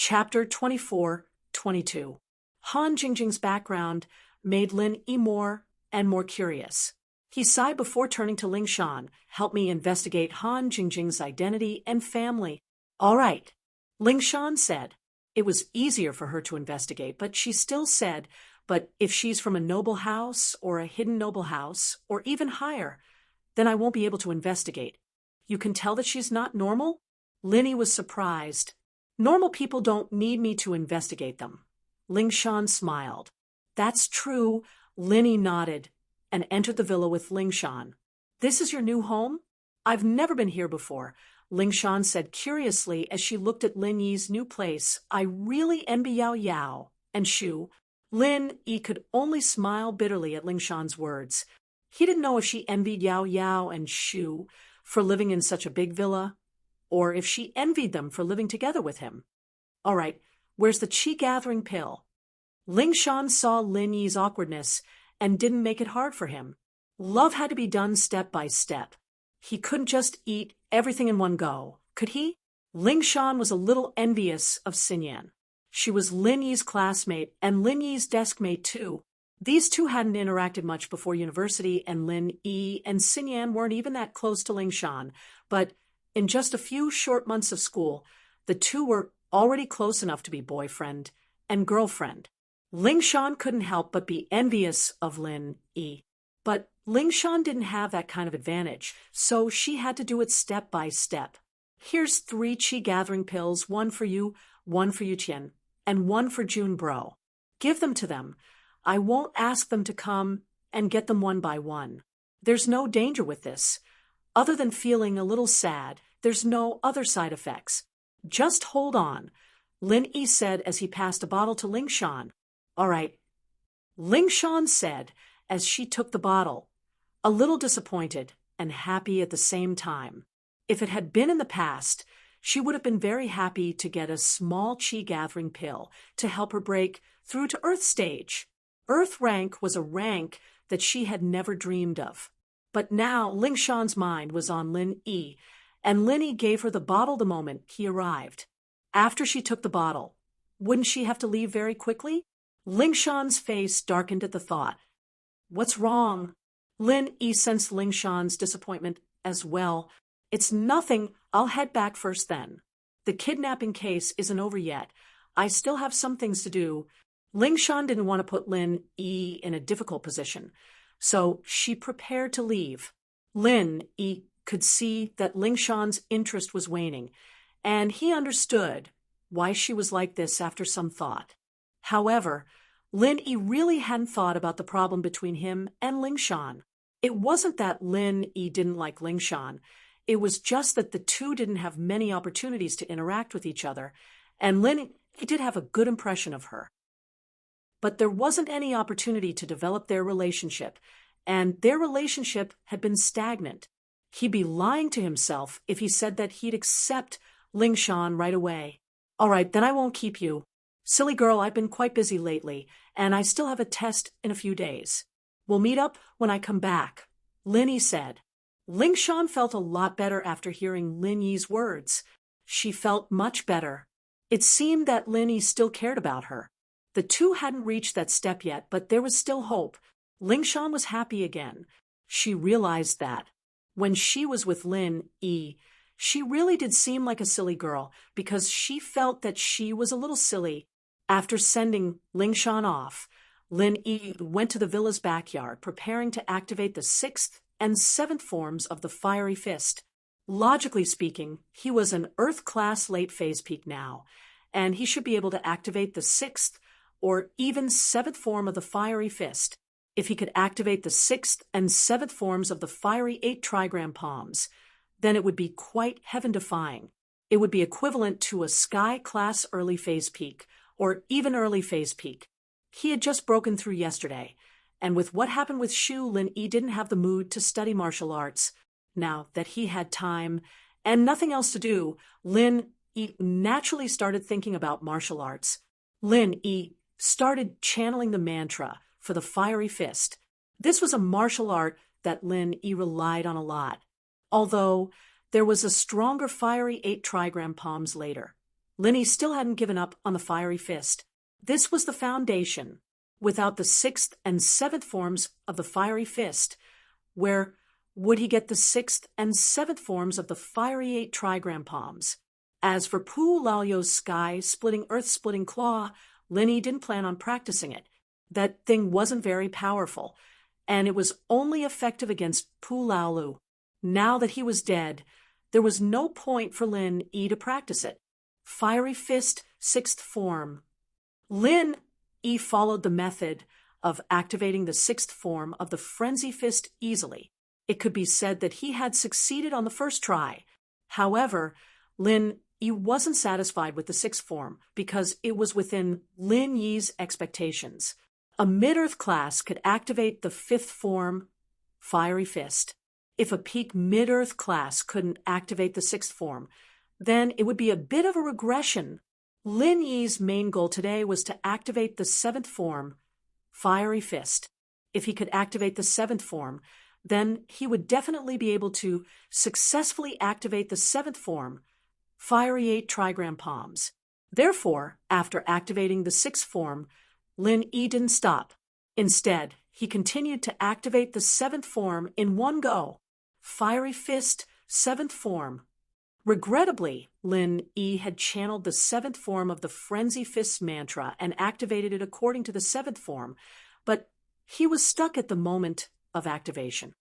Chapter 24-22. Han Jingjing's background made Lin Yi more and more curious. He sighed before turning to Ling Shan. "Help me investigate Han Jingjing's identity and family." "All right," Ling Shan said. It was easier for her to investigate, but she still said, "But if she's from a noble house or a hidden noble house, or even higher, then I won't be able to investigate." "You can tell that she's not normal?" Lin Yi was surprised. "Normal people don't need me to investigate them." Ling Shan smiled. "That's true." Lin Yi nodded and entered the villa with Ling Shan. "This is your new home?" "I've never been here before," Ling Shan said curiously as she looked at Lin Yi's new place. "I really envy Yao Yao and Shu." Lin Yi could only smile bitterly at Ling Shan's words. He didn't know if she envied Yao Yao and Shu for living in such a big villa, or if she envied them for living together with him. "All right, where's the chi gathering pill?" Ling Shan saw Lin Yi's awkwardness and didn't make it hard for him. Love had to be done step by step. He couldn't just eat everything in one go, could he? Ling Shan was a little envious of Xinyan. She was Lin Yi's classmate and Lin Yi's deskmate too. These two hadn't interacted much before university, and Lin Yi and Xinyan weren't even that close to Ling Shan, but in just a few short months of school, the two were already close enough to be boyfriend and girlfriend. Ling Shan couldn't help but be envious of Lin Yi. But Ling Shan didn't have that kind of advantage, so she had to do it step by step. "Here's 3 chi gathering pills, one for you Qian, and one for June Bro. Give them to them. I won't ask them to come and get them one by one. There's no danger with this. Other than feeling a little sad, there's no other side effects. Just hold on," Lin Yi said as he passed a bottle to Ling Shan. "All right," Ling Shan said as she took the bottle, a little disappointed and happy at the same time. If it had been in the past, she would have been very happy to get a small chi gathering pill to help her break through to Earth stage. Earth rank was a rank that she had never dreamed of. But now Ling Shan's mind was on Lin Yi, and Lin Yi gave her the bottle the moment he arrived. After she took the bottle, wouldn't she have to leave very quickly? Ling Shan's face darkened at the thought. "What's wrong?" Lin Yi sensed Ling Shan's disappointment as well. "It's nothing. I'll head back first then. The kidnapping case isn't over yet. I still have some things to do." Ling Shan didn't want to put Lin Yi in a difficult position, so she prepared to leave. Lin Yi could see that Ling Shan's interest was waning, and he understood why she was like this after some thought. However, Lin Yi really hadn't thought about the problem between him and Ling Shan. It wasn't that Lin Yi didn't like Ling Shan. It was just that the two didn't have many opportunities to interact with each other, and Lin Yi did have a good impression of her. But there wasn't any opportunity to develop their relationship, and their relationship had been stagnant. He'd be lying to himself if he said that he'd accept Ling Shan right away. "All right, then I won't keep you. Silly girl, I've been quite busy lately, and I still have a test in a few days. We'll meet up when I come back," Lin Yi said. Ling Shan felt a lot better after hearing Lin Yi's words. She felt much better. It seemed that Lin Yi still cared about her. The two hadn't reached that step yet, but there was still hope. Ling Shan was happy again. She realized that. When she was with Lin Yi, she really did seem like a silly girl because she felt that she was a little silly. After sending Ling Shan off, Lin Yi went to the villa's backyard, preparing to activate the 6th and 7th forms of the Fiery Fist. Logically speaking, he was an Earth-class late-phase peak now, and he should be able to activate the 6th or even 7th form of the Fiery Fist. If he could activate the 6th and 7th forms of the Fiery 8 trigram palms, then it would be quite heaven-defying. It would be equivalent to a Sky-class early-phase peak, or even early-phase peak. He had just broken through yesterday, and with what happened with Shu, Lin Yi didn't have the mood to study martial arts. Now that he had time and nothing else to do, Lin Yi naturally started thinking about martial arts. Lin Yi started channeling the mantra for the Fiery Fist. This was a martial art that Lin Yi relied on a lot, although there was a stronger Fiery 8 trigram palms later. Lin Yi still hadn't given up on the fiery fist. This was the foundation. Without the 6th and 7th forms of the fiery fist, where would he get the 6th and 7th forms of the fiery 8 trigram palms? As for Pu Lao's sky-splitting, earth-splitting claw, Lin Yi didn't plan on practicing it. That thing wasn't very powerful, and it was only effective against Pu Laolu. Now that he was dead, there was no point for Lin Yi to practice it. Fiery fist, 6th form. Lin Yi followed the method of activating the 6th form of the frenzy fist easily. It could be said that he had succeeded on the first try. However, Lin Yi wasn't satisfied with the 6th form because it was within Lin Yi's expectations. A mid-earth class could activate the 5th form, fiery fist. If a peak mid-earth class couldn't activate the 6th form, then it would be a bit of a regression. Lin Yi's main goal today was to activate the 7th form, fiery fist. If he could activate the 7th form, then he would definitely be able to successfully activate the 7th form, fiery 8 trigram palms. Therefore, after activating the 6th form, Lin Yi didn't stop. Instead, he continued to activate the 7th form in one go. Fiery fist, 7th form. Regrettably, Lin Yi had channeled the 7th form of the Frenzy Fist mantra and activated it according to the 7th form, but he was stuck at the moment of activation.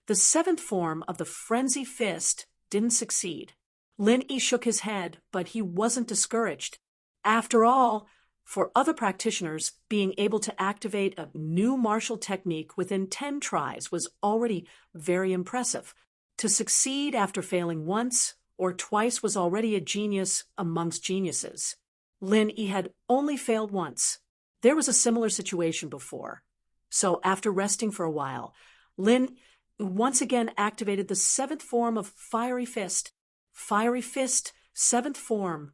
The 7th form of the Frenzy Fist didn't succeed. Lin Yi shook his head, but he wasn't discouraged. After all, for other practitioners, being able to activate a new martial technique within 10 tries was already very impressive. To succeed after failing once or twice was already a genius amongst geniuses. Lin Yi had only failed once. There was a similar situation before. So after resting for a while, Lin once again activated the 7th form of Fiery Fist. Fiery Fist, 7th form.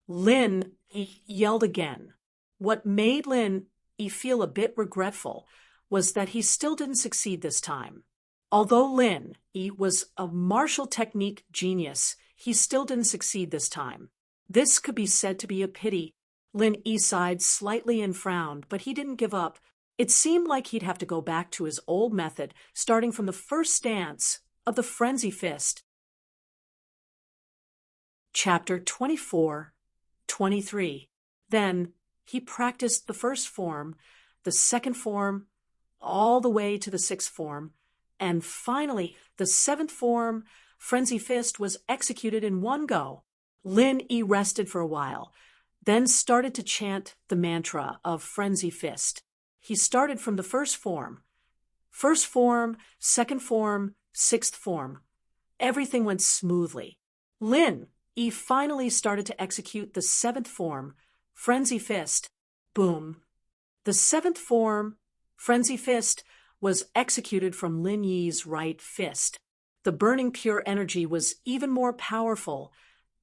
Lin Yi yelled again. What made Lin Yi feel a bit regretful was that he still didn't succeed this time. Although Lin Yi was a martial technique genius, he still didn't succeed this time. This could be said to be a pity. Lin Yi sighed slightly and frowned, but he didn't give up. It seemed like he'd have to go back to his old method, starting from the first stance of the Frenzy Fist. Chapter 24-23. Then he practiced the first form, the 2nd form, all the way to the 6th form, and finally, the 7th form, Frenzy Fist, was executed in one go. Lin Yi rested for a while, then started to chant the mantra of Frenzy Fist. He started from the first form, 2nd form, 6th form. Everything went smoothly. Lin Yi finally started to execute the 7th form, Frenzy Fist. Boom. The 7th form, Frenzy Fist, was executed from Lin Yi's right fist. The burning pure energy was even more powerful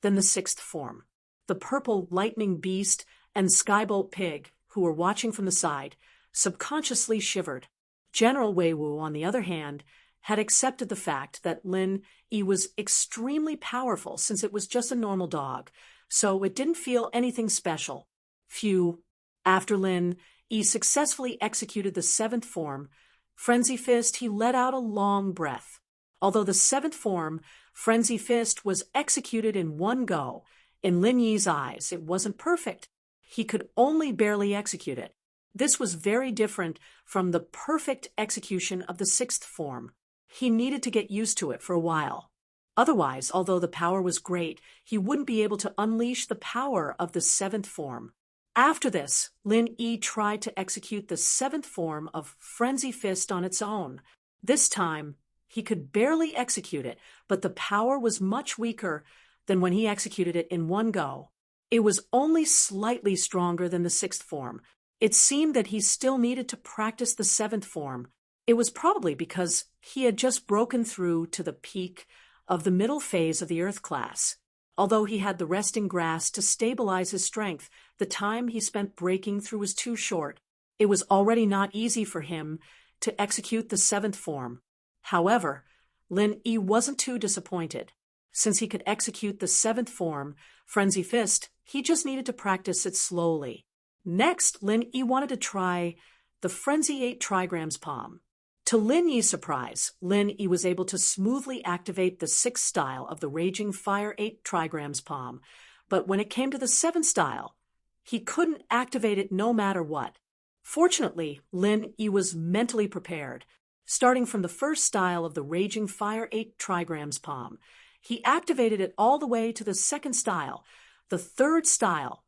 than the 6th form. The purple lightning beast and skybolt pig, who were watching from the side, subconsciously shivered. General Wei Wu, on the other hand, had accepted the fact that Lin Yi was extremely powerful since it was just a normal dog, so it didn't feel anything special. Phew. After Lin Yi successfully executed the 7th form, Frenzy Fist, he let out a long breath. Although the 7th form, Frenzy Fist, was executed in one go, in Lin Yi's eyes, it wasn't perfect. He could only barely execute it. This was very different from the perfect execution of the 6th form. He needed to get used to it for a while. Otherwise, although the power was great, he wouldn't be able to unleash the power of the 7th form. After this, Lin Yi tried to execute the 7th form of Frenzy Fist on its own. This time, he could barely execute it, but the power was much weaker than when he executed it in one go. It was only slightly stronger than the 6th form. It seemed that he still needed to practice the 7th form. It was probably because he had just broken through to the peak of the middle phase of the Earth class. Although he had the resting grass to stabilize his strength, the time he spent breaking through was too short. It was already not easy for him to execute the 7th form. However, Lin Yi wasn't too disappointed. Since he could execute the seventh form, Frenzy Fist, he just needed to practice it slowly. Next, Lin Yi wanted to try the Frenzy 8 trigrams palm. To Lin Yi's surprise, Lin Yi was able to smoothly activate the 6th style of the Raging Fire 8 trigrams palm, but when it came to the 7th style, he couldn't activate it no matter what. Fortunately, Lin Yi was mentally prepared. Starting from the 1st style of the Raging Fire 8 trigrams palm, he activated it all the way to the 2nd style, the 3rd style,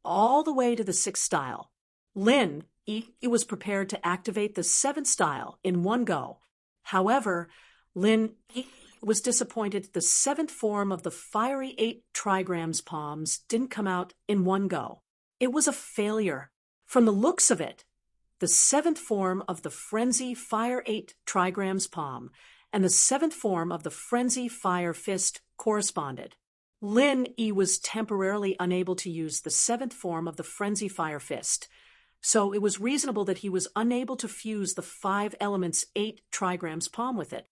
all the way to the 6th style. Lin Yi was prepared to activate the 7th style in one go. However, Lin Yi was disappointed the 7th form of the Fiery 8 trigrams palms didn't come out in one go. It was a failure. From the looks of it, the 7th form of the Frenzy Fire 8 trigrams palm and the 7th form of the Frenzy Fire Fist corresponded. Lin Yi was temporarily unable to use the 7th form of the Frenzy Fire Fist, so it was reasonable that he was unable to fuse the 5 elements 8 trigrams palm with it.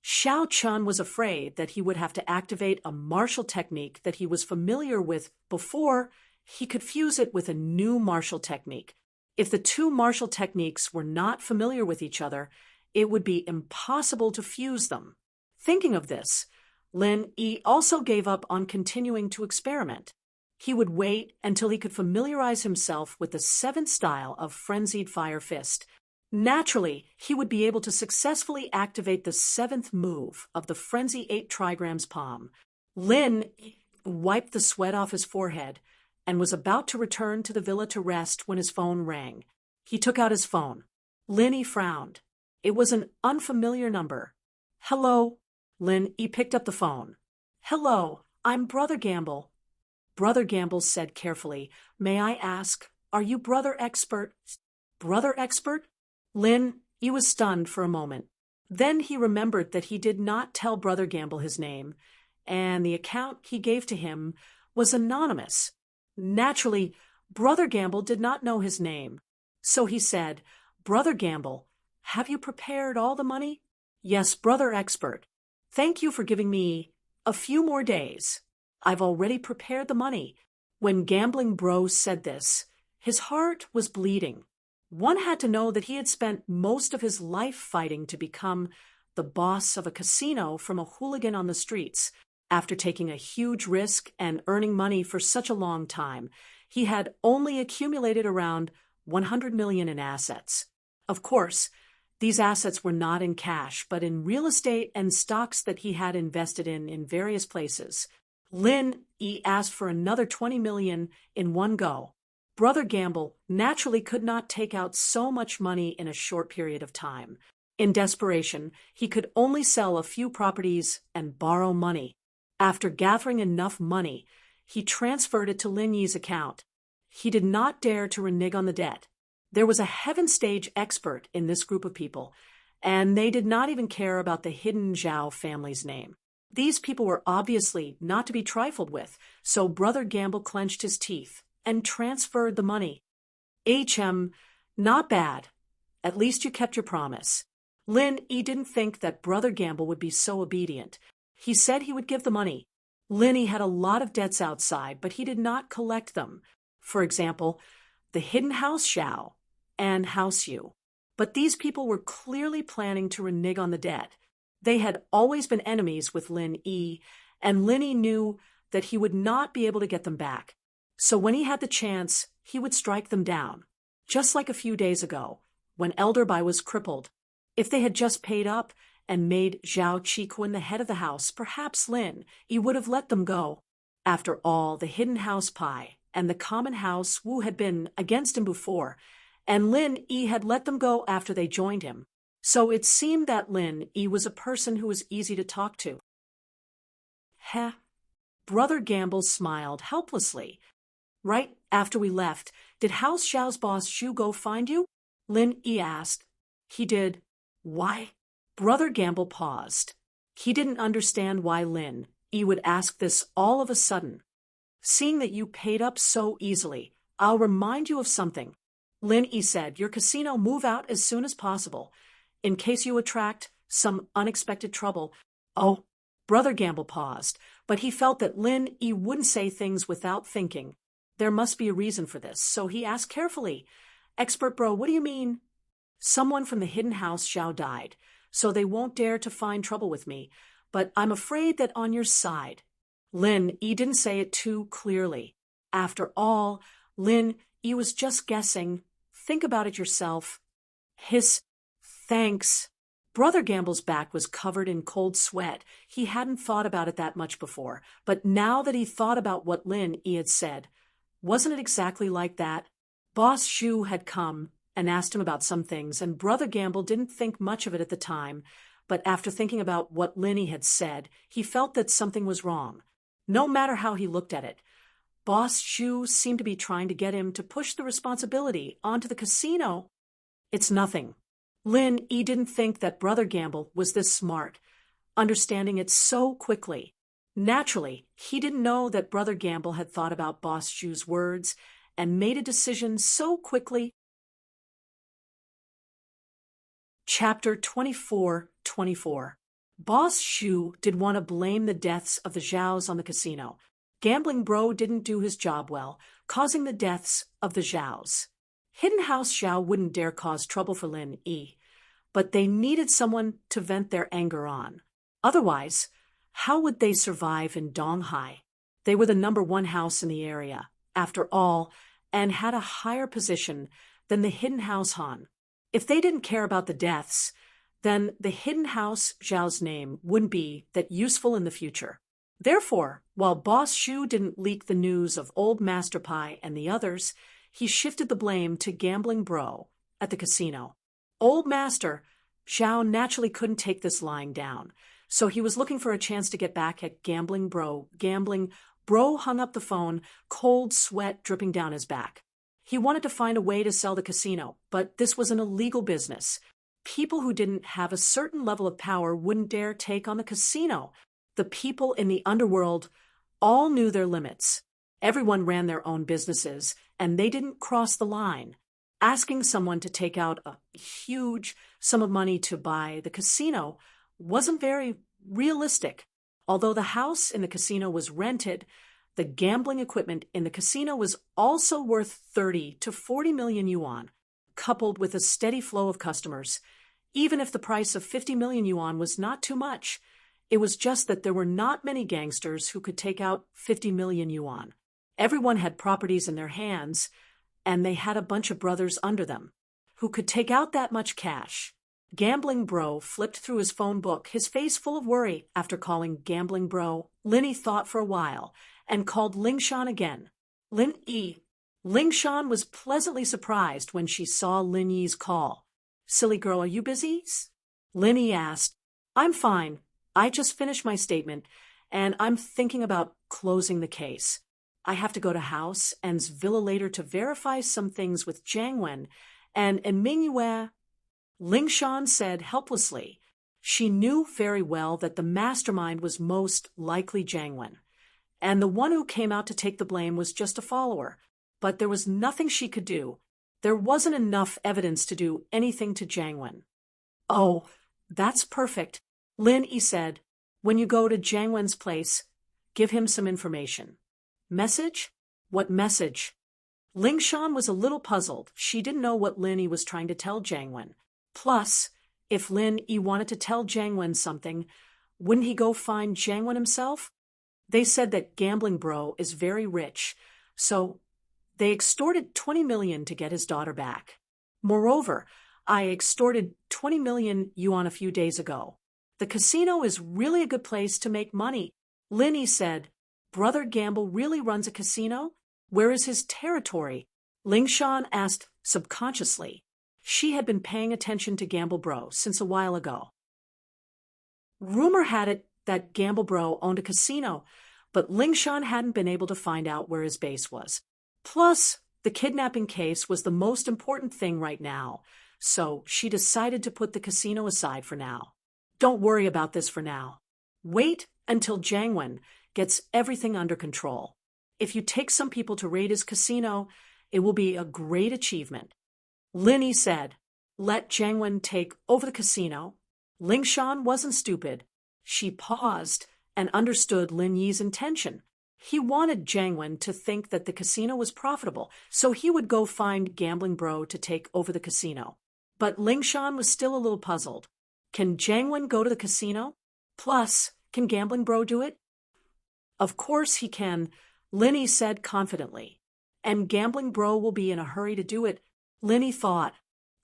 Xiao Chun was afraid that he would have to activate a martial technique that he was familiar with before he could fuse it with a new martial technique. If the two martial techniques were not familiar with each other, it would be impossible to fuse them. Thinking of this, Lin Yi also gave up on continuing to experiment. He would wait until he could familiarize himself with the 7th style of Frenzied Fire Fist. Naturally, he would be able to successfully activate the 7th move of the Frenzy 8 trigrams palm. Lin wiped the sweat off his forehead and was about to return to the villa to rest when his phone rang. He took out his phone. Lin Yi frowned. It was an unfamiliar number. Hello? Lin Yi picked up the phone. Hello, I'm Brother Gamble. Brother Gamble said carefully, May I ask, are you Brother Expert? Brother Expert? Lin Yi was stunned for a moment. Then he remembered that he did not tell Brother Gamble his name, and the account he gave to him was anonymous. Naturally, Brother Gamble did not know his name. So he said, Brother Gamble, have you prepared all the money? Yes, Brother Expert. Thank you for giving me a few more days. I've already prepared the money. When Gambling Bro said this, his heart was bleeding. One had to know that he had spent most of his life fighting to become the boss of a casino from a hooligan on the streets. After taking a huge risk and earning money for such a long time, he had only accumulated around 100 million in assets. Of course, these assets were not in cash, but in real estate and stocks that he had invested in various places. Lin Yi asked for another 20 million in one go. Brother Gamble naturally could not take out so much money in a short period of time. In desperation, he could only sell a few properties and borrow money. After gathering enough money, he transferred it to Lin Yi's account. He did not dare to renege on the debt. There was a heaven stage expert in this group of people, and they did not even care about the hidden Zhao family's name. These people were obviously not to be trifled with, so Brother Gamble clenched his teeth and transferred the money. Not bad. At least you kept your promise. Lin Yi didn't think that Brother Gamble would be so obedient. He said he would give the money. Lin Yi had a lot of debts outside, but he did not collect them. For example, the Hidden House Xiao and House Yu. But these people were clearly planning to renege on the debt. They had always been enemies with Lin Yi, and Lin Yi knew that he would not be able to get them back. So when he had the chance, he would strike them down. Just like a few days ago, when Elder Bai was crippled. If they had just paid up and made Zhao Qikun the head of the house, perhaps Lin Yi would have let them go. After all, the Hidden House Pai and the Common House Wu had been against him before, and Lin Yi had let them go after they joined him. So it seemed that Lin Yi was a person who was easy to talk to. Heh. Brother Gamble smiled helplessly. Right after we left, did House Xiao's boss Xu go find you? Lin Yi asked. He did. Why? Brother Gamble paused. He didn't understand why Lin Yi would ask this all of a sudden. Seeing that you paid up so easily, I'll remind you of something. Lin Yi said, your casino move out as soon as possible, in case you attract some unexpected trouble. Oh, Brother Gamble paused, but he felt that Lin Yi wouldn't say things without thinking. There must be a reason for this, so he asked carefully, "Expert bro, what do you mean?" "Someone from the hidden house Xiao died, so they won't dare to find trouble with me, but I'm afraid that on your side." Lin Yi didn't say it too clearly. After all, Lin Yi was just guessing. Think about it yourself. His thanks. Brother Gamble's back was covered in cold sweat. He hadn't thought about it that much before, but now that he thought about what Lin Yi had said, wasn't it exactly like that? Boss Shu had come and asked him about some things, and Brother Gamble didn't think much of it at the time, but after thinking about what Lin Yi had said, he felt that something was wrong. No matter how he looked at it, Boss Shu seemed to be trying to get him to push the responsibility onto the casino. It's nothing. Lin Yi didn't think that Brother Gamble was this smart, understanding it so quickly. Naturally, he didn't know that Brother Gamble had thought about Boss Shu's words and made a decision so quickly. Chapter 24:24. Boss Shu did want to blame the deaths of the Zhaos on the casino. Gambling Bro didn't do his job well, causing the deaths of the Zhaos. Hidden House Xiao wouldn't dare cause trouble for Lin Yi, but they needed someone to vent their anger on. Otherwise, how would they survive in Donghai? They were the #1 house in the area, after all, and had a higher position than the Hidden House Han. If they didn't care about the deaths, then the Hidden House Zhao's name wouldn't be that useful in the future. Therefore, while Boss Shu didn't leak the news of Old Master Pie and the others, he shifted the blame to Gambling Bro at the casino. Old Master Xiao naturally couldn't take this lying down, so he was looking for a chance to get back at Gambling Bro. Gambling Bro hung up the phone, cold sweat dripping down his back. He wanted to find a way to sell the casino, but this was an illegal business. People who didn't have a certain level of power wouldn't dare take on the casino. The people in the underworld all knew their limits. Everyone ran their own businesses, and they didn't cross the line. Asking someone to take out a huge sum of money to buy the casino wasn't very realistic. Although the house in the casino was rented, the gambling equipment in the casino was also worth 30 to 40 million yuan, coupled with a steady flow of customers. Even if the price of 50 million yuan was not too much, it was just that there were not many gangsters who could take out 50 million yuan. Everyone had properties in their hands, and they had a bunch of brothers under them who could take out that much cash. Gambling Bro flipped through his phone book, his face full of worry. After calling Gambling Bro, Lin Yi thought for a while and called Ling Shan again. Lin Yi. Ling Shan was pleasantly surprised when she saw Lin Yi's call. "Silly girl, are you busy?" Lin Yi asked. "I'm fine. I just finished my statement, and I'm thinking about closing the case. I have to go to House and's villa later to verify some things with Jiang Wen and Ming Yue." Ling Shan said helplessly. She knew very well that the mastermind was most likely Jiang Wen, and the one who came out to take the blame was just a follower. But there was nothing she could do. There wasn't enough evidence to do anything to Jiang Wen. "Oh, that's perfect," Lin Yi said. "When you go to Jiang Wen's place, give him some information." "Message? What message?" Ling Shan was a little puzzled. She didn't know what Lin Yi was trying to tell Jiang Wen. Plus, if Lin Yi wanted to tell Jiang Wen something, wouldn't he go find Jiang Wen himself? They said that Gambling Bro is very rich, so they extorted 20 million to get his daughter back. Moreover, I extorted 20 million yuan a few days ago. The casino is really a good place to make money. Lin Yi said, "Brother Gamble really runs a casino? Where is his territory?" Ling Shan asked subconsciously. She had been paying attention to Gamble Bro since a while ago. Rumor had it that Gamble Bro owned a casino, but Ling Shan hadn't been able to find out where his base was. Plus, the kidnapping case was the most important thing right now, so she decided to put the casino aside for now. "Don't worry about this for now. Wait until Jiang Wen gets everything under control. If you take some people to raid his casino, it will be a great achievement." Lin Yi said, "Let Jiang Wen take over the casino." Ling Shan wasn't stupid. She paused and understood Lin Yi's intention. He wanted Jiang Wen to think that the casino was profitable, so he would go find Gambling Bro to take over the casino. But Ling Shan was still a little puzzled. Can Jiang Wen go to the casino? Plus, can Gambling Bro do it? Of course he can, Lin Yi said confidently. And Gambling Bro will be in a hurry to do it, Lin Yi thought.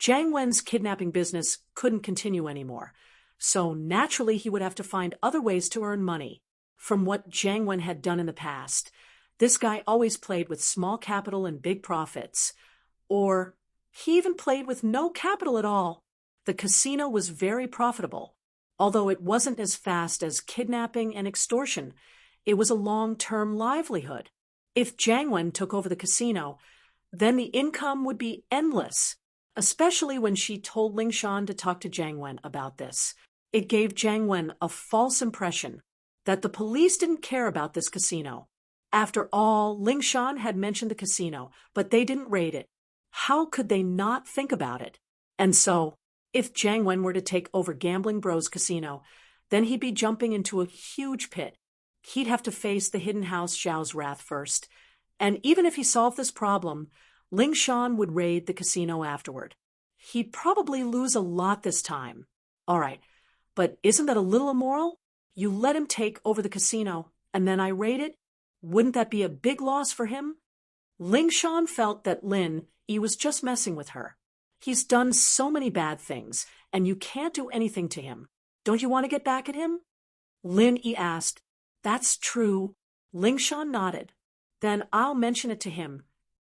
Jiang Wen's kidnapping business couldn't continue anymore, so naturally he would have to find other ways to earn money. From what Jiang Wen had done in the past, this guy always played with small capital and big profits. Or he even played with no capital at all. The casino was very profitable. Although it wasn't as fast as kidnapping and extortion, it was a long-term livelihood. If Jiang Wen took over the casino, then the income would be endless, especially when she told Ling Shan to talk to Jiang Wen about this. It gave Jiang Wen a false impression that the police didn't care about this casino. After all, Ling Shan had mentioned the casino, but they didn't raid it. How could they not think about it? And so, if Jiang Wen were to take over Gambling Bros casino, then he'd be jumping into a huge pit. He'd have to face the hidden house Xiao's wrath first. And even if he solved this problem, Ling Shan would raid the casino afterward. He'd probably lose a lot this time. All right, but isn't that a little immoral? You let him take over the casino, and then I raid it? Wouldn't that be a big loss for him? Ling Shan felt that Lin Yi was just messing with her. He's done so many bad things, and you can't do anything to him. Don't you want to get back at him? Lin Yi asked. That's true. Ling Shan nodded. Then I'll mention it to him.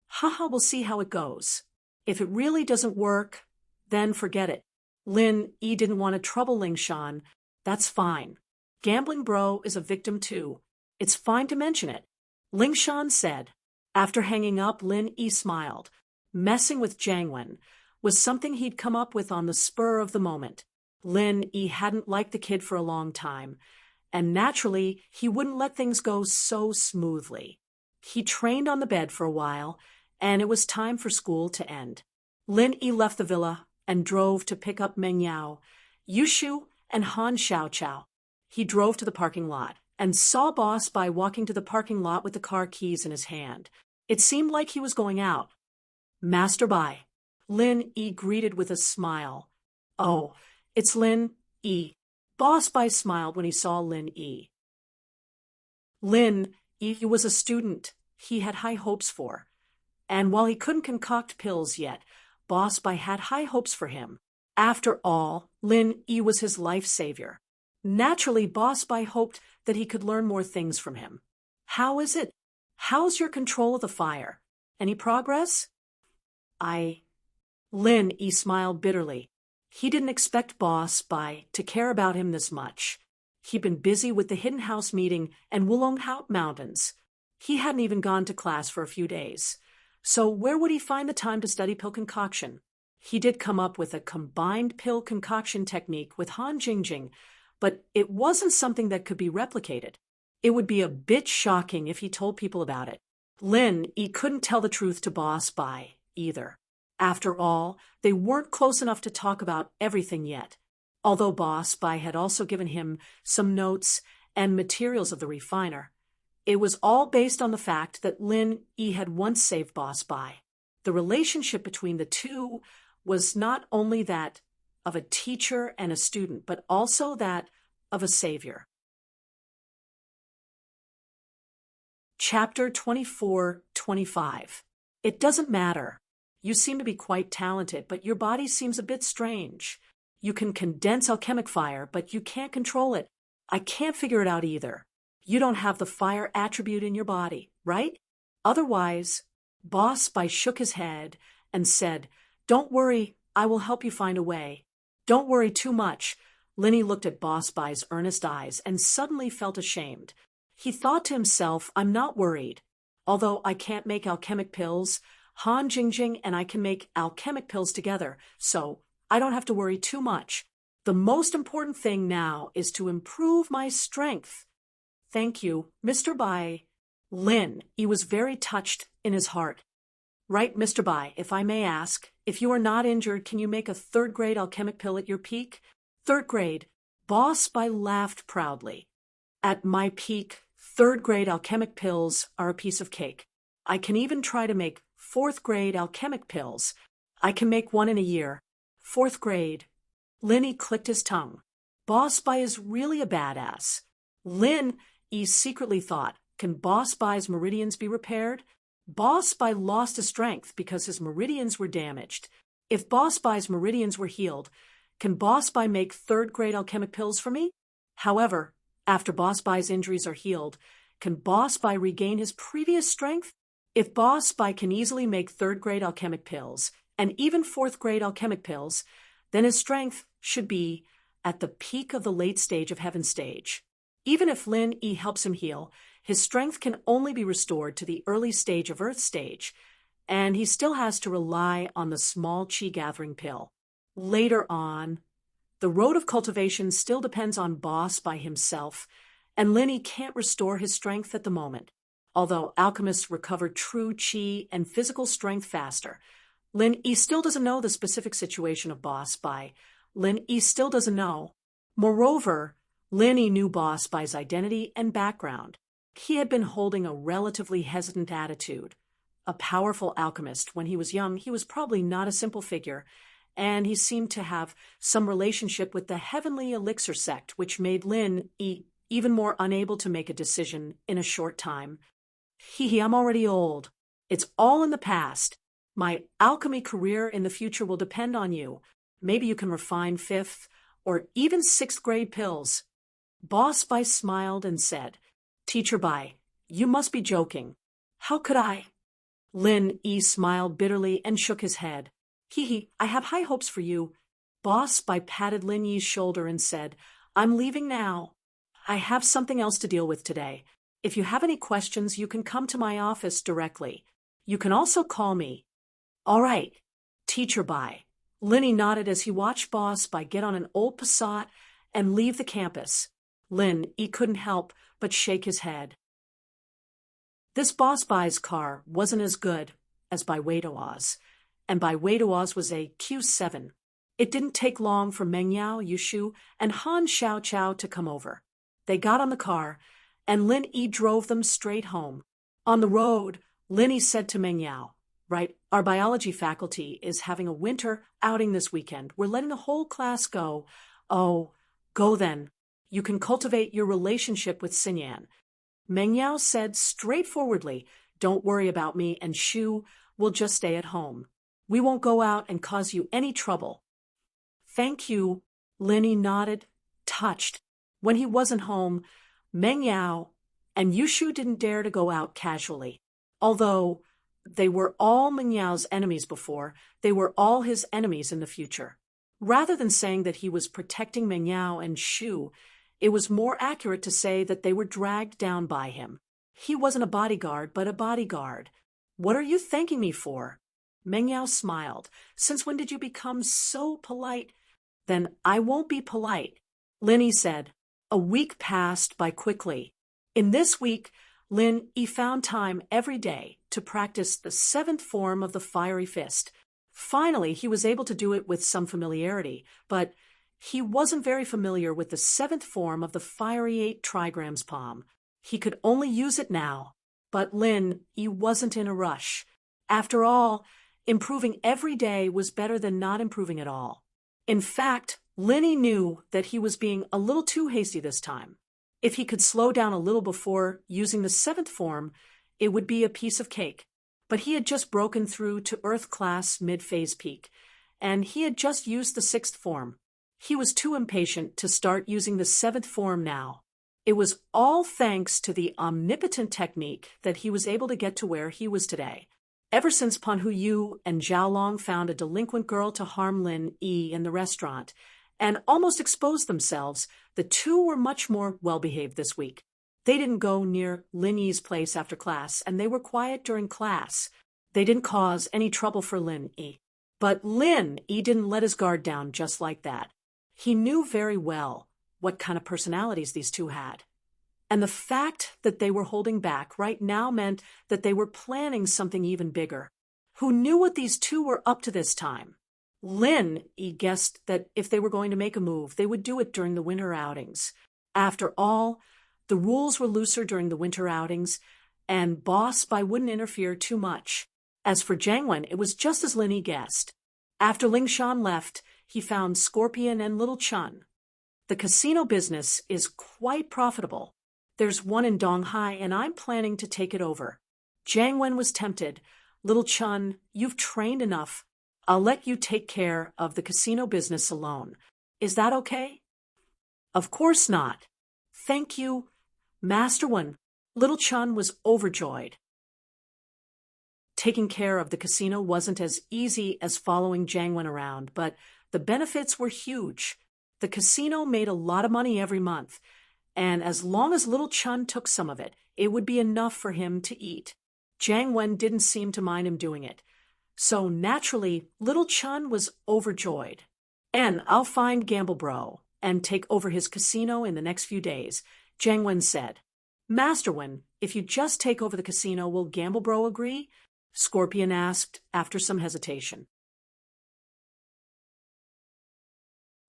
Haha, we'll see how it goes. If it really doesn't work, then forget it. Lin Yi didn't want to trouble Ling Shan. That's fine. Gambling Bro is a victim too. It's fine to mention it. Ling Shan said. After hanging up, Lin Yi smiled. Messing with Jiang Wen was something he'd come up with on the spur of the moment. Lin Yi hadn't liked the kid for a long time, and naturally, he wouldn't let things go so smoothly. He trained on the bed for a while, and it was time for school to end. Lin Yi left the villa and drove to pick up Meng Yao, Yushu, and Han Xiaoqiao. He drove to the parking lot and saw Boss Bai walking to the parking lot with the car keys in his hand. It seemed like he was going out. Master Bai. Lin Yi greeted with a smile. Oh, it's Lin Yi. Boss Bai smiled when he saw Lin Yi. Lin Yi was a student he had high hopes for. And while he couldn't concoct pills yet, Boss Bai had high hopes for him. After all, Lin Yi was his life savior. Naturally, Boss Bai hoped that he could learn more things from him. How is it? How's your control of the fire? Any progress? Lin Yi smiled bitterly. He didn't expect Boss Bai to care about him this much. He'd been busy with the Hidden House meeting and Wulong Hao Mountains. He hadn't even gone to class for a few days. So where would he find the time to study pill concoction? He did come up with a combined pill concoction technique with Han Jingjing, but it wasn't something that could be replicated. It would be a bit shocking if he told people about it. Lin Yi couldn't tell the truth to Boss Bai either. After all, they weren't close enough to talk about everything yet. Although Boss Bai had also given him some notes and materials of the refiner, it was all based on the fact that Lin Yi had once saved Boss Bai. The relationship between the two was not only that of a teacher and a student, but also that of a savior. Chapter 24-25. It doesn't matter. You seem to be quite talented, but your body seems a bit strange. You can condense alchemic fire, but you can't control it. I can't figure it out either. You don't have the fire attribute in your body, right? Otherwise, Boss Bai shook his head and said, Don't worry, I will help you find a way. Don't worry too much. Lin Yi looked at Boss Bai's earnest eyes and suddenly felt ashamed. He thought to himself, I'm not worried. Although I can't make alchemic pills, Han Jingjing and I can make alchemic pills together, so I don't have to worry too much. The most important thing now is to improve my strength. Thank you, Mr. Bai. Lin Yi was very touched in his heart. Right, Mr. Bai, if I may ask, if you are not injured, can you make a third-grade alchemic pill at your peak? Third grade. Boss Bai laughed proudly. At my peak, third-grade alchemic pills are a piece of cake. I can even try to make fourth-grade alchemic pills. I can make one in a year. Fourth grade. Lin clicked his tongue. Boss Bai is really a badass. Lin secretly thought, can Boss Bai's meridians be repaired? Boss Bai lost his strength because his meridians were damaged. If Boss Bai's meridians were healed, can Boss Bai make third-grade alchemic pills for me? However, after Boss Bai's injuries are healed, can Boss Bai regain his previous strength? If Boss Bai can easily make third-grade alchemic pills, and even fourth-grade alchemic pills, then his strength should be at the peak of the late stage of heaven stage. Even if Lin helps him heal, his strength can only be restored to the early stage of earth stage, and he still has to rely on the small chi gathering pill. Later on, the road of cultivation still depends on Boss Bai himself, and Lin can't restore his strength at the moment. Although alchemists recover true chi and physical strength faster, Lin still doesn't know the specific situation of Boss Bai. Lin still doesn't know. Moreover, Lin knew Boss Bai's identity and background. He had been holding a relatively hesitant attitude. A powerful alchemist, when he was young, he was probably not a simple figure, and he seemed to have some relationship with the Heavenly Elixir sect, which made Lin even more unable to make a decision in a short time. I'm already old. It's all in the past. My alchemy career in the future will depend on you. Maybe you can refine fifth or even sixth grade pills. Boss Bai smiled and said, Teacher Bai, you must be joking. How could I? Lin smiled bitterly and shook his head. I have high hopes for you. Boss Bai patted Lin Yi's shoulder and said, I'm leaving now. I have something else to deal with today. If you have any questions, you can come to my office directly. You can also call me. All right, Teacher Bai. Lin nodded as he watched Boss Bai get on an old Passat and leave the campus. Lin couldn't help but shake his head. This Boss Bai's car wasn't as good as Bai Weidoa's, and Bai Weidoa's was a Q7. It didn't take long for Meng Yao, Yushu, and Han Xiaoqiao to come over. They got on the car, and Lin drove them straight home. On the road, Lin said to Meng Yao, Right, our biology faculty is having a winter outing this weekend. We're letting the whole class go. Oh, go then. You can cultivate your relationship with Xinyan. Meng Yao said straightforwardly, Don't worry about me, and Shu will just stay at home. We won't go out and cause you any trouble. Thank you. Lin nodded, touched. When he wasn't home, Meng Yao and Yushu didn't dare to go out casually. Although they were all Meng Yao's enemies before, they were all his enemies in the future. Rather than saying that he was protecting Meng Yao and Shu, it was more accurate to say that they were dragged down by him. He wasn't a bodyguard, but a bodyguard. What are you thanking me for? Meng Yao smiled. Since when did you become so polite? Then I won't be polite. Lin said. A week passed by quickly. In this week, Lin found time every day to practice the 7th form of the fiery fist. Finally, he was able to do it with some familiarity, but he wasn't very familiar with the 7th form of the fiery 8 trigrams palm. He could only use it now, but Lin wasn't in a rush. After all, improving every day was better than not improving at all. In fact, Lin knew that he was being a little too hasty this time. If he could slow down a little before using the 7th form, it would be a piece of cake. But he had just broken through to Earth class mid-phase peak, and he had just used the 6th form. He was too impatient to start using the 7th form now. It was all thanks to the omnipotent technique that he was able to get to where he was today. Ever since Pan Huyu and Zhao Long found a delinquent girl to harm Lin in the restaurant and almost exposed themselves, the two were much more well-behaved this week. They didn't go near Lin Yi's place after class, and they were quiet during class. They didn't cause any trouble for Lin Yi. But Lin Yi didn't let his guard down just like that. He knew very well what kind of personalities these two had. And the fact that they were holding back right now meant that they were planning something even bigger. Who knew what these two were up to this time? Lin guessed that if they were going to make a move, they would do it during the winter outings. After all, The rules were looser during the winter outings, and Boss Bai wouldn't interfere too much. As for Jiang Wen, it was just as Linny guessed. After Ling Shan left, he found Scorpion and Little Chun. The casino business is quite profitable. There's one in Donghai, and I'm planning to take it over. Jiang Wen was tempted. Little Chun, you've trained enough. I'll let you take care of the casino business alone. Is that okay? Of course not. Thank you, Master Wen. Little Chun was overjoyed. Taking care of the casino wasn't as easy as following Jiang Wen around, but the benefits were huge. The casino made a lot of money every month, and as long as Little Chun took some of it, it would be enough for him to eat. Jiang Wen didn't seem to mind him doing it. So naturally, Little Chun was overjoyed. And I'll find Gamble Bro and take over his casino in the next few days, Jiang Wen said. Master Wen, if you just take over the casino, will Gamble Bro agree? Scorpion asked after some hesitation.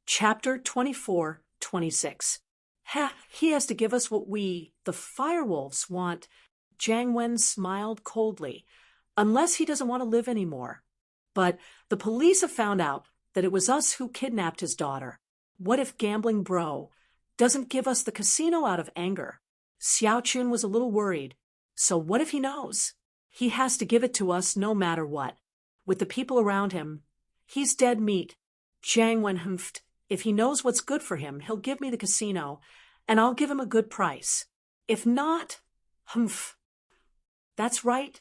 Chapter 24-26. He has to give us what we, the Firewolves, want. Jiang Wen smiled coldly. Unless he doesn't want to live anymore. But the police have found out that it was us who kidnapped his daughter. What if Gambling Bro doesn't give us the casino out of anger? Xiao Chun was a little worried. So what if he knows? He has to give it to us no matter what. With the people around him, he's dead meat. Jiang Wen humphed. If he knows what's good for him, he'll give me the casino, and I'll give him a good price. If not, humph. That's right.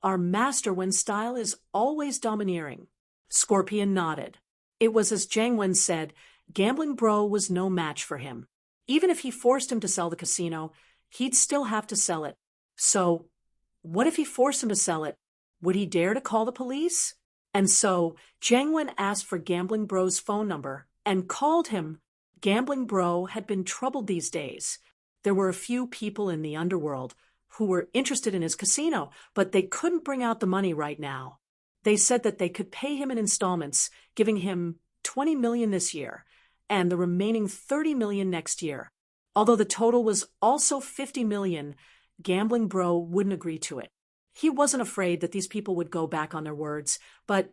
Our Master Wen style is always domineering. Scorpion nodded. It was as Jiang Wen said, Gambling Bro was no match for him. Even if he forced him to sell the casino, he'd still have to sell it. So, what if he forced him to sell it? Would he dare to call the police? And so, Jiang Wen asked for Gambling Bro's phone number and called him. Gambling Bro had been troubled these days. There were a few people in the underworld who were interested in his casino, but they couldn't bring out the money right now. They said that they could pay him in installments, giving him 20 million this year, and the remaining 30 million next year. Although the total was also 50 million, Gambling Bro wouldn't agree to it. He wasn't afraid that these people would go back on their words, but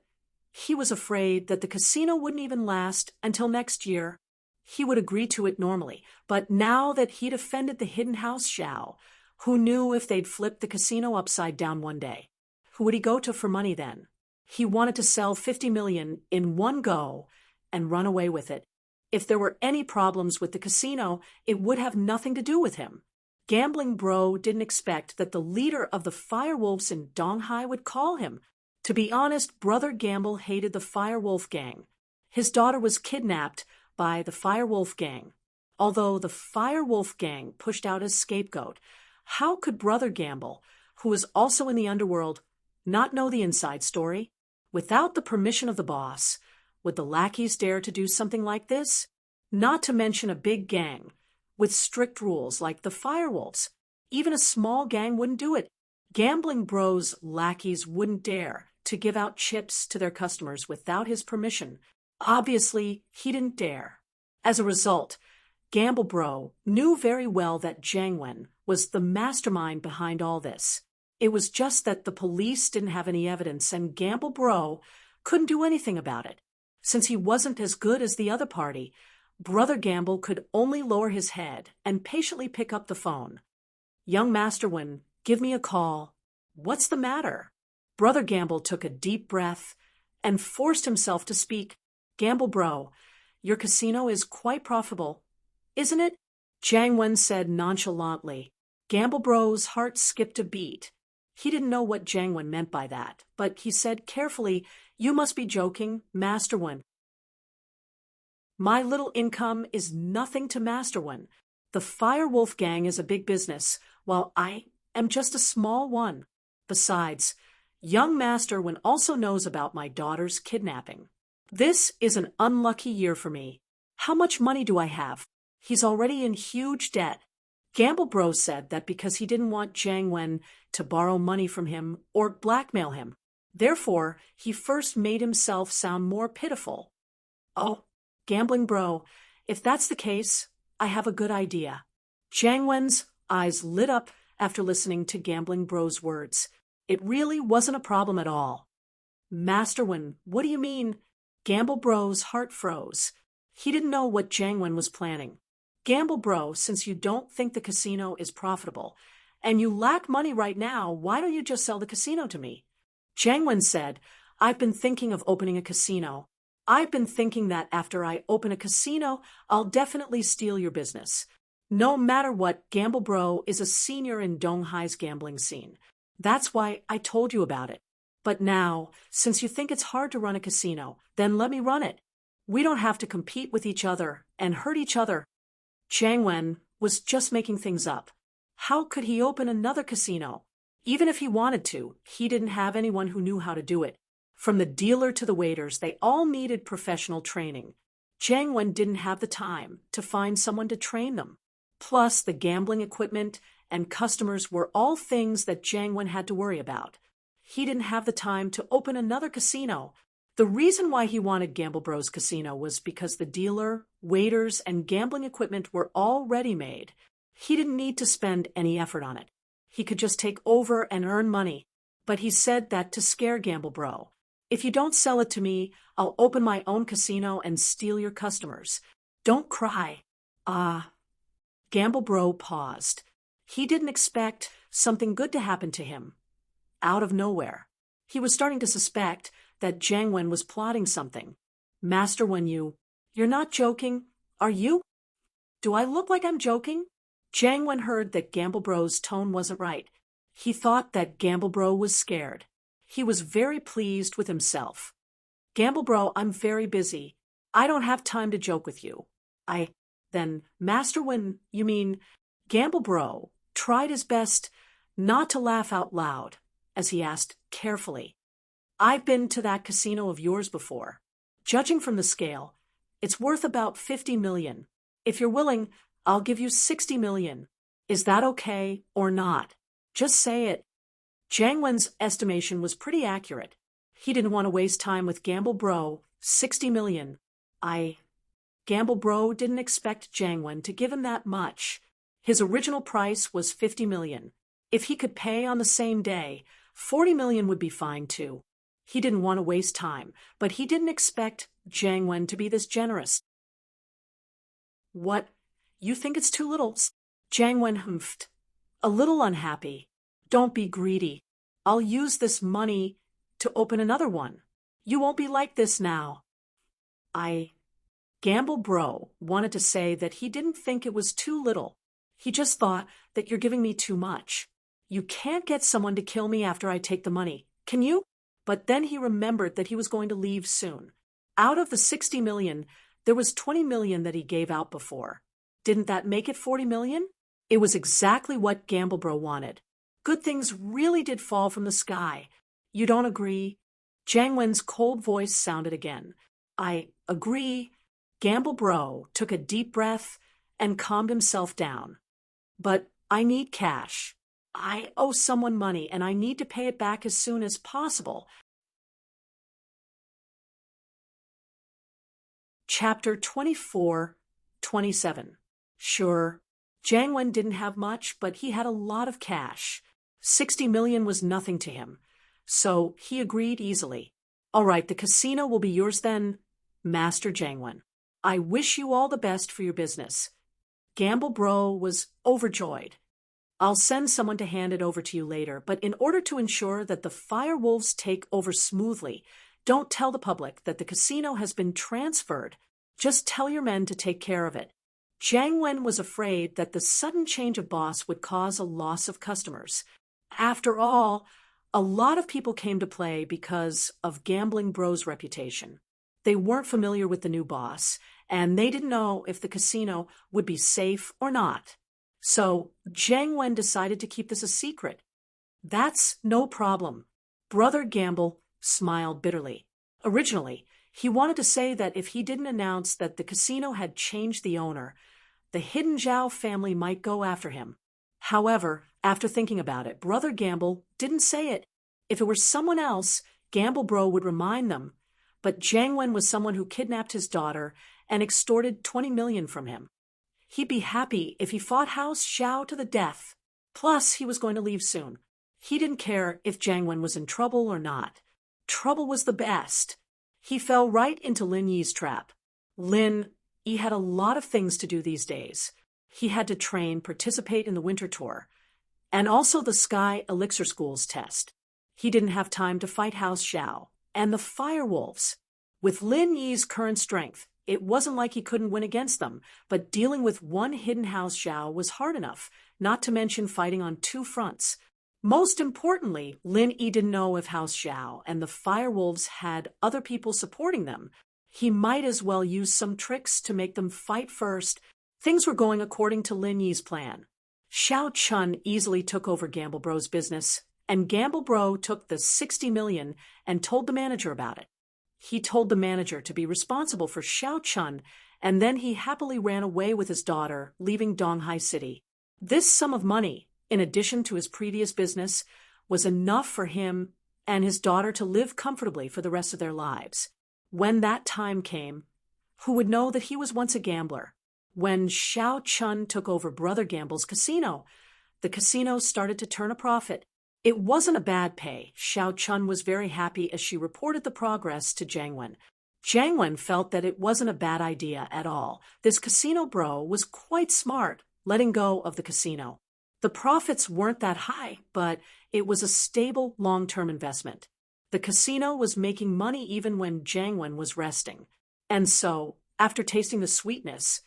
he was afraid that the casino wouldn't even last until next year. He would agree to it normally, but now that he'd offended the hidden house Xiao, who knew if they'd flipped the casino upside down one day? Who would he go to for money then? He wanted to sell 50 million in one go and run away with it. If there were any problems with the casino, it would have nothing to do with him. Gambling Bro didn't expect that the leader of the Firewolves in Donghai would call him. To be honest, Brother Gamble hated the Firewolf gang. His daughter was kidnapped by the Firewolf gang. Although the Firewolf gang pushed out his scapegoat, how could Brother Gamble, who was also in the underworld, not know the inside story? Without the permission of the boss, would the lackeys dare to do something like this? Not to mention a big gang, with strict rules like the Firewolves. Even a small gang wouldn't do it. Gambling Bro's lackeys wouldn't dare to give out chips to their customers without his permission. Obviously, he didn't dare. As a result, Gamble Bro knew very well that Jiang Wen was the mastermind behind all this. It was just that the police didn't have any evidence, and Gamble Bro couldn't do anything about it. Since he wasn't as good as the other party, Brother Gamble could only lower his head and patiently pick up the phone. Young Master Wen, give me a call. What's the matter? Brother Gamble took a deep breath and forced himself to speak. Gamble Bro, your casino is quite profitable, isn't it? Jiang Wen said nonchalantly. Gamble Bro's heart skipped a beat. He didn't know what Jiang Wen meant by that, but he said carefully, You must be joking, Master Wen. My little income is nothing to Master Wen. The Firewolf gang is a big business, while I am just a small one. Besides, young Master Wen also knows about my daughter's kidnapping. This is an unlucky year for me. How much money do I have? He's already in huge debt. Gamble Bro said that because he didn't want Jiang Wen to borrow money from him or blackmail him. Therefore, he first made himself sound more pitiful. Oh, Gambling Bro, if that's the case, I have a good idea. Jiang Wen's eyes lit up after listening to Gambling Bro's words. It really wasn't a problem at all. Master Wen, what do you mean? Gamble Bro's heart froze. He didn't know what Jiang Wen was planning. Gamble Bro, since you don't think the casino is profitable, and you lack money right now, why don't you just sell the casino to me? Jiang Wen said, I've been thinking of opening a casino. I've been thinking that after I open a casino, I'll definitely steal your business. No matter what, Gamble Bro is a senior in Donghai's gambling scene. That's why I told you about it. But now, since you think it's hard to run a casino, then let me run it. We don't have to compete with each other and hurt each other. Jiang Wen was just making things up. How could he open another casino? Even if he wanted to, he didn't have anyone who knew how to do it. From the dealer to the waiters, they all needed professional training. Jiang Wen didn't have the time to find someone to train them. Plus, the gambling equipment and customers were all things that Jiang Wen had to worry about. He didn't have the time to open another casino. The reason why he wanted Gamble Bros Casino was because the dealer, waiters, and gambling equipment were all ready-made. He didn't need to spend any effort on it. He could just take over and earn money. But he said that to scare Gamble Bro. If you don't sell it to me, I'll open my own casino and steal your customers. Don't cry. Gamble Bro paused. He didn't expect something good to happen to him. Out of nowhere. He was starting to suspect that Jiang Wen was plotting something. Master Wen, you're not joking, are you? Do I look like I'm joking? Jiang Wen heard that Gamble Bro's tone wasn't right. He thought that Gamble Bro was scared. He was very pleased with himself. Gamble Bro, I'm very busy. I don't have time to joke with you. Then, Master Wen, you mean, Gamble Bro tried his best not to laugh out loud, as he asked carefully. I've been to that casino of yours before. Judging from the scale, it's worth about 50 million. If you're willing, I'll give you 60 million. Is that okay or not? Just say it. Jiang Wen's estimation was pretty accurate. He didn't want to waste time with Gamble Bro. 60 million. Gamble Bro didn't expect Jiang Wen to give him that much. His original price was 50 million. If he could pay on the same day, 40 million would be fine too. He didn't want to waste time, but he didn't expect Jiang Wen to be this generous. What? You think it's too little? Jiang Wen humphed. A little unhappy. Don't be greedy. I'll use this money to open another one. You won't be like this now. Gamble Bro wanted to say that he didn't think it was too little. He just thought that you're giving me too much. You can't get someone to kill me after I take the money, can you? But then he remembered that he was going to leave soon. Out of the 60 million, there was 20 million that he gave out before. Didn't that make it 40 million? It was exactly what Gamble Bro wanted. Good things really did fall from the sky. You don't agree? Jiang Wen's cold voice sounded again. I agree. Gamble Bro took a deep breath and calmed himself down. But I need cash. I owe someone money and I need to pay it back as soon as possible. Chapter 24-27. Sure. Jiang Wen didn't have much, but he had a lot of cash. 60 million was nothing to him. So he agreed easily. All right, the casino will be yours then, Master Jiang Wen. I wish you all the best for your business. Gamble Bro was overjoyed. I'll send someone to hand it over to you later, but in order to ensure that the fire wolves take over smoothly, don't tell the public that the casino has been transferred. Just tell your men to take care of it. Jiang Wen was afraid that the sudden change of boss would cause a loss of customers. After all, a lot of people came to play because of Gambling Bro's reputation. They weren't familiar with the new boss, and they didn't know if the casino would be safe or not. So Jiang Wen decided to keep this a secret. That's no problem. Brother Gamble smiled bitterly. Originally, he wanted to say that if he didn't announce that the casino had changed the owner, the Hidden Zhao family might go after him. However, after thinking about it, Brother Gamble didn't say it. If it were someone else, Gamble Bro would remind them. But Jiang Wen was someone who kidnapped his daughter and extorted 20 million from him. He'd be happy if he fought House Xiao to the death. Plus, he was going to leave soon. He didn't care if Jiang Wen was in trouble or not. Trouble was the best. He fell right into Lin Yi's trap. Lin Yi had a lot of things to do these days. He had to train, participate in the winter tour, and also the Sky Elixir School's test. He didn't have time to fight House Xiao and the Firewolves. With Lin Yi's current strength, it wasn't like he couldn't win against them, but dealing with one hidden House Xiao was hard enough, not to mention fighting on two fronts. Most importantly, Lin Yi didn't know if House Xiao and the Firewolves had other people supporting them. He might as well use some tricks to make them fight first. Things were going according to Lin Yi's plan. Xiao Chun easily took over Gamble Bro's business, and Gamble Bro took the $60 million and told the manager about it. He told the manager to be responsible for Xiao Chun, and then he happily ran away with his daughter, leaving Donghai City. This sum of money, in addition to his previous business, was enough for him and his daughter to live comfortably for the rest of their lives. When that time came, who would know that he was once a gambler? When Xiao Chun took over Brother Gamble's casino, the casino started to turn a profit. It wasn't a bad pay. Xiao Chun was very happy as she reported the progress to Jiang Wen. Jiang Wen felt that it wasn't a bad idea at all. This casino bro was quite smart, letting go of the casino. The profits weren't that high, but it was a stable, long-term investment. The casino was making money even when Jiang Wen was resting. And so, after tasting the sweetness,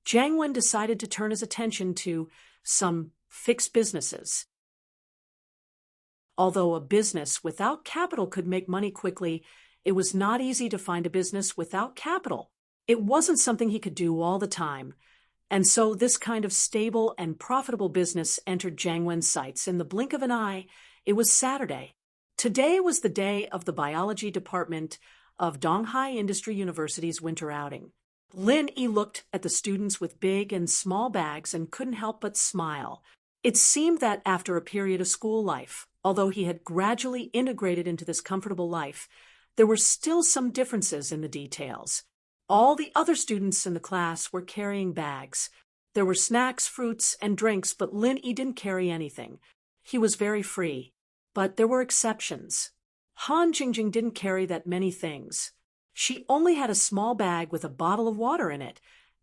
Jiang Wen decided to turn his attention to some fixed businesses. Although a business without capital could make money quickly, it was not easy to find a business without capital. It wasn't something he could do all the time. And so this kind of stable and profitable business entered Jiang Wen's sights in the blink of an eye. It was Saturday. Today was the day of the biology department of Donghai Industry University's winter outing. Lin Yi looked at the students with big and small bags and couldn't help but smile. It seemed that after a period of school life, although he had gradually integrated into this comfortable life, there were still some differences in the details. All the other students in the class were carrying bags. There were snacks, fruits, and drinks, but Lin Yi didn't carry anything. He was very free. But there were exceptions. Han Jingjing didn't carry that many things. She only had a small bag with a bottle of water in it,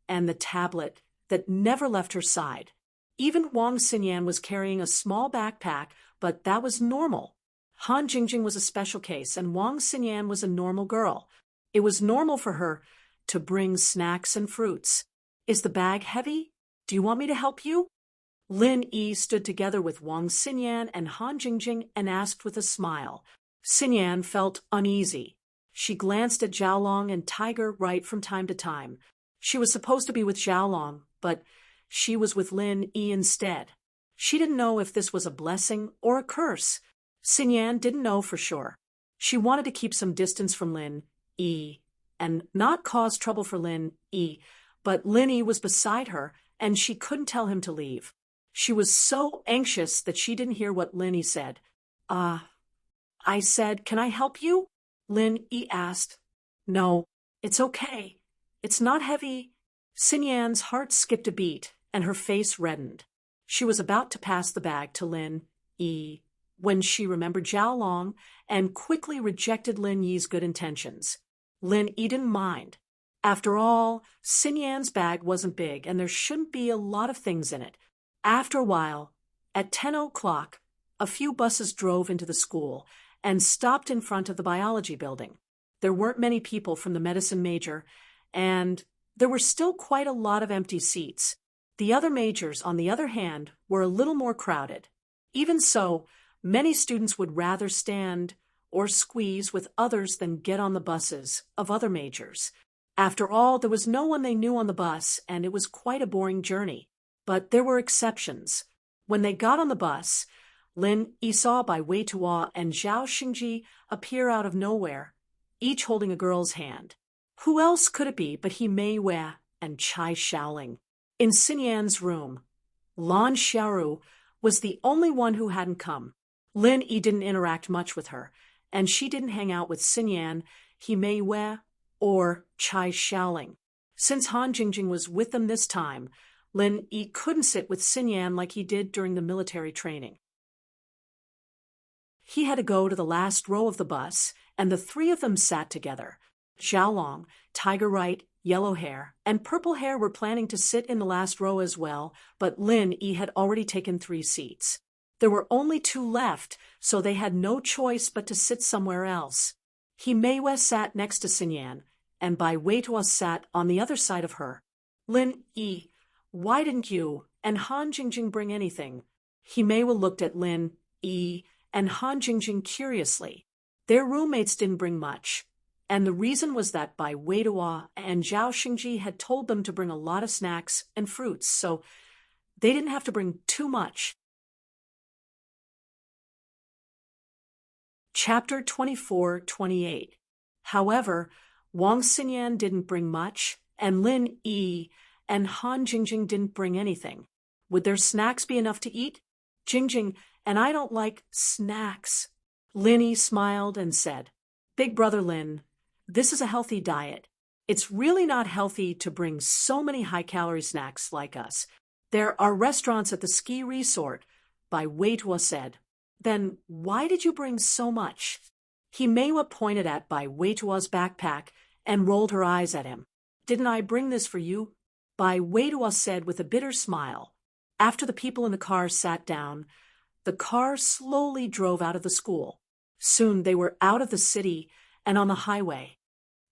and the tablet that never left her side. Even Wang Xinyan was carrying a small backpack, but that was normal. Han Jingjing was a special case, and Wang Xinyan was a normal girl. It was normal for her to bring snacks and fruits. Is the bag heavy? Do you want me to help you? Lin Yi stood together with Wang Xinyan and Han Jingjing and asked with a smile. Xinyan felt uneasy. She glanced at Zhaolong and Tiger right from time to time. She was supposed to be with Zhaolong, but she was with Lin Yi instead. She didn't know if this was a blessing or a curse. Xinyan didn't know for sure. She wanted to keep some distance from Lin Yi and not cause trouble for Lin Yi, but Lin Yi was beside her and she couldn't tell him to leave. She was so anxious that she didn't hear what Lin Yi said. I said, can I help you? Lin Yi asked. No, it's okay. It's not heavy. Xinyan's heart skipped a beat and her face reddened. She was about to pass the bag to Lin Yi when she remembered Zhaolong and quickly rejected Lin Yi's good intentions. Lin Yi didn't mind. After all, Xinyan's bag wasn't big and there shouldn't be a lot of things in it. After a while, at 10 o'clock, a few buses drove into the school and stopped in front of the biology building. There weren't many people from the medicine major, and there were still quite a lot of empty seats. The other majors, on the other hand, were a little more crowded. Even so, many students would rather stand or squeeze with others than get on the buses of other majors. After all, there was no one they knew on the bus, and it was quite a boring journey. But there were exceptions. When they got on the bus, Lin Yi saw Bai Weituo and Zhao Xingji appear out of nowhere, each holding a girl's hand. Who else could it be but He Mei Wei and Chai Shaoling? In Xinyan's room, Lan Xiaoru was the only one who hadn't come. Lin Yi didn't interact much with her, and she didn't hang out with Xinyan, He Mei Wei, or Chai Shaoling. Since Han Jingjing was with them this time, Lin Yi couldn't sit with Xinyan like he did during the military training. He had to go to the last row of the bus, and the three of them sat together. Xiaolong, tiger right, yellow hair, and purple hair were planning to sit in the last row as well, but Lin Yi had already taken 3 seats. There were only 2 left, so they had no choice but to sit somewhere else. He Meiwei sat next to Xinyan, and Bai Weitua sat on the other side of her. Lin Yi, why didn't you and Han Jingjing bring anything? He Meiwei looked at Lin Yi and Han Jingjing curiously. Their roommates didn't bring much, and the reason was that Bai Weitua and Zhao Xingji had told them to bring a lot of snacks and fruits, so they didn't have to bring too much. Chapter 24-28. However, Wang Xinyan didn't bring much, and Lin Yi and Han Jingjing didn't bring anything. Would their snacks be enough to eat? Jingjing, and I don't like snacks. Lin Yi smiled and said, Big brother Lin, this is a healthy diet. It's really not healthy to bring so many high-calorie snacks like us. There are restaurants at the ski resort, Bai Weitua said. Then why did you bring so much? He Meiwei pointed at Bai Weitua's backpack and rolled her eyes at him. Didn't I bring this for you? Bai Weitua said with a bitter smile. After the people in the car sat down, the car slowly drove out of the school. Soon they were out of the city and on the highway.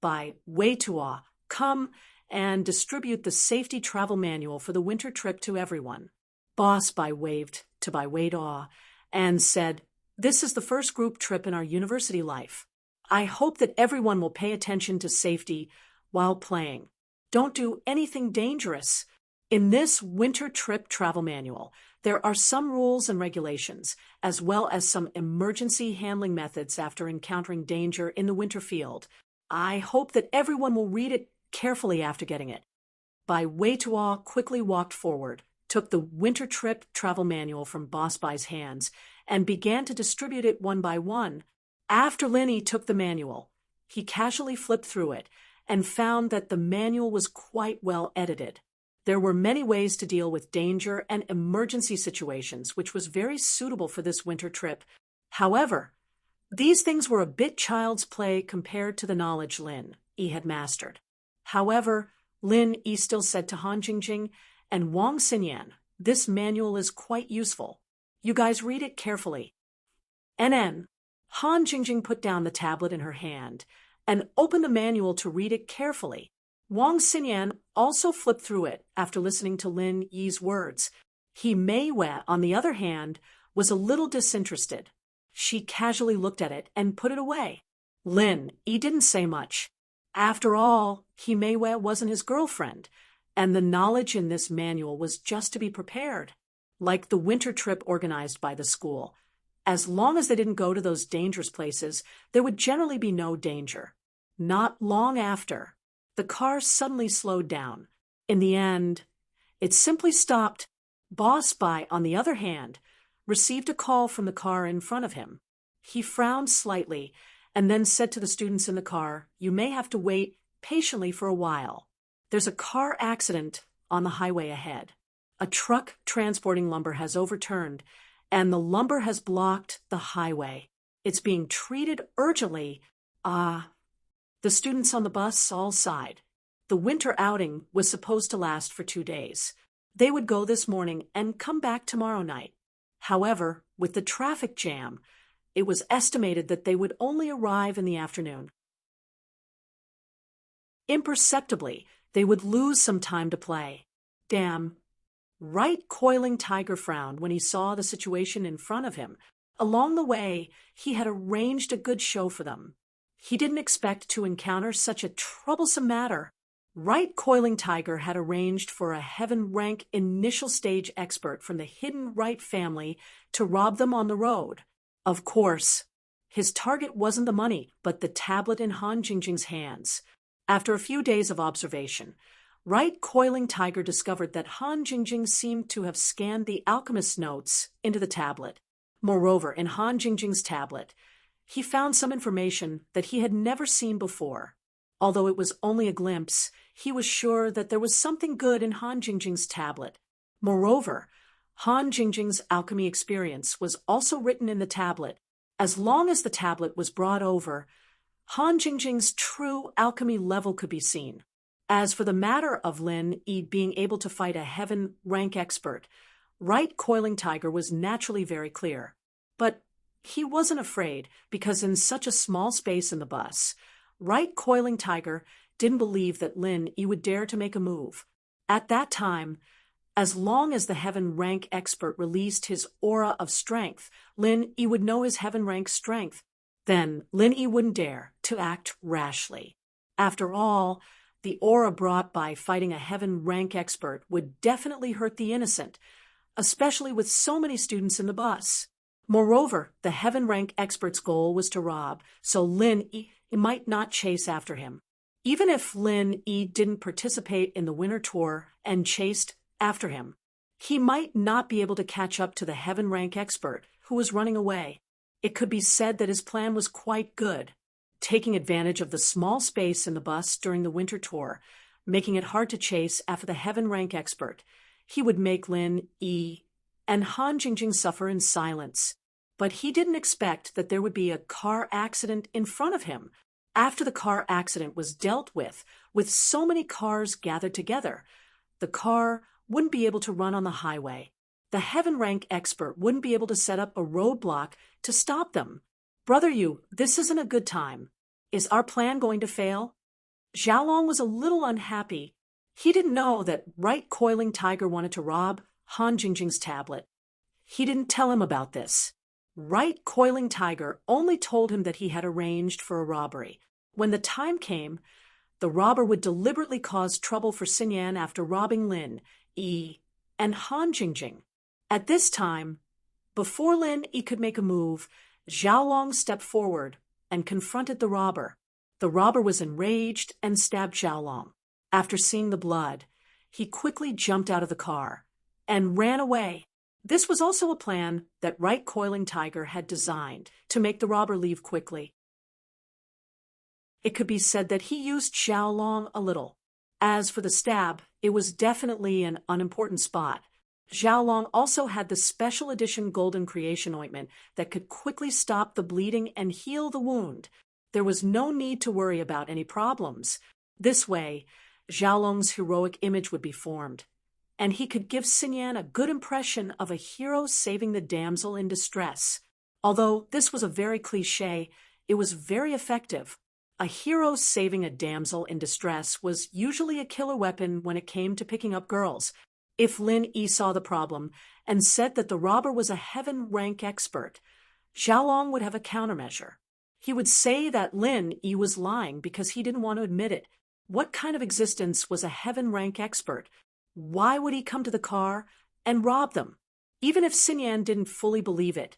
Bai Weitua, come and distribute the safety travel manual for the winter trip to everyone. Boss Bai waved to Bai Weitua and said, This is the first group trip in our university life. I hope that everyone will pay attention to safety while playing. Don't do anything dangerous. In this winter trip travel manual, there are some rules and regulations, as well as some emergency handling methods after encountering danger in the winter field. I hope that everyone will read it carefully after getting it. Bai Weitua quickly walked forward, took the winter trip travel manual from Boss Bai's hands, and began to distribute it one by one. After Lin Yi took the manual, he casually flipped through it and found that the manual was quite well edited. There were many ways to deal with danger and emergency situations, which was very suitable for this winter trip. However, these things were a bit child's play compared to the knowledge Lin Yi had mastered. However, Lin Yi still said to Han Jingjing and Wang Xinyan, This manual is quite useful. You guys read it carefully. NN. Han Jingjing put down the tablet in her hand and opened the manual to read it carefully. Wang Xinyan also flipped through it after listening to Lin Yi's words. He Meiwei, on the other hand, was a little disinterested. She casually looked at it and put it away. Lin Yi didn't say much. After all, He Meiwei wasn't his girlfriend, and the knowledge in this manual was just to be prepared. Like the winter trip organized by the school, as long as they didn't go to those dangerous places, there would generally be no danger. Not long after, the car suddenly slowed down. In the end, it simply stopped. Boss Bai, on the other hand, received a call from the car in front of him. He frowned slightly and then said to the students in the car, You may have to wait patiently for a while. There's a car accident on the highway ahead. A truck transporting lumber has overturned, and the lumber has blocked the highway. It's being treated urgently. The students on the bus all sighed. The winter outing was supposed to last for 2 days. They would go this morning and come back tomorrow night. However, with the traffic jam, it was estimated that they would only arrive in the afternoon. Imperceptibly, they would lose some time to play. Damn. Right coiling Tiger frowned when he saw the situation in front of him. Along the way, he had arranged a good show for them. He didn't expect to encounter such a troublesome matter. Right Coiling Tiger had arranged for a heaven-rank initial stage expert from the hidden Wright family to rob them on the road. Of course, his target wasn't the money, but the tablet in Han Jingjing's hands. After a few days of observation, Right Coiling Tiger discovered that Han Jingjing seemed to have scanned the alchemist's notes into the tablet. Moreover, in Han Jingjing's tablet, he found some information that he had never seen before. Although it was only a glimpse, he was sure that there was something good in Han Jingjing's tablet. Moreover, Han Jingjing's alchemy experience was also written in the tablet. As long as the tablet was brought over, Han Jingjing's true alchemy level could be seen. As for the matter of Lin Yi being able to fight a heaven rank expert, Right Coiling Tiger was naturally very clear. But he wasn't afraid, because in such a small space in the bus, Right Coiling Tiger didn't believe that Lin Yi would dare to make a move. At that time, as long as the heaven rank expert released his aura of strength, Lin Yi would know his heaven rank strength. Then Lin Yi wouldn't dare to act rashly. After all, the aura brought by fighting a heaven rank expert would definitely hurt the innocent, especially with so many students in the bus. Moreover, the heaven rank expert's goal was to rob, so Lin Yi might not chase after him. Even if Lin Yi didn't participate in the winter tour and chased after him, he might not be able to catch up to the heaven rank expert who was running away. It could be said that his plan was quite good, taking advantage of the small space in the bus during the winter tour, making it hard to chase after the heaven rank expert. He would make Lin Yi and Han Jingjing suffer in silence. But he didn't expect that there would be a car accident in front of him. After the car accident was dealt with so many cars gathered together, the car wouldn't be able to run on the highway. The heaven rank expert wouldn't be able to set up a roadblock to stop them. Brother Yu, this isn't a good time. Is our plan going to fail? Xiaolong was a little unhappy. He didn't know that Right Coiling Tiger wanted to rob Han Jingjing's tablet. He didn't tell him about this. Right Coiling Tiger only told him that he had arranged for a robbery. When the time came, the robber would deliberately cause trouble for Xinyan after robbing Lin Yi and Han Jingjing. At this time, before Lin Yi could make a move, Xiaolong stepped forward and confronted the robber. The robber was enraged and stabbed Xiaolong. After seeing the blood, he quickly jumped out of the car and ran away. This was also a plan that Right Coiling Tiger had designed to make the robber leave quickly. It could be said that he used Xiaolong a little. As for the stab, it was definitely an unimportant spot. Xiaolong also had the special edition golden creation ointment that could quickly stop the bleeding and heal the wound. There was no need to worry about any problems. This way, Xiaolong's heroic image would be formed, and he could give Xinyan a good impression of a hero saving the damsel in distress. Although this was a very cliché, it was very effective. A hero saving a damsel in distress was usually a killer weapon when it came to picking up girls. If Lin Yi saw the problem and said that the robber was a heaven rank expert, Xiaolong would have a countermeasure. He would say that Lin Yi was lying because he didn't want to admit it. What kind of existence was a heaven rank expert? Why would he come to the car and rob them? Even if Xinyan didn't fully believe it,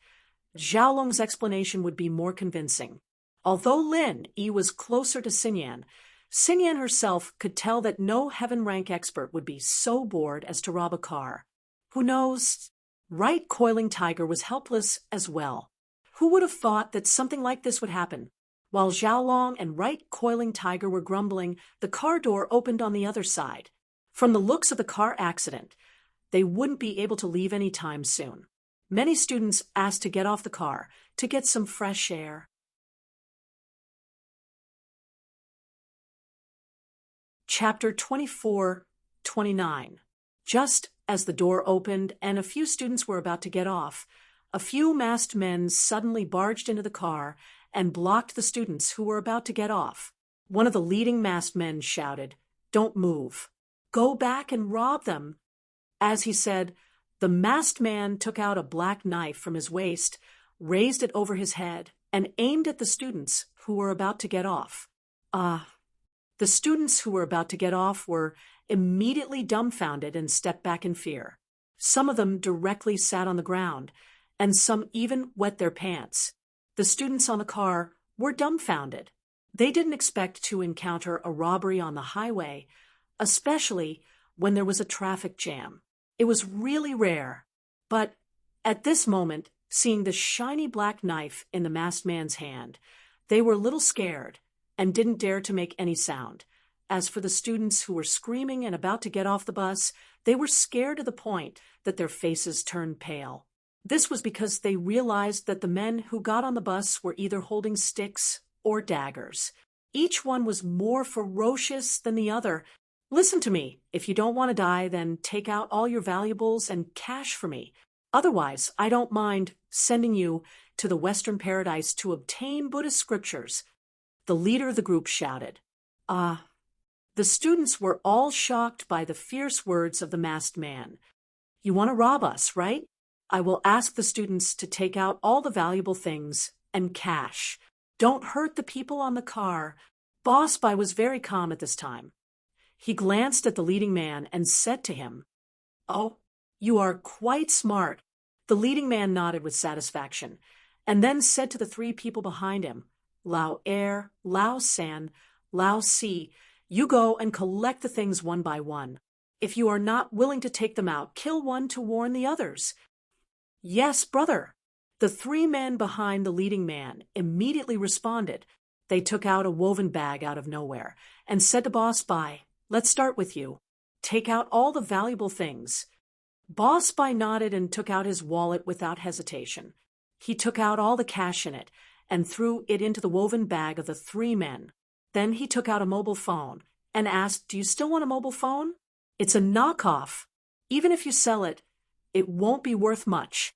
Xiaolong's explanation would be more convincing. Although Lin Yi was closer to Xinyan, Xinyan herself could tell that no heaven rank expert would be so bored as to rob a car. Who knows? Right Coiling Tiger was helpless as well. Who would have thought that something like this would happen? While Xiaolong and Right Coiling Tiger were grumbling, the car door opened on the other side. From the looks of the car accident, they wouldn't be able to leave any time soon. Many students asked to get off the car to get some fresh air. Chapter 24-29. Just as the door opened and a few students were about to get off, a few masked men suddenly barged into the car and blocked the students who were about to get off. One of the leading masked men shouted, "Don't move. Go back and rob them." As he said, the masked man took out a black knife from his waist, raised it over his head, and aimed at the students who were about to get off. The students who were about to get off were immediately dumbfounded and stepped back in fear. Some of them directly sat on the ground, and some even wet their pants. The students on the car were dumbfounded. They didn't expect to encounter a robbery on the highway, especially when there was a traffic jam. It was really rare. But at this moment, seeing the shiny black knife in the masked man's hand, they were a little scared. and didn't dare to make any sound. As for the students who were screaming and about to get off the bus, they were scared to the point that their faces turned pale. This was because they realized that the men who got on the bus were either holding sticks or daggers. Each one was more ferocious than the other. "Listen to me. If you don't want to die, then take out all your valuables and cash for me. Otherwise, I don't mind sending you to the Western Paradise to obtain Buddhist scriptures," the leader of the group shouted. The students were all shocked by the fierce words of the masked man. "You want to rob us, right? I will ask the students to take out all the valuable things and cash. Don't hurt the people on the car." Boss Bai was very calm at this time. He glanced at the leading man and said to him, "Oh, you are quite smart." The leading man nodded with satisfaction, and then said to the three people behind him, "Lao Er, Lao San, Lao Si, you go and collect the things one by one. If you are not willing to take them out, kill one to warn the others." "Yes, brother." The three men behind the leading man immediately responded. They took out a woven bag out of nowhere and said to Boss Bai, "Let's start with you. Take out all the valuable things." Boss Bai nodded and took out his wallet without hesitation. He took out all the cash in it and threw it into the woven bag of the three men. Then he took out a mobile phone and asked, "Do you still want a mobile phone? It's a knockoff. Even if you sell it, it won't be worth much.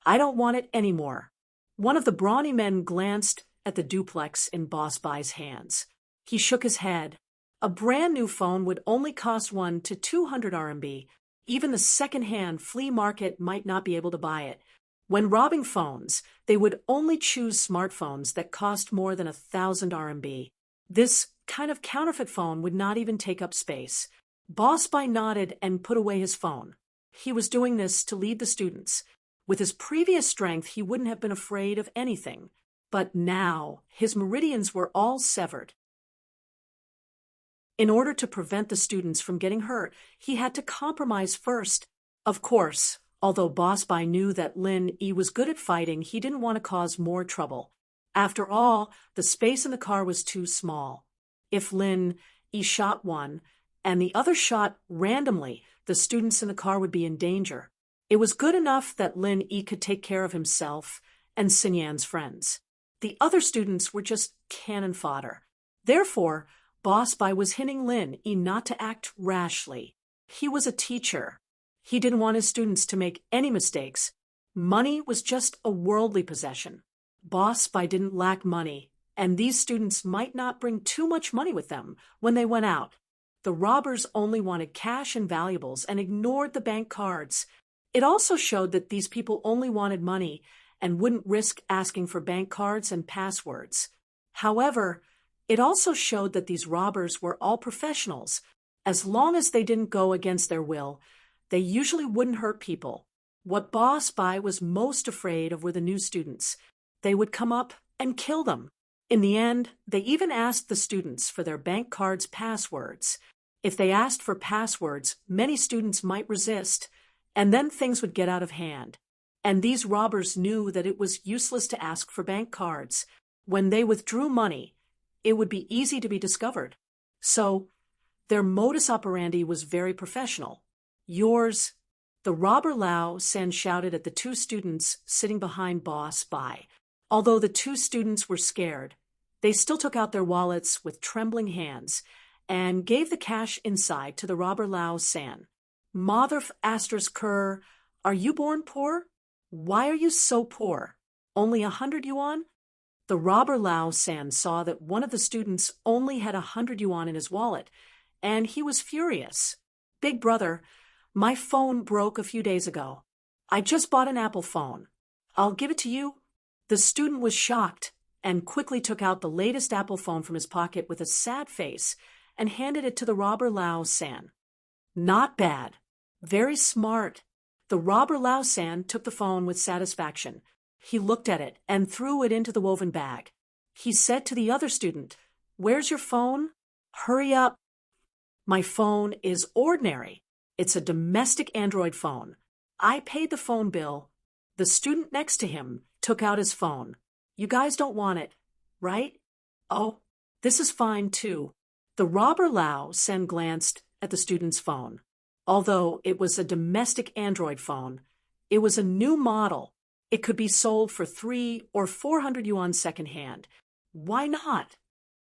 I don't want it anymore." One of the brawny men glanced at the duplex in Boss Bai's hands. He shook his head. A brand new phone would only cost 1 to 200 RMB. Even the second-hand flea market might not be able to buy it. When robbing phones, they would only choose smartphones that cost more than 1,000 RMB. This kind of counterfeit phone would not even take up space. Boss Bai nodded and put away his phone. He was doing this to lead the students. With his previous strength, he wouldn't have been afraid of anything. But now, his meridians were all severed. In order to prevent the students from getting hurt, he had to compromise first. Of course, although Boss Bai knew that Lin Yi was good at fighting, he didn't want to cause more trouble. After all, the space in the car was too small. If Lin Yi shot one, and the other shot randomly, the students in the car would be in danger. It was good enough that Lin Yi could take care of himself and Xin Yan's friends. The other students were just cannon fodder. Therefore, Boss Bai was hinting Lin Yi not to act rashly. He was a teacher. He didn't want his students to make any mistakes. Money was just a worldly possession. Boss Bai didn't lack money, and these students might not bring too much money with them when they went out. The robbers only wanted cash and valuables and ignored the bank cards. It also showed that these people only wanted money and wouldn't risk asking for bank cards and passwords. However, it also showed that these robbers were all professionals. As long as they didn't go against their will, they usually wouldn't hurt people. What Boss Bai was most afraid of were the new students. They would come up and kill them. In the end, they even asked the students for their bank cards' passwords. If they asked for passwords, many students might resist, and then things would get out of hand. And these robbers knew that it was useless to ask for bank cards. When they withdrew money, it would be easy to be discovered. So, their modus operandi was very professional. "Yours." The robber Lao San shouted at the two students sitting behind Boss Bai. Although the two students were scared, they still took out their wallets with trembling hands and gave the cash inside to the robber Lao San. "Mother asterisk Kerr, are you born poor? Why are you so poor? Only 100 yuan?" The robber Lao San saw that one of the students only had 100 yuan in his wallet, and he was furious. "Big brother, my phone broke a few days ago. I just bought an Apple phone. I'll give it to you." The student was shocked and quickly took out the latest Apple phone from his pocket with a sad face and handed it to the robber Lao San. "Not bad. Very smart." The robber Lao San took the phone with satisfaction. He looked at it and threw it into the woven bag. He said to the other student, "Where's your phone? Hurry up." "My phone is ordinary. It's a domestic Android phone. I paid the phone bill." The student next to him took out his phone. "You guys don't want it, right? Oh, This is fine too. The robber Lao Sen glanced at the student's phone. Although it was a domestic Android phone, it was a new model. It could be sold for 3 or 400 yuan secondhand. Why not?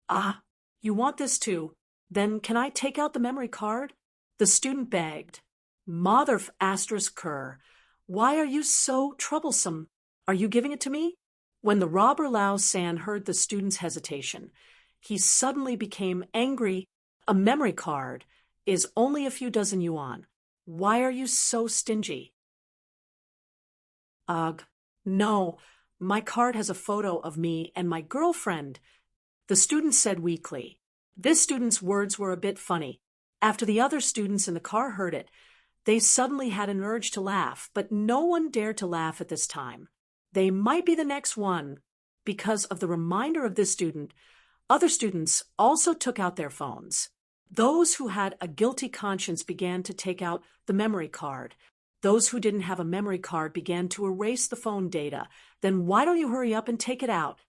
Ah, you want this too? Then can I take out the memory card? The student begged. Mother asterisk cur, why are you so troublesome? Are you giving it to me? When the robber Lao San heard the student's hesitation, he suddenly became angry. A memory card is only a few dozen yuan. Why are you so stingy? Ugh, no, my card has a photo of me and my girlfriend, the student said weakly. This student's words were a bit funny. After the other students in the car heard it, they suddenly had an urge to laugh, but no one dared to laugh at this time. They might be the next one. Because of the reminder of this student, other students also took out their phones. Those who had a guilty conscience began to take out the memory card. Those who didn't have a memory card began to erase the phone data. Then why don't you hurry up and take it out?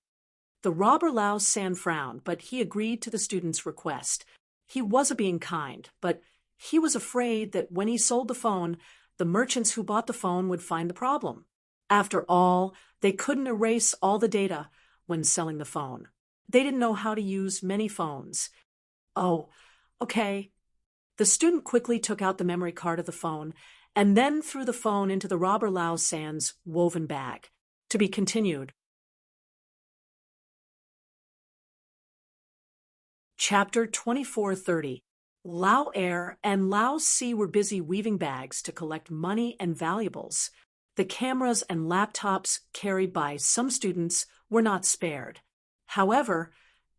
The robber Lao San frowned, but he agreed to the student's request. He was being kind, but he was afraid that when he sold the phone, the merchants who bought the phone would find the problem. After all, they couldn't erase all the data when selling the phone. They didn't know how to use many phones. Oh, okay. The student quickly took out the memory card of the phone and then threw the phone into the robber Lao San's woven bag. To be continued. Chapter 2430. Lao Air and Lao C were busy weaving bags to collect money and valuables. The cameras and laptops carried by some students were not spared. However,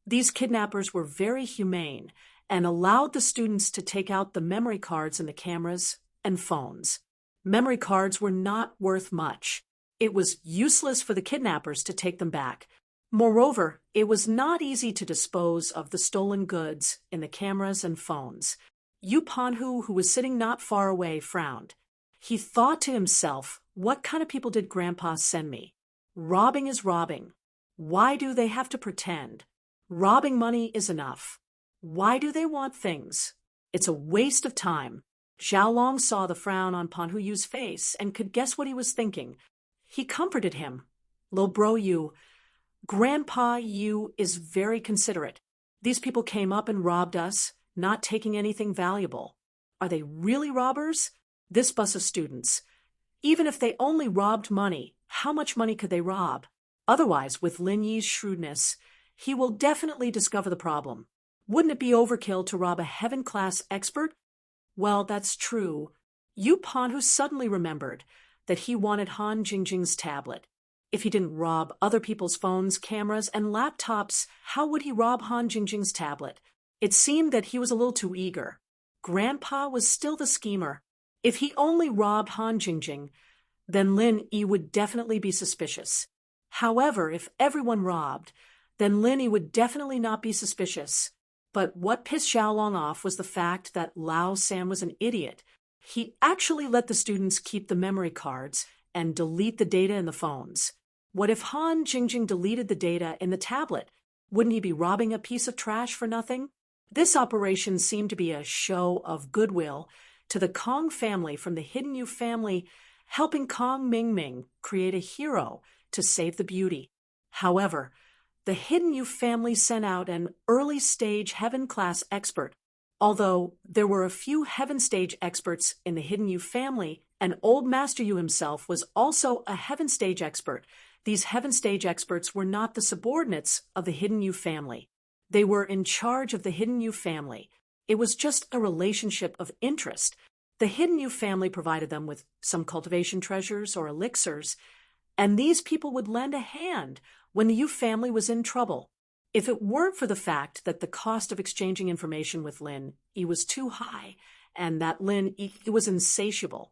these kidnappers were very humane and allowed the students to take out the memory cards in the cameras and phones. Memory cards were not worth much. It was useless for the kidnappers to take them back. Moreover, it was not easy to dispose of the stolen goods in the cameras and phones. Yu Panhu, who was sitting not far away, frowned. He thought to himself, what kind of people did Grandpa send me? Robbing is robbing. Why do they have to pretend? Robbing money is enough. Why do they want things? It's a waste of time. Xiaolong saw the frown on Panhu Yu's face and could guess what he was thinking. He comforted him. Lo bro Yu, Grandpa Yu is very considerate. These people came up and robbed us, not taking anything valuable. Are they really robbers? This bus of students. Even if they only robbed money, how much money could they rob? Otherwise, with Lin Yi's shrewdness, he will definitely discover the problem. Wouldn't it be overkill to rob a heaven-class expert? Well, that's true. Yu Panhu suddenly remembered that he wanted Han Jingjing's tablet. If he didn't rob other people's phones, cameras, and laptops, how would he rob Han Jingjing's tablet? It seemed that he was a little too eager. Grandpa was still the schemer. If he only robbed Han Jingjing, then Lin Yi would definitely be suspicious. However, if everyone robbed, then Lin Yi would definitely not be suspicious. But what pissed Xiaolong off was the fact that Lao San was an idiot. He actually let the students keep the memory cards and delete the data in the phones. What if Han Jingjing deleted the data in the tablet? Wouldn't he be robbing a piece of trash for nothing? This operation seemed to be a show of goodwill to the Kong family from the Hidden Yu family, helping Kong Mingming create a hero to save the beauty. However, the Hidden Yu family sent out an early-stage heaven-class expert. Although there were a few heaven-stage experts in the Hidden Yu family, and Old Master Yu himself was also a heaven-stage expert. These heaven-stage experts were not the subordinates of the Hidden Yu family. They were in charge of the Hidden Yu family. It was just a relationship of interest. The Hidden Yu family provided them with some cultivation treasures or elixirs, and these people would lend a hand when the Yu family was in trouble. If it weren't for the fact that the cost of exchanging information with Lin Yi was too high and that Lin Yi was insatiable,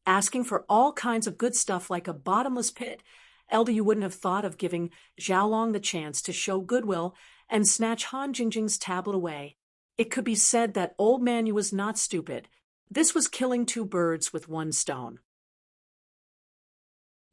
asking for all kinds of good stuff like a bottomless pit, Elder Yu wouldn't have thought of giving Xiaolong the chance to show goodwill and snatch Han Jingjing's tablet away. It could be said that Old Man Yu was not stupid. This was killing two birds with one stone.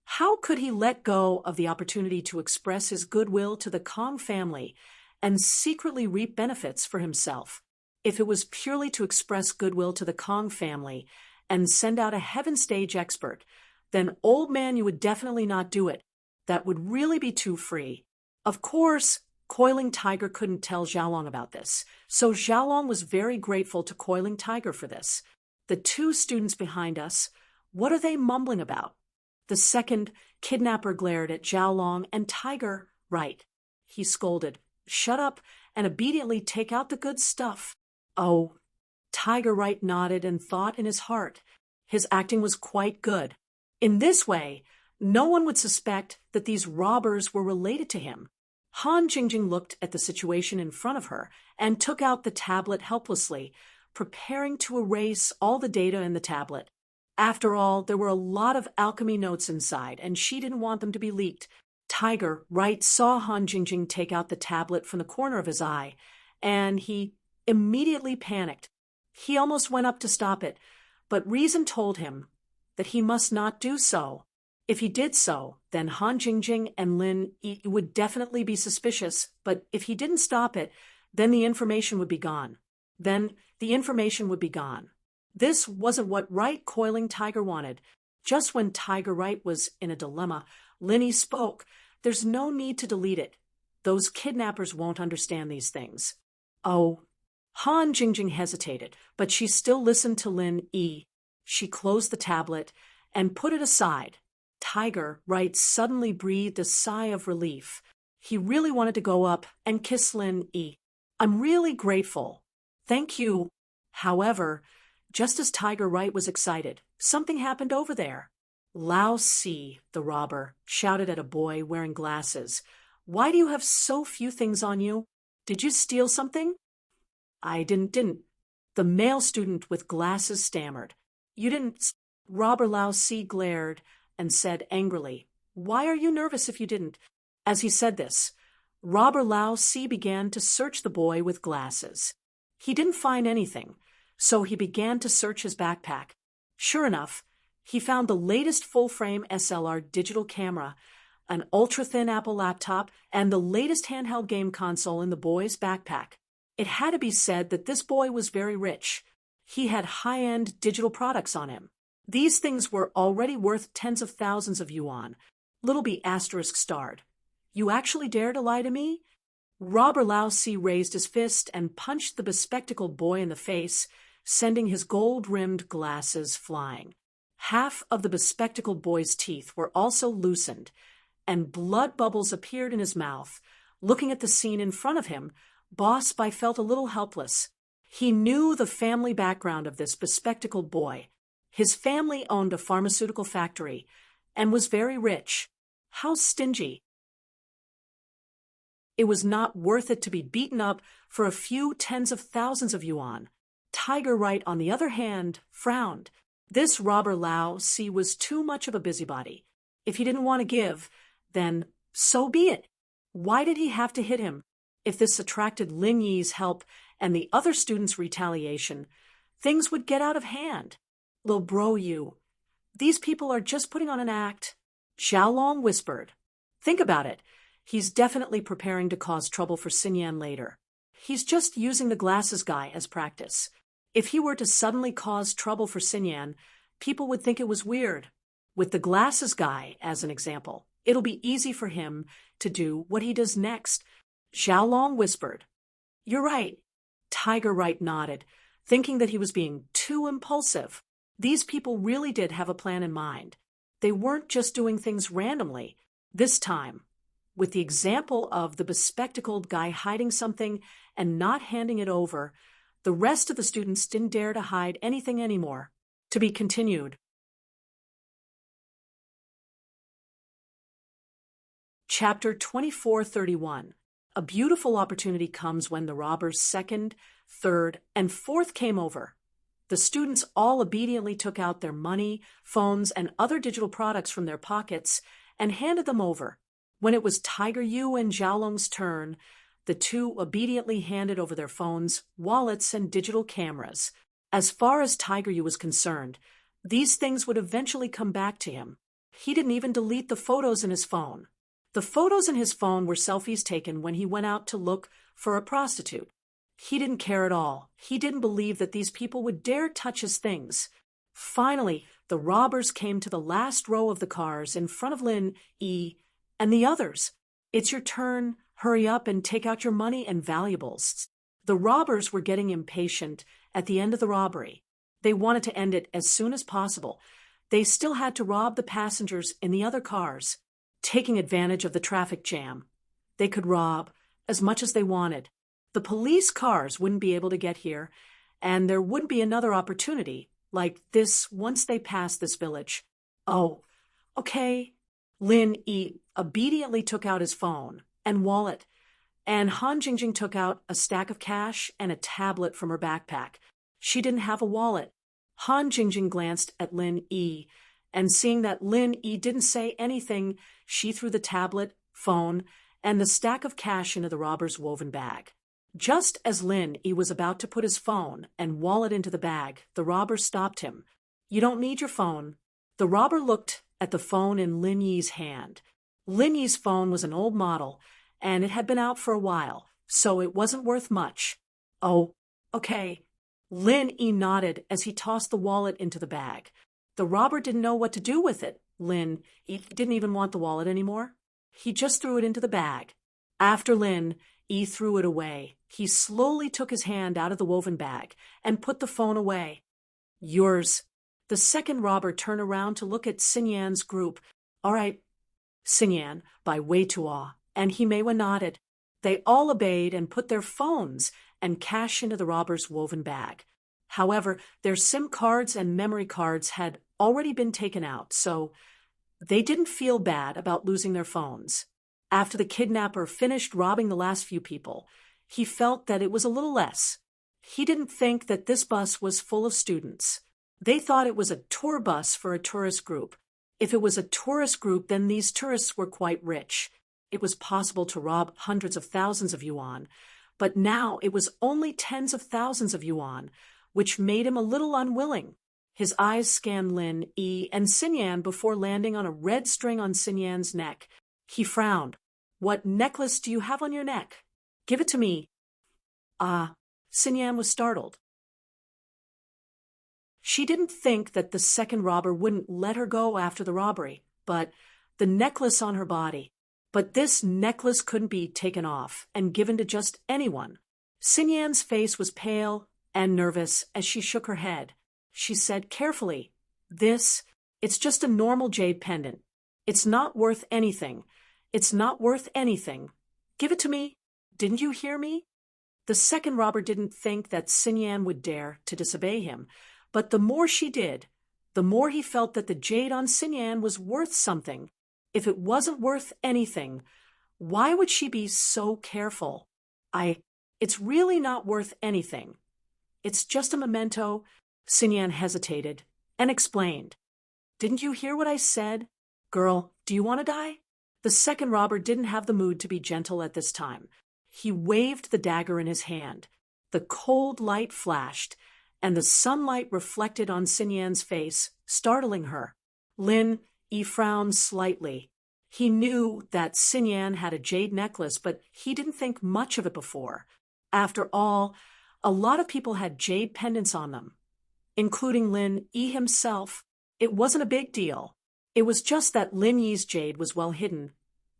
How could he let go of the opportunity to express his goodwill to the Kong family and secretly reap benefits for himself. If it was purely to express goodwill to the Kong family and send out a heaven stage expert, then old man, you would definitely not do it. That would really be too free. Of course, Coiling Tiger couldn't tell Xiaolong about this, so Xiaolong was very grateful to Coiling Tiger for this. The two students behind us, what are they mumbling about? The second kidnapper glared at Xiaolong and Tiger, right. He scolded, shut up and obediently take out the good stuff. Oh, Tiger Right nodded and thought in his heart. His acting was quite good. In this way, no one would suspect that these robbers were related to him. Han Jingjing looked at the situation in front of her and took out the tablet helplessly, preparing to erase all the data in the tablet. After all, there were a lot of alchemy notes inside, and she didn't want them to be leaked. Tiger Right saw Han Jingjing take out the tablet from the corner of his eye, and he immediately panicked. He almost went up to stop it, but reason told him that he must not do so. If he did so, then Han Jingjing and Lin Yi would definitely be suspicious, but if he didn't stop it, then the information would be gone. This wasn't what Right Coiling Tiger wanted. Just when Tiger Right was in a dilemma, Lin Yi spoke. There's no need to delete it. Those kidnappers won't understand these things. Oh. Han Jingjing hesitated, but she still listened to Lin Yi. She closed the tablet and put it aside. Tiger Right suddenly breathed a sigh of relief. He really wanted to go up and kiss Lin Yi. I'm really grateful. Thank you. However, just as Tiger Right was excited, something happened over there. Lao Si, the robber, shouted at a boy wearing glasses. Why do you have so few things on you? Did you steal something? I didn't. The male student with glasses stammered. You didn't. Robber Lao Si glared and said angrily, Why are you nervous if you didn't? As he said this, Robber Lao Si began to search the boy with glasses. He didn't find anything, so he began to search his backpack. Sure enough, he found the latest full-frame SLR digital camera, an ultra-thin Apple laptop, and the latest handheld game console in the boy's backpack. It had to be said that this boy was very rich. He had high-end digital products on him. These things were already worth tens of thousands of yuan. Littleby asterisk starred. You actually dare to lie to me? Robber Lao Si raised his fist and punched the bespectacled boy in the face, sending his gold-rimmed glasses flying. Half of the bespectacled boy's teeth were also loosened, and blood bubbles appeared in his mouth. Looking at the scene in front of him, Boss Bai felt a little helpless. He knew the family background of this bespectacled boy. His family owned a pharmaceutical factory and was very rich. How stingy. It was not worth it to be beaten up for a few tens of thousands of yuan. Tiger Right, on the other hand, frowned. This robber Lao Si was too much of a busybody. If he didn't want to give, then so be it. Why did he have to hit him? If this attracted Lin Yi's help and the other students' retaliation, things would get out of hand. Lil bro you. These people are just putting on an act. Xiaolong whispered. Think about it. He's definitely preparing to cause trouble for Xinyan later. He's just using the glasses guy as practice. If he were to suddenly cause trouble for Xinyan, people would think it was weird. With the glasses guy as an example, it'll be easy for him to do what he does next. Xiaolong whispered. You're right. Tiger Right nodded, thinking that he was being too impulsive. These people really did have a plan in mind. They weren't just doing things randomly. This time, with the example of the bespectacled guy hiding something and not handing it over, the rest of the students didn't dare to hide anything anymore. To be continued. Chapter 2431. A beautiful opportunity comes when the robbers' second, third, and fourth came over. The students all obediently took out their money, phones, and other digital products from their pockets and handed them over. When it was Tiger Yu and Xiaolong's turn, the two obediently handed over their phones, wallets, and digital cameras. As far as Tiger Yu was concerned, these things would eventually come back to him. He didn't even delete the photos in his phone. The photos in his phone were selfies taken when he went out to look for a prostitute. He didn't care at all. He didn't believe that these people would dare touch his things. Finally, the robbers came to the last row of the cars in front of Lin E. and the others. "It's your turn. Hurry up and take out your money and valuables." The robbers were getting impatient at the end of the robbery. They wanted to end it as soon as possible. They still had to rob the passengers in the other cars, taking advantage of the traffic jam. They could rob as much as they wanted. The police cars wouldn't be able to get here, and there wouldn't be another opportunity like this once they passed this village. "Oh, okay." Lin E obediently took out his phone and wallet, and Han Jingjing took out a stack of cash and a tablet from her backpack. She didn't have a wallet. Han Jingjing glanced at Lin E, and seeing that Lin E didn't say anything, she threw the tablet, phone, and the stack of cash into the robber's woven bag. Just as Lin E was about to put his phone and wallet into the bag, the robber stopped him. "You don't need your phone." The robber looked at the phone in Lin Yi's hand. Lin Yi's phone was an old model, and it had been out for a while, so it wasn't worth much. "Oh, okay." Lin E nodded as he tossed the wallet into the bag. The robber didn't know what to do with it. Lin E didn't even want the wallet anymore. He just threw it into the bag. After Lin E threw it away, he slowly took his hand out of the woven bag and put the phone away. "Yours." The second robber turned around to look at Xin Yan's group. "All right." Xin Yan, by Wei Tuo, and Himewa nodded. They all obeyed and put their phones and cash into the robber's woven bag. However, their SIM cards and memory cards had already been taken out, so they didn't feel bad about losing their phones. After the kidnapper finished robbing the last few people, he felt that it was a little less. He didn't think that this bus was full of students. They thought it was a tour bus for a tourist group. If it was a tourist group, then these tourists were quite rich. It was possible to rob hundreds of thousands of yuan, but now it was only tens of thousands of yuan, which made him a little unwilling. His eyes scanned Lin E and Xin Yan before landing on a red string on Xin Yan's neck. He frowned. "What necklace do you have on your neck? Give it to me." Xin Yan was startled. She didn't think that the second robber wouldn't let her go after the robbery, but the necklace on her body. But this necklace couldn't be taken off and given to just anyone. Xin Yan's face was pale and nervous as she shook her head. She said carefully, "It's just a normal jade pendant. It's not worth anything. It's not worth anything. Give it to me. Didn't you hear me?" The second robber didn't think that Xin Yan would dare to disobey him, but the more she did, the more he felt that the jade on Xin Yan was worth something. If it wasn't worth anything, why would she be so careful? It's really not worth anything. It's just a memento." Xin Yan hesitated and explained. "Didn't you hear what I said? Girl, do you want to die?" The second robber didn't have the mood to be gentle at this time. He waved the dagger in his hand. The cold light flashed, and the sunlight reflected on Xin Yan's face, startling her. Lin E frowned slightly. He knew that Xin Yan had a jade necklace, but he didn't think much of it before. After all, a lot of people had jade pendants on them, including Lin E himself. It wasn't a big deal. It was just that Lin Yi's jade was well hidden,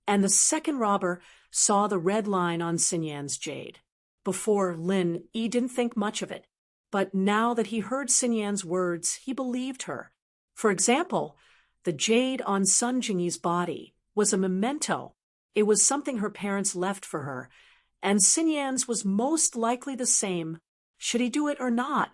and the second robber saw the red line on Xin Yan's jade. Before, Lin E didn't think much of it, but now that he heard Xin Yan's words, he believed her. For example, the jade on Sun Jingyi's body was a memento. It was something her parents left for her, and Xin Yan's was most likely the same. Should he do it or not?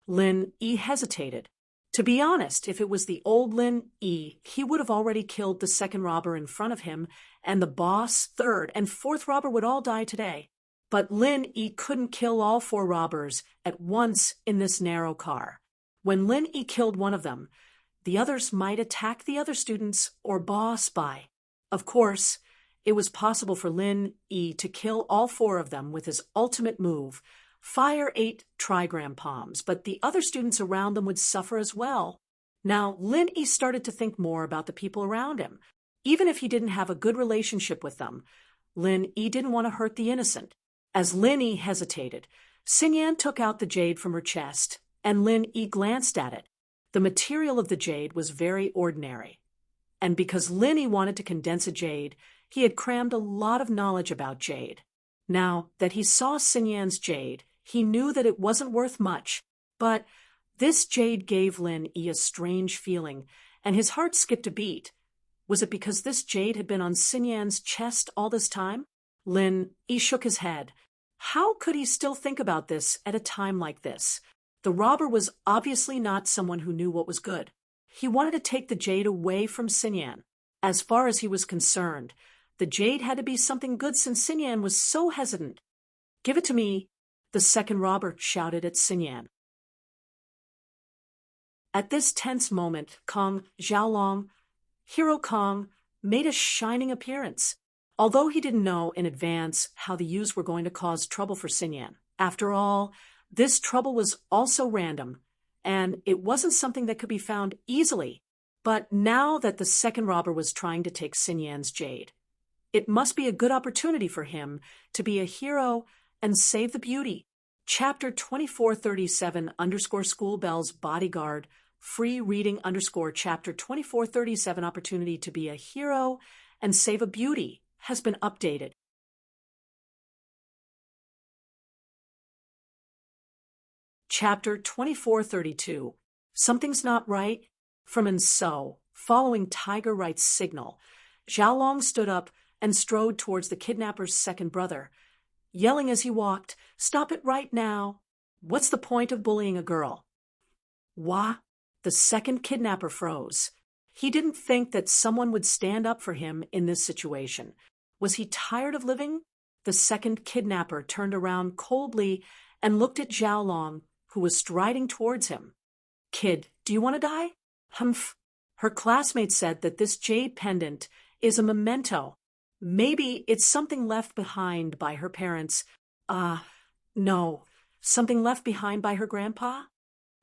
Lin E hesitated. To be honest, if it was the old Lin E, he would have already killed the second robber in front of him, and the boss, third, and fourth robber would all die today. But Lin E couldn't kill all four robbers at once in this narrow car. When Lin E killed one of them, the others might attack the other students or boss by. Of course, it was possible for Lin E to kill all four of them with his ultimate move, fire 8 trigram palms, but the other students around them would suffer as well. Now, Lin E started to think more about the people around him. Even if he didn't have a good relationship with them, Lin Yi didn't want to hurt the innocent. As Lin Yi hesitated, Xinyan took out the jade from her chest, and Lin Yi glanced at it. The material of the jade was very ordinary. And because Lin Yi wanted to condense a jade, he had crammed a lot of knowledge about jade. Now that he saw Xinyan's jade, he knew that it wasn't worth much, but this jade gave Lin Yi a strange feeling, and his heart skipped a beat. Was it because this jade had been on Xinyan's chest all this time? Lin Yi shook his head. How could he still think about this at a time like this? The robber was obviously not someone who knew what was good. He wanted to take the jade away from Xinyan. As far as he was concerned, the jade had to be something good since Xinyan was so hesitant. "Give it to me," the second robber shouted at Xinyan. At this tense moment, Kong Xiaolong, Hero Kong, made a shining appearance. Although he didn't know in advance how the youths were going to cause trouble for Xinyan. After all, this trouble was also random, and it wasn't something that could be found easily. But now that the second robber was trying to take Xinyan's jade, it must be a good opportunity for him to be a hero and save the beauty. Chapter 2437 _School Bell's Bodyguard, free reading _ Chapter 2437 Opportunity to be a hero and save a beauty has been updated. Chapter 2432 Something's Not Right. From and So, following Tiger Right's signal, Xiaolong stood up and strode towards the kidnapper's second brother, yelling as he walked, "Stop it right now! What's the point of bullying a girl?" Wah! The second kidnapper froze. He didn't think that someone would stand up for him in this situation. Was he tired of living? The second kidnapper turned around coldly and looked at Xiaolong, who was striding towards him. "Kid, do you want to die?" "Humph." Her classmate said that this jade pendant is a memento. Maybe it's something left behind by her parents. No. Something left behind by her grandpa?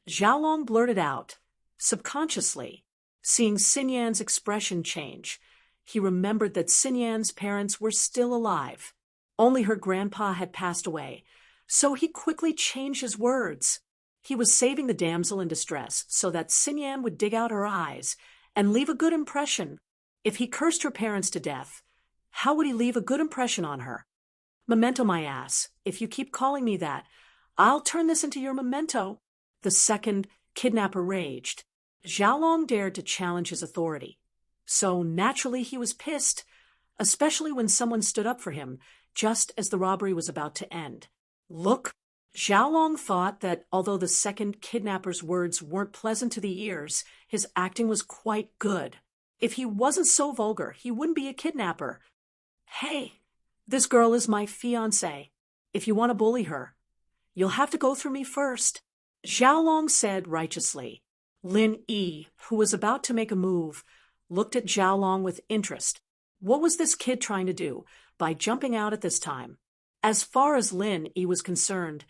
Xiaolong blurted out, subconsciously, seeing Xinyan's expression change. He remembered that Xinyan's parents were still alive. Only her grandpa had passed away, so he quickly changed his words. He was saving the damsel in distress so that Xinyan would dig out her eyes and leave a good impression. If he cursed her parents to death, how would he leave a good impression on her? "Memento, my ass. If you keep calling me that, I'll turn this into your memento." The second kidnapper raged. Xiaolong dared to challenge his authority. So naturally he was pissed, especially when someone stood up for him just as the robbery was about to end. Look, Xiaolong thought that although the second kidnapper's words weren't pleasant to the ears, his acting was quite good. If he wasn't so vulgar, he wouldn't be a kidnapper. "Hey, this girl is my fiancée. If you want to bully her, you'll have to go through me first," Xiaolong said righteously. Lin Yi, who was about to make a move, looked at Xiaolong with interest. What was this kid trying to do by jumping out at this time? As far as Lin Yi was concerned,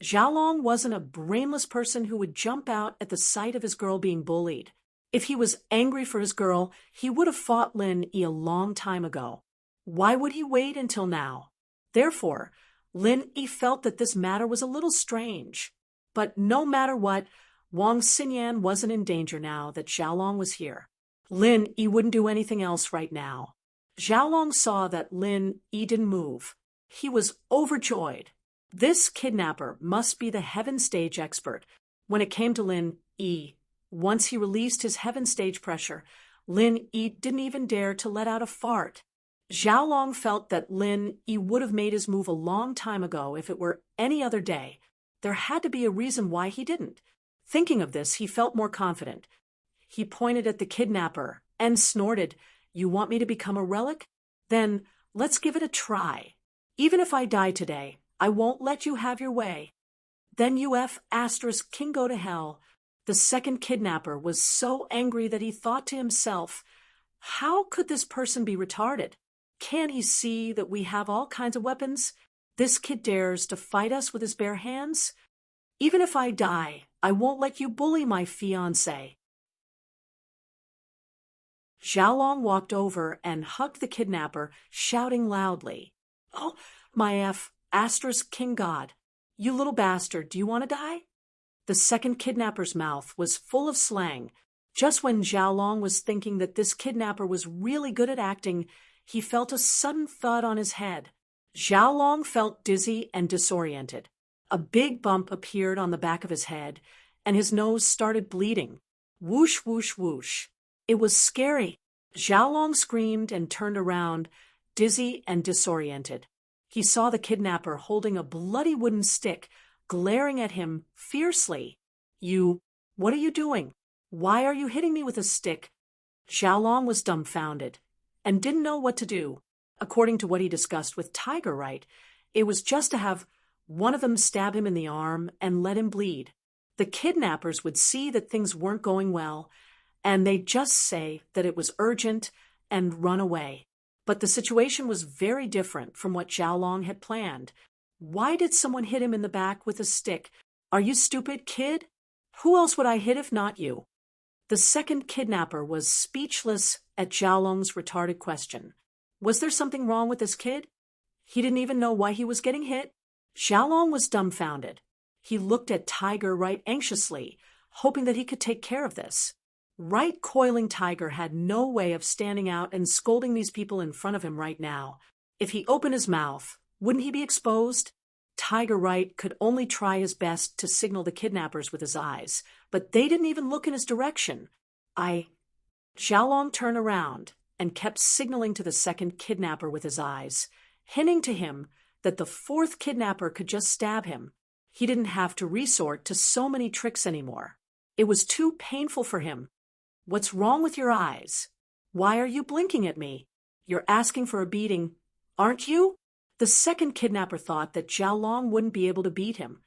Xiaolong wasn't a brainless person who would jump out at the sight of his girl being bullied. If he was angry for his girl, he would have fought Lin Yi a long time ago. Why would he wait until now? Therefore, Lin Yi felt that this matter was a little strange. But no matter what, Wang Xinyan wasn't in danger now that Xiaolong was here. Lin Yi wouldn't do anything else right now. Xiaolong saw that Lin Yi didn't move. He was overjoyed. This kidnapper must be the heaven stage expert. When it came to Lin Yi, once he released his heaven stage pressure, Lin Yi didn't even dare to let out a fart. Xiaolong felt that Lin Yi would have made his move a long time ago if it were any other day. There had to be a reason why he didn't. Thinking of this, he felt more confident. He pointed at the kidnapper and snorted, "You want me to become a relic? Then let's give it a try. Even if I die today, I won't let you have your way." Then King go to hell. The second kidnapper was so angry that he thought to himself, how could this person be retarded? Can't he see that we have all kinds of weapons? This kid dares to fight us with his bare hands? Even if I die, I won't let you bully my fiancé. Xiaolong walked over and hugged the kidnapper, shouting loudly, "Oh, my asterisk king god. You little bastard, do you want to die?" The second kidnapper's mouth was full of slang. Just when Xiaolong was thinking that this kidnapper was really good at acting, he felt a sudden thud on his head. Xiaolong felt dizzy and disoriented. A big bump appeared on the back of his head, and his nose started bleeding. Whoosh, whoosh, whoosh. It was scary. Xiaolong screamed and turned around, dizzy and disoriented. He saw the kidnapper holding a bloody wooden stick, glaring at him fiercely. What are you doing? Why are you hitting me with a stick?" Xiaolong was dumbfounded and didn't know what to do. According to what he discussed with Tiger Right, it was just to have one of them stab him in the arm and let him bleed. The kidnappers would see that things weren't going well, and they'd just say that it was urgent and run away. But the situation was very different from what Xiaolong had planned. Why did someone hit him in the back with a stick? "Are you stupid, kid? Who else would I hit if not you?" The second kidnapper was speechless at Xiaolong's retarded question. Was there something wrong with this kid? He didn't even know why he was getting hit. Xiaolong was dumbfounded. He looked at Tiger Right anxiously, hoping that he could take care of this. Right Coiling Tiger had no way of standing out and scolding these people in front of him right now. If he opened his mouth, wouldn't he be exposed? Tiger Right could only try his best to signal the kidnappers with his eyes, but they didn't even look in his direction. Xiaolong turned around and kept signaling to the second kidnapper with his eyes, hinting to him that the fourth kidnapper could just stab him. He didn't have to resort to so many tricks anymore. It was too painful for him. "What's wrong with your eyes? Why are you blinking at me? You're asking for a beating, aren't you?" The second kidnapper thought that Xiaolong wouldn't be able to beat him,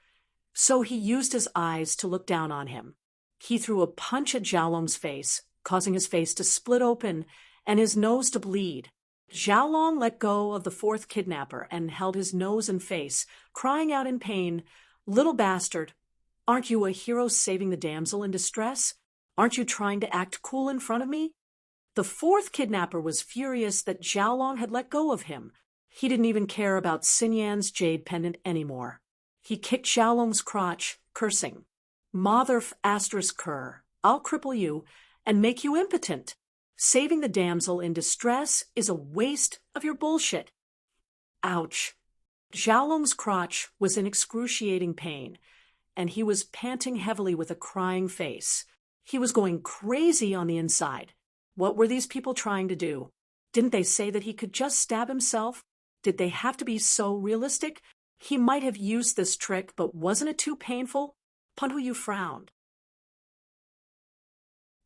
so he used his eyes to look down on him. He threw a punch at Xiaolong's face, causing his face to split open and his nose to bleed. Xiaolong let go of the fourth kidnapper and held his nose and face, crying out in pain, "Little bastard, aren't you a hero saving the damsel in distress? Aren't you trying to act cool in front of me?" The fourth kidnapper was furious that Xiaolong had let go of him. He didn't even care about Xinyan's jade pendant anymore. He kicked Xiaolong's crotch, cursing, "Mother asterisk cur, I'll cripple you and make you impotent. Saving the damsel in distress is a waste of your bullshit." Ouch. Xiaolong's crotch was in excruciating pain, and he was panting heavily with a crying face. He was going crazy on the inside. What were these people trying to do? Didn't they say that he could just stab himself? Did they have to be so realistic? He might have used this trick, but wasn't it too painful? Panhuyu frowned.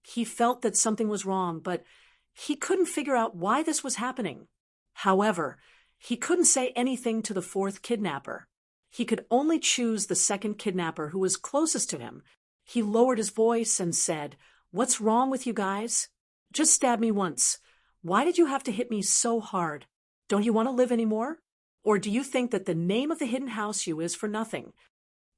He felt that something was wrong, but he couldn't figure out why this was happening. However, he couldn't say anything to the fourth kidnapper. He could only choose the second kidnapper who was closest to him. He lowered his voice and said, "What's wrong with you guys? Just stab me once. Why did you have to hit me so hard? Don't you want to live anymore? Or do you think that the name of the hidden house you is for nothing?"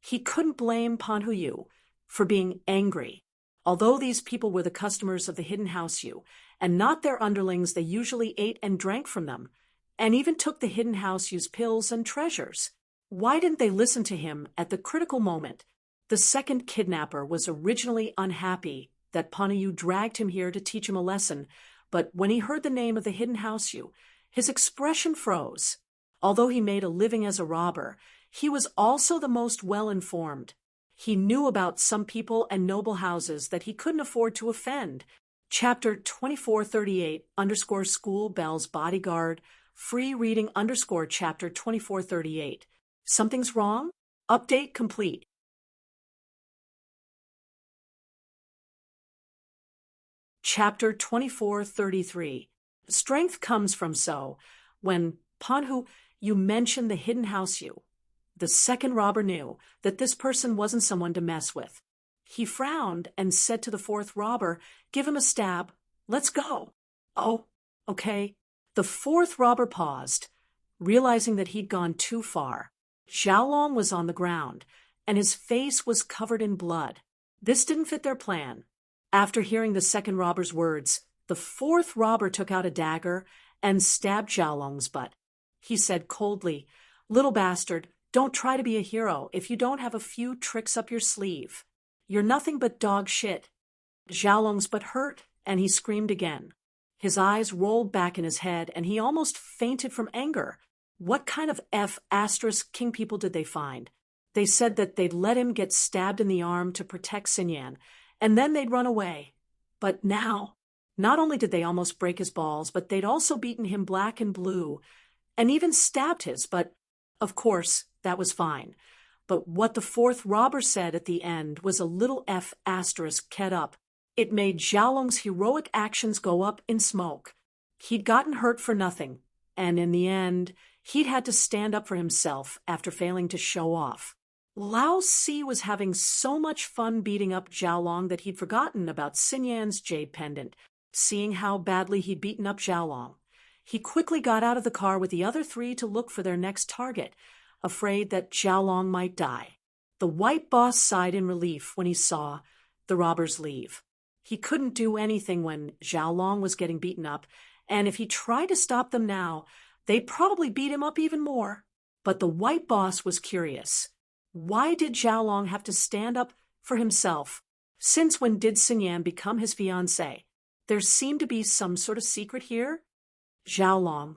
He couldn't blame Panhuyu for being angry. Although these people were the customers of the hidden house you, and not their underlings, they usually ate and drank from them, and even took the hidden house you's pills and treasures. Why didn't they listen to him at the critical moment? The second kidnapper was originally unhappy that Panhuyu dragged him here to teach him a lesson, but when he heard the name of the hidden house you, his expression froze. Although he made a living as a robber, he was also the most well-informed. He knew about some people and noble houses that he couldn't afford to offend. Chapter 2438 _ School Bell's Bodyguard, free reading _ Chapter 2438. Something's wrong? Update complete. Chapter 2433. Strength comes from when Panhuyu mentioned the hidden house you. The second robber knew that this person wasn't someone to mess with. He frowned and said to the fourth robber, "Give him a stab. Let's go." "Oh, okay." The fourth robber paused, realizing that he'd gone too far. Xiaolong was on the ground, and his face was covered in blood. This didn't fit their plan. After hearing the second robber's words, The fourth robber took out a dagger and stabbed Xiaolong's butt. He said coldly, "Little bastard, don't try to be a hero if you don't have a few tricks up your sleeve. You're nothing but dog shit." Xiaolong's butt hurt, and he screamed again. His eyes rolled back in his head, and he almost fainted from anger. What kind of king people did they find? They said that they'd let him get stabbed in the arm to protect Xinyan, and then they'd run away. But now, not only did they almost break his balls, but they'd also beaten him black and blue, and even stabbed his, but, of course, that was fine. But what the fourth robber said at the end was a little ket up. It made Xiaolong's heroic actions go up in smoke. He'd gotten hurt for nothing, and in the end, he'd had to stand up for himself after failing to show off. Lao Si was having so much fun beating up Xiaolong that he'd forgotten about Xinyan's jade pendant, seeing how badly he'd beaten up Xiaolong. He quickly got out of the car with the other three to look for their next target, afraid that Xiaolong might die. The white boss sighed in relief when he saw the robbers leave. He couldn't do anything when Xiaolong was getting beaten up, and if he tried to stop them now, they'd probably beat him up even more. But the white boss was curious. Why did Xiaolong have to stand up for himself? Since when did Xinyan become his fiancée? There seemed to be some sort of secret here. Xiaolong,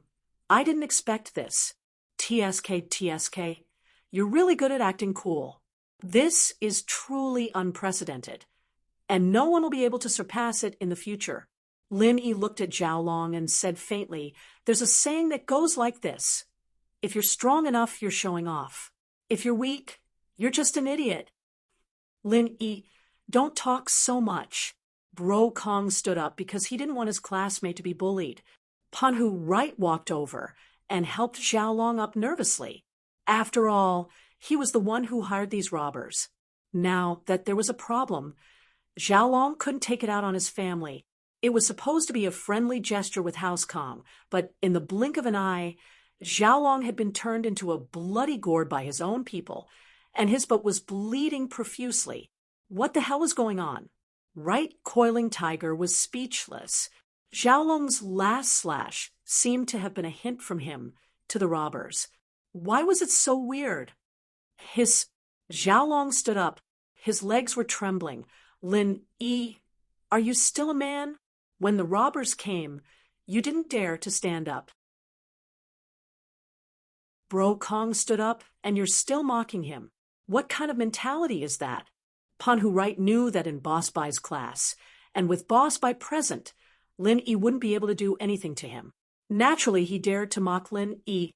I didn't expect this. TSK, you're really good at acting cool. This is truly unprecedented, and no one will be able to surpass it in the future. Lin Yi looked at Xiaolong and said faintly, "There's a saying that goes like this. If you're strong enough, you're showing off. If you're weak, you're just an idiot." Lin Yi, don't talk so much. Bro Kong stood up because he didn't want his classmate to be bullied. Panhu Right walked over and helped Xiaolong up nervously. After all, he was the one who hired these robbers. Now that there was a problem, Xiaolong couldn't take it out on his family. It was supposed to be a friendly gesture with House Kong, but in the blink of an eye, Xiaolong had been turned into a bloody gourd by his own people, and his butt was bleeding profusely. What the hell was going on? Right Coiling Tiger was speechless. Xiaolong's last slash seemed to have been a hint from him to the robbers. Why was it so weird? Xiaolong stood up. His legs were trembling. Lin Yi, are you still a man? When the robbers came, you didn't dare to stand up. Bro Kong stood up, and you're still mocking him. What kind of mentality is that? Panhu Right knew that in Boss Bai's class, and with Boss Bai present, Lin Yi wouldn't be able to do anything to him. Naturally, he dared to mock Lin Yi.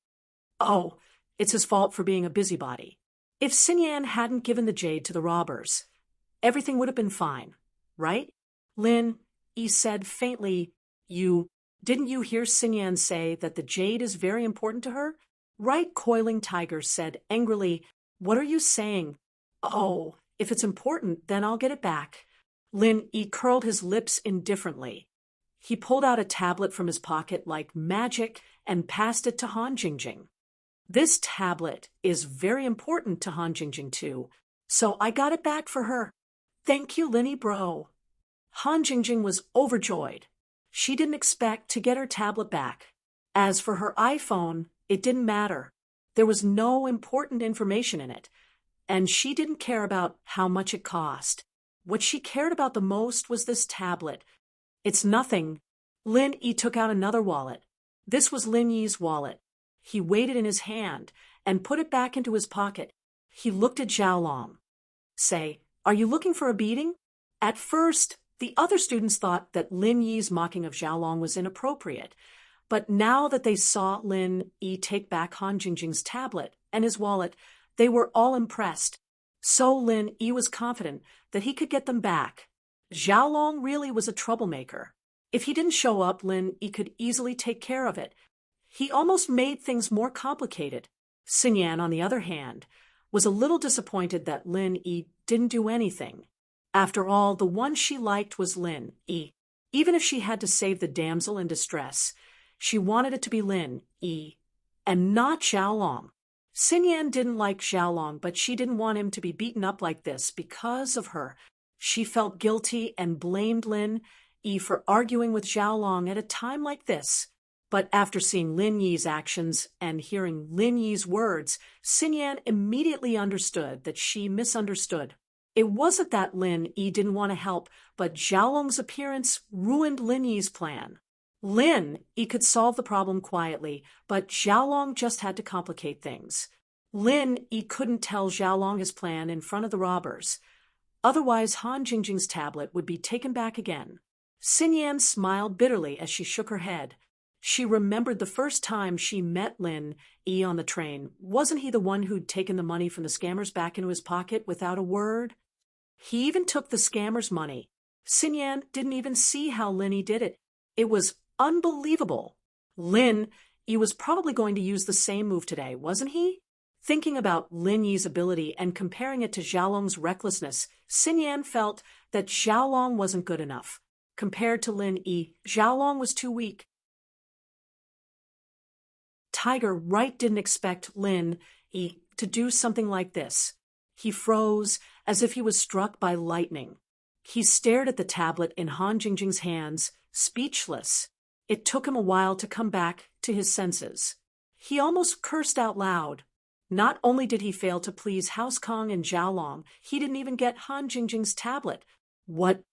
Oh, it's his fault for being a busybody. If Xinyan hadn't given the jade to the robbers, everything would have been fine, right? Lin Yi said faintly, Didn't you hear Xinyan say that the jade is very important to her? Right Coiling Tiger said angrily, "What are you saying?" "Oh, if it's important, then I'll get it back." Lin Yi curled his lips indifferently. He pulled out a tablet from his pocket like magic and passed it to Han Jingjing. "This tablet is very important to Han Jingjing too, so I got it back for her. Thank you, Linny bro." Han Jingjing was overjoyed. She didn't expect to get her tablet back. As for her iPhone, it didn't matter. There was no important information in it, and she didn't care about how much it cost. What she cared about the most was this tablet. "It's nothing." Lin Yi took out another wallet. This was Lin Yi's wallet. He weighed it in his hand and put it back into his pocket. He looked at Xiaolong. "Say, are you looking for a beating?" At first, the other students thought that Lin Yi's mocking of Xiaolong was inappropriate, but now that they saw Lin Yi take back Han Jingjing's tablet and his wallet, they were all impressed. So Lin Yi was confident that he could get them back. Xiaolong really was a troublemaker. If he didn't show up, Lin Yi could easily take care of it. He almost made things more complicated. Xinyan, on the other hand, was a little disappointed that Lin Yi didn't do anything. After all, the one she liked was Lin Yi. Even if she had to save the damsel in distress, she wanted it to be Lin Yi, and not Xiaolong. Xinyan didn't like Xiaolong, but she didn't want him to be beaten up like this because of her. She felt guilty and blamed Lin for arguing with Xiaolong at a time like this. But after seeing Lin Yi's actions and hearing Lin Yi's words, Xinyan immediately understood that she misunderstood. It wasn't that Lin Yi didn't want to help, but Xiaolong's appearance ruined Lin Yi's plan. Lin Yi could solve the problem quietly, but Xiaolong just had to complicate things. Lin Yi couldn't tell Xiaolong his plan in front of the robbers. Otherwise, Han Jingjing's tablet would be taken back again. Xinyan smiled bitterly as she shook her head. She remembered the first time she met Lin Yi on the train. Wasn't he the one who'd taken the money from the scammers back into his pocket without a word? He even took the scammers' money. Xinyan didn't even see how Lin Yi did it. It was unbelievable. Lin Yi was probably going to use the same move today, wasn't he? Thinking about Lin Yi's ability and comparing it to Xiaolong's recklessness, Xinyan felt that Xiaolong wasn't good enough. Compared to Lin Yi, Xiaolong was too weak. Tiger Right didn't expect Lin Yi to do something like this. He froze as if he was struck by lightning. He stared at the tablet in Han Jingjing's hands, speechless. It took him a while to come back to his senses. He almost cursed out loud. Not only did he fail to please House Kong and Xiaolong, he didn't even get Han Jingjing's tablet. What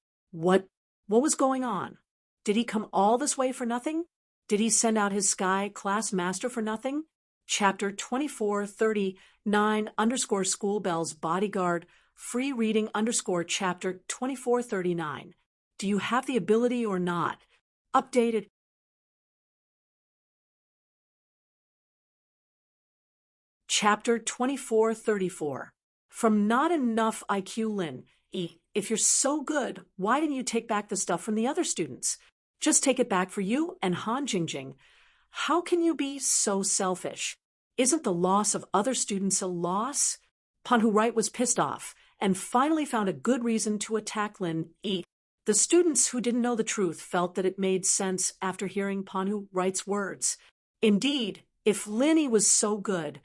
was going on? Did he come all this way for nothing? Did he send out his Sky Class Master for nothing? Chapter 2439_Schoolbell's Bodyguard, free reading _Chapter 2439. Do you have the ability or not? Updated. Chapter 2434. From Not Enough IQ Lin Yi, if you're so good, why didn't you take back the stuff from the other students? Just take it back for you and Han Jingjing. How can you be so selfish? Isn't the loss of other students a loss? Panhu Wright was pissed off and finally found a good reason to attack Lin Yi. The students who didn't know the truth felt that it made sense after hearing Panhu Wright's words. Indeed, if Lin Yi was so good,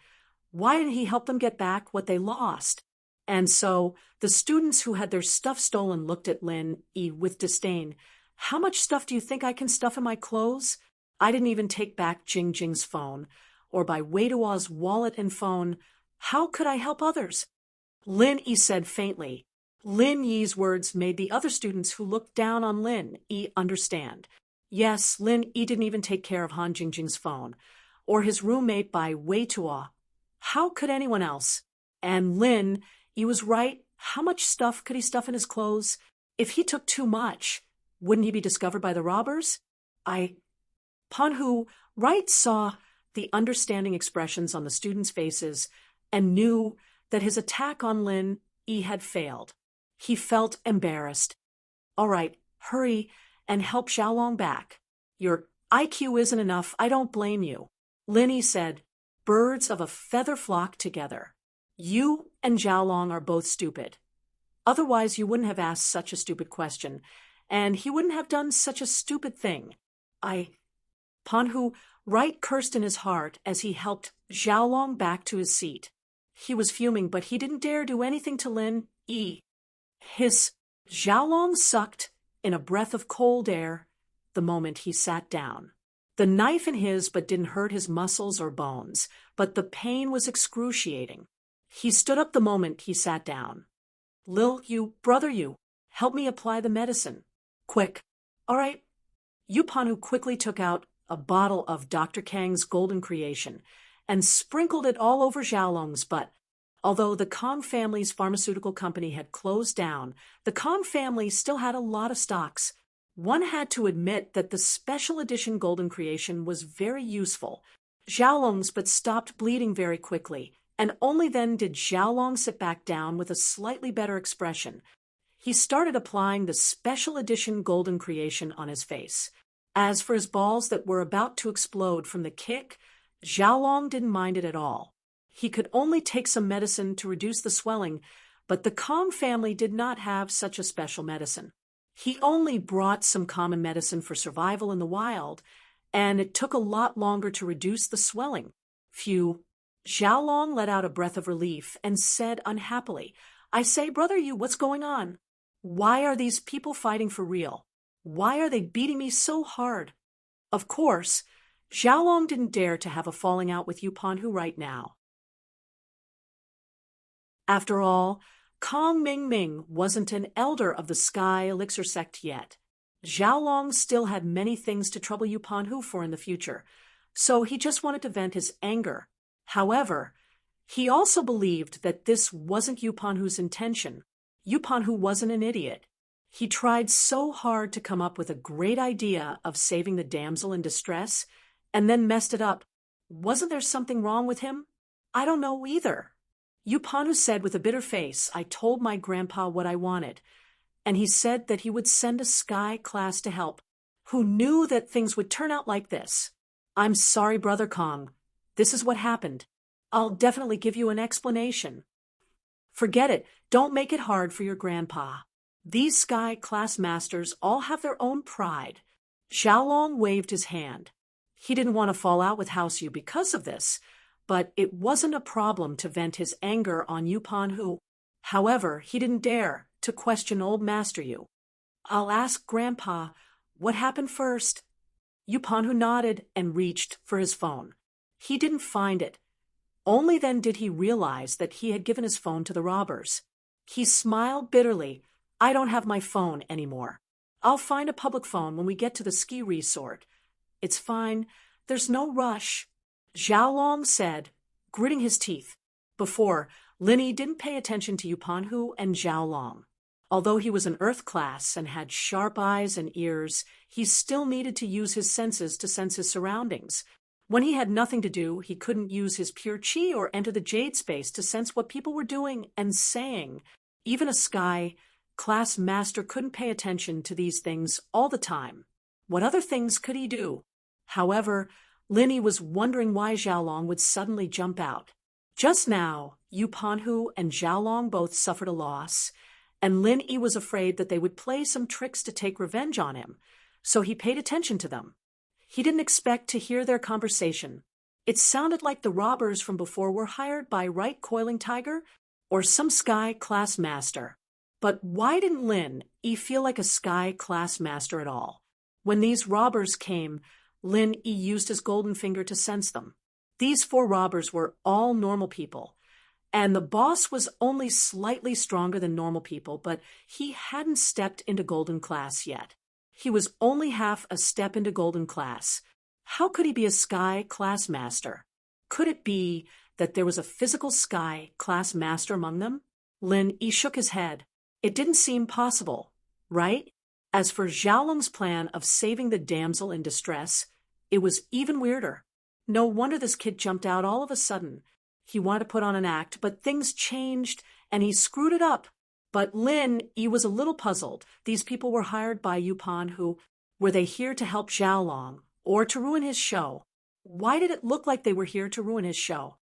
why didn't he help them get back what they lost? And so, the students who had their stuff stolen looked at Lin Yi with disdain. How much stuff do you think I can stuff in my clothes? I didn't even take back Jingjing's phone, or by Wei Duo's wallet and phone. How could I help others? Lin Yi said faintly. Lin Yi's words made the other students who looked down on Lin Yi understand. Yes, Lin Yi didn't even take care of Han Jingjing's phone, or his roommate by Wei Duo. How could anyone else? And Lin Yi was right. How much stuff could he stuff in his clothes? If he took too much, wouldn't he be discovered by the robbers? Panhu Wright saw the understanding expressions on the students' faces and knew that his attack on Lin Yi had failed. He felt embarrassed. All right, hurry and help Xiaolong back. Your IQ isn't enough. I don't blame you. Lin Yi said, birds of a feather flock together. You and Xiaolong are both stupid. Otherwise, you wouldn't have asked such a stupid question, and he wouldn't have done such a stupid thing. Panhu Wright cursed in his heart as he helped Xiaolong back to his seat. He was fuming, but he didn't dare do anything to Lin Yi. Xiaolong sucked in a breath of cold air the moment he sat down. The knife in his but didn't hurt his muscles or bones, but the pain was excruciating. He stood up the moment he sat down. Lil, you, help me apply the medicine. Quick. All right. Panhu quickly took out a bottle of Dr. Kang's golden creation and sprinkled it all over Xiaolong's butt. Although the Kong family's pharmaceutical company had closed down, the Kong family still had a lot of stocks. One had to admit that the special edition golden creation was very useful. Xiaolong's but stopped bleeding very quickly, and only then did Xiaolong sit back down with a slightly better expression. He started applying the special edition golden creation on his face. As for his balls that were about to explode from the kick, Xiaolong didn't mind it at all. He could only take some medicine to reduce the swelling, but the Kong family did not have such a special medicine. He only brought some common medicine for survival in the wild, and it took a lot longer to reduce the swelling. Phew. Xiaolong let out a breath of relief and said unhappily, I say, brother, what's going on? Why are these people fighting for real? Why are they beating me so hard? Of course, Xiaolong didn't dare to have a falling out with Yupanhu right now. After all, Kong Mingming wasn't an elder of the Sky Elixir sect yet. Xiaolong still had many things to trouble Yupanhu for in the future, so he just wanted to vent his anger. However, he also believed that this wasn't Yupanhu's intention. Yupanhu wasn't an idiot. He tried so hard to come up with a great idea of saving the damsel in distress, and then messed it up. Wasn't there something wrong with him? I don't know either. Yupanhu said with a bitter face, I told my grandpa what I wanted, and he said that he would send a Sky class to help. Who knew that things would turn out like this? I'm sorry, Brother Kong. This is what happened. I'll definitely give you an explanation. Forget it. Don't make it hard for your grandpa. These Sky class masters all have their own pride. Xiaolong waved his hand. He didn't want to fall out with House Yu because of this, but it wasn't a problem to vent his anger on Yupanhu. However, he didn't dare to question old Master Yu. I'll ask Grandpa what happened first. Yupanhu nodded and reached for his phone. He didn't find it. Only then did he realize that he had given his phone to the robbers. He smiled bitterly. I don't have my phone anymore. I'll find a public phone when we get to the ski resort. It's fine. There's no rush. Xiaolong said, gritting his teeth. Before, Linny didn't pay attention to Yupanhu and Xiaolong. Although he was an earth class and had sharp eyes and ears, he still needed to use his senses to sense his surroundings. When he had nothing to do, he couldn't use his pure chi or enter the jade space to sense what people were doing and saying. Even a Sky class master couldn't pay attention to these things all the time. What other things could he do? However, Linny was wondering why Xiaolong would suddenly jump out. Just now, Yupanhu and Xiaolong both suffered a loss, and Linny was afraid that they would play some tricks to take revenge on him, so he paid attention to them. He didn't expect to hear their conversation. It sounded like the robbers from before were hired by Right Coiling Tiger or some Sky class master. But why didn't Lin E feel like a Sky class master at all? When these robbers came, Lin E used his golden finger to sense them. These 4 robbers were all normal people, and the boss was only slightly stronger than normal people, but he hadn't stepped into golden class yet. He was only half a step into golden class. How could he be a Sky class master? Could it be that there was a physical Sky class master among them? Lin E shook his head. It didn't seem possible, right? As for Xiaolong's plan of saving the damsel in distress, it was even weirder. No wonder this kid jumped out all of a sudden. He wanted to put on an act, but things changed, and he screwed it up. But Lin E was a little puzzled. These people were hired by Yupanhu. Were they here to help Xiaolong, or to ruin his show? Why did it look like they were here to ruin his show?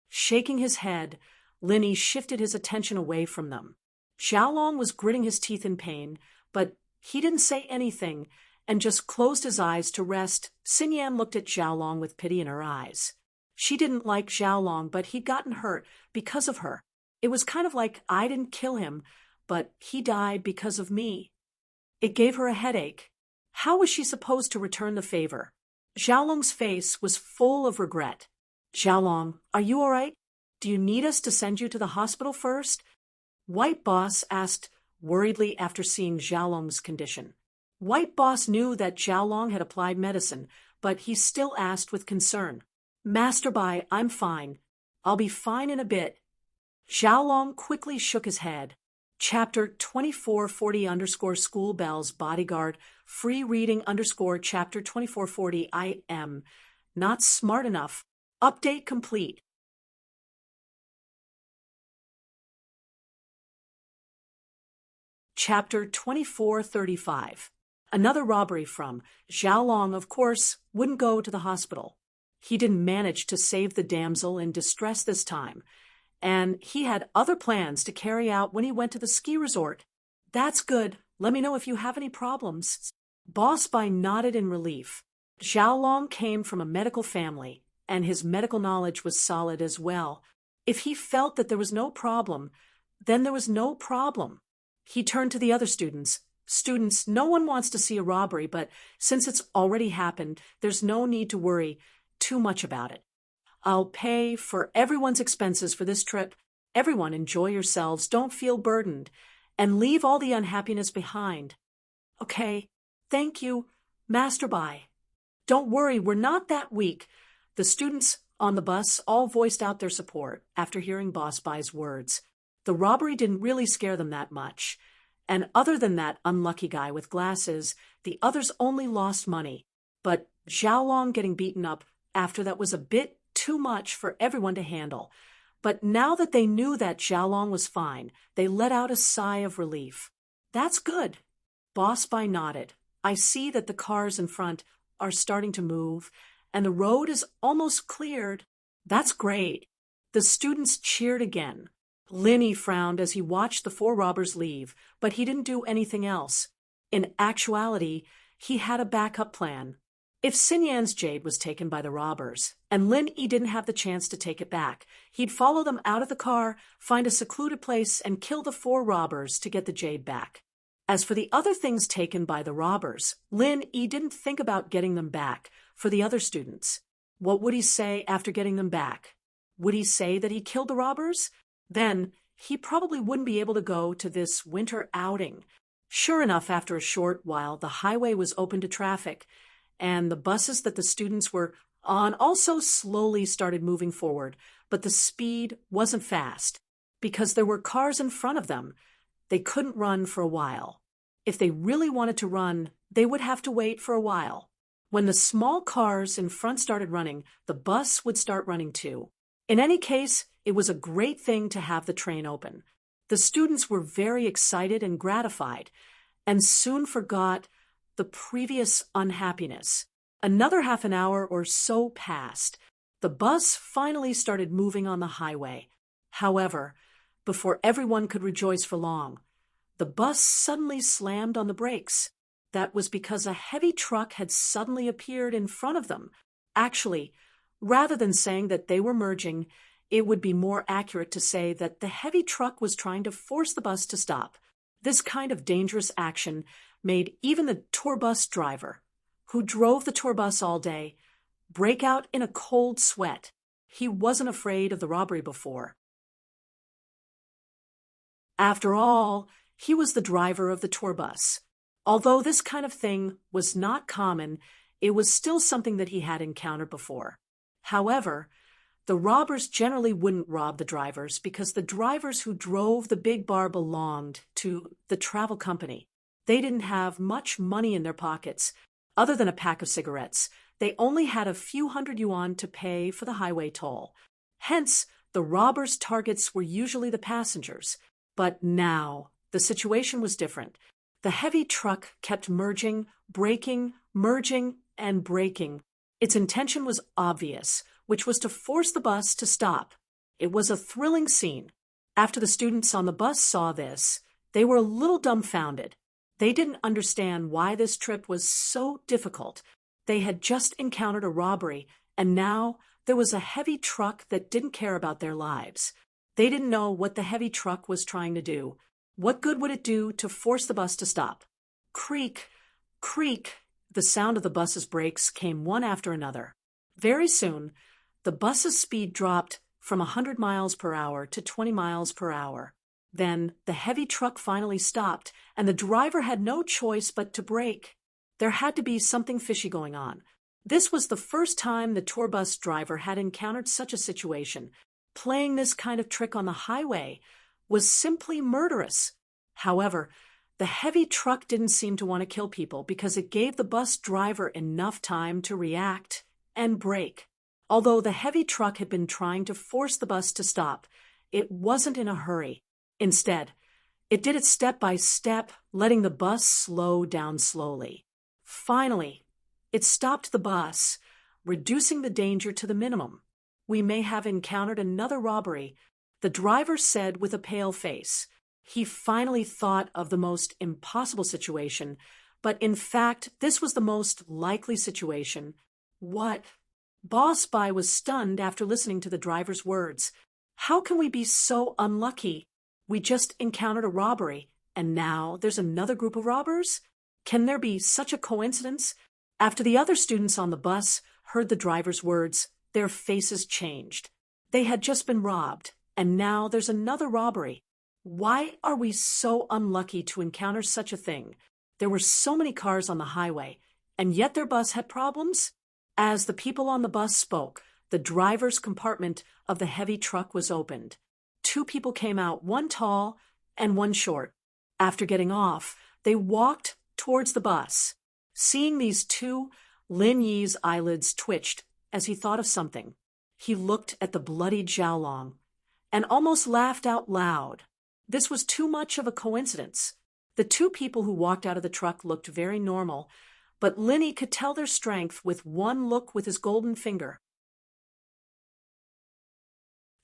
Shaking his head, Lin E shifted his attention away from them. Xiaolong was gritting his teeth in pain, but he didn't say anything and just closed his eyes to rest. Xingyan looked at Xiaolong with pity in her eyes. She didn't like Xiaolong, but he'd gotten hurt because of her. It was kind of like I didn't kill him, but he died because of me. It gave her a headache. How was she supposed to return the favor? Xiaolong's face was full of regret. Xiaolong, are you all right? Do you need us to send you to the hospital first? White Boss asked worriedly after seeing Xiaolong's condition. White Boss knew that Xiaolong had applied medicine, but he still asked with concern. Master Bai, I'm fine. I'll be fine in a bit. Xiaolong quickly shook his head. Chapter 2440_School Bells Bodyguard Free Reading _Chapter 2440 I am not smart enough. Update complete. Chapter 2435. Another robbery from Xiaolong, of course, wouldn't go to the hospital. He didn't manage to save the damsel in distress this time, and he had other plans to carry out when he went to the ski resort. That's good. Let me know if you have any problems. Boss Bai nodded in relief. Xiaolong came from a medical family, and his medical knowledge was solid as well. If he felt that there was no problem, then there was no problem. He turned to the other students. Students, no one wants to see a robbery, but since it's already happened, there's no need to worry too much about it. I'll pay for everyone's expenses for this trip. Everyone enjoy yourselves, don't feel burdened, and leave all the unhappiness behind. Okay, thank you, Master Bai. Don't worry, we're not that weak. The students on the bus all voiced out their support after hearing Boss Bai's words. The robbery didn't really scare them that much. And other than that unlucky guy with glasses, the others only lost money. But Xiaolong getting beaten up after that was a bit too much for everyone to handle. But now that they knew that Xiaolong was fine, they let out a sigh of relief. That's good. Boss Bai nodded. I see that the cars in front are starting to move, and the road is almost cleared. That's great. The students cheered again. Linny frowned as he watched the 4 robbers leave, but he didn't do anything else. In actuality, he had a backup plan. If Xin Yan's jade was taken by the robbers, and Lin Yi didn't have the chance to take it back, he'd follow them out of the car, find a secluded place, and kill the 4 robbers to get the jade back. As for the other things taken by the robbers, Lin Yi didn't think about getting them back for the other students. What would he say after getting them back? Would he say that he killed the robbers? Then he probably wouldn't be able to go to this winter outing. Sure enough, after a short while, the highway was open to traffic, and the buses that the students were on also slowly started moving forward, but the speed wasn't fast because there were cars in front of them. They couldn't run for a while. If they really wanted to run, they would have to wait for a while. When the small cars in front started running, the bus would start running too. In any case, it was a great thing to have the train open. The students were very excited and gratified, and soon forgot the previous unhappiness. Another half an hour or so passed. The bus finally started moving on the highway. However, before everyone could rejoice for long, the bus suddenly slammed on the brakes. That was because a heavy truck had suddenly appeared in front of them. Actually, rather than saying that they were merging, it would be more accurate to say that the heavy truck was trying to force the bus to stop. This kind of dangerous action made even the tour bus driver, who drove the tour bus all day, break out in a cold sweat. He wasn't afraid of the robbery before. After all, he was the driver of the tour bus. Although this kind of thing was not common, it was still something that he had encountered before. However, the robbers generally wouldn't rob the drivers because the drivers who drove the big bar belonged to the travel company. They didn't have much money in their pockets, other than a pack of cigarettes. They only had a few hundred yuan to pay for the highway toll. Hence, the robbers' targets were usually the passengers. But now, the situation was different. The heavy truck kept merging, braking, merging, and braking. Its intention was obvious, which was to force the bus to stop. It was a thrilling scene. After the students on the bus saw this, they were a little dumbfounded. They didn't understand why this trip was so difficult. They had just encountered a robbery, and now there was a heavy truck that didn't care about their lives. They didn't know what the heavy truck was trying to do. What good would it do to force the bus to stop? Creak, creak. The sound of the bus's brakes came one after another. Very soon, the bus's speed dropped from 100 miles per hour to 20 miles per hour. Then the heavy truck finally stopped, and the driver had no choice but to brake. There had to be something fishy going on. This was the first time the tour bus driver had encountered such a situation. Playing this kind of trick on the highway was simply murderous. However, the heavy truck didn't seem to want to kill people because it gave the bus driver enough time to react and brake. Although the heavy truck had been trying to force the bus to stop, it wasn't in a hurry. Instead, it did it step by step, letting the bus slow down slowly. Finally, it stopped the bus, reducing the danger to the minimum. We may have encountered another robbery, the driver said with a pale face. He finally thought of the most impossible situation, but in fact, this was the most likely situation. What? Boss Bai was stunned after listening to the driver's words. How can we be so unlucky? We just encountered a robbery, and now there's another group of robbers? Can there be such a coincidence? After the other students on the bus heard the driver's words, their faces changed. They had just been robbed, and now there's another robbery. Why are we so unlucky to encounter such a thing? There were so many cars on the highway, and yet their bus had problems? As the people on the bus spoke, the driver's compartment of the heavy truck was opened. Two people came out, one tall and one short. After getting off, they walked towards the bus. Seeing these two, Lin Yi's eyelids twitched as he thought of something. He looked at the bloodied Xiaolong and almost laughed out loud. This was too much of a coincidence. The two people who walked out of the truck looked very normal, but Lin Yi could tell their strength with one look with his golden finger.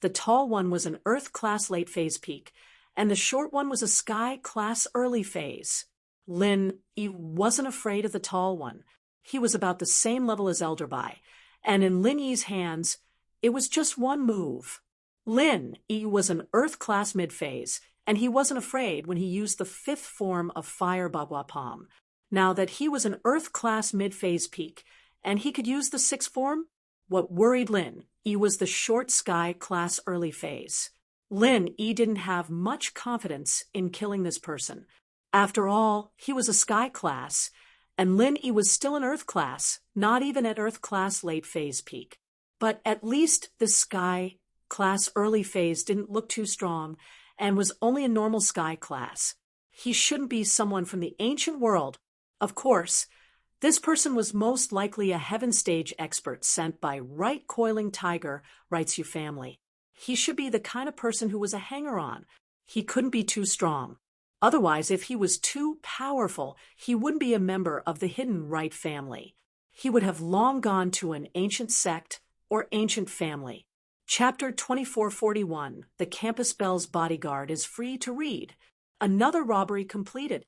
The tall one was an Earth-class late-phase peak, and the short one was a Sky-class early phase. Lin Yi wasn't afraid of the tall one. He was about the same level as Elder Bai, and in Lin Yi's hands, it was just one move. Lin Yi was an Earth-class mid-phase, and he wasn't afraid when he used the fifth form of Fire Bagua Palm. Now that he was an Earth-class mid-phase peak, and he could use the sixth form, what worried Lin Yi was the short Sky-class early phase. Lin Yi didn't have much confidence in killing this person. After all, he was a Sky-class, and Lin Yi was still an Earth-class, not even at Earth-class late-phase peak. But at least the Sky-class early phase didn't look too strong and was only a normal Sky-class. He shouldn't be someone from the ancient world. Of course, this person was most likely a heaven stage expert sent by Right Coiling Tiger, writes you family. He should be the kind of person who was a hanger-on. He couldn't be too strong. Otherwise, if he was too powerful, he wouldn't be a member of the hidden Right family. He would have long gone to an ancient sect or ancient family. Chapter 2441, The Campus Belle's Bodyguard, is free to read. Another robbery completed.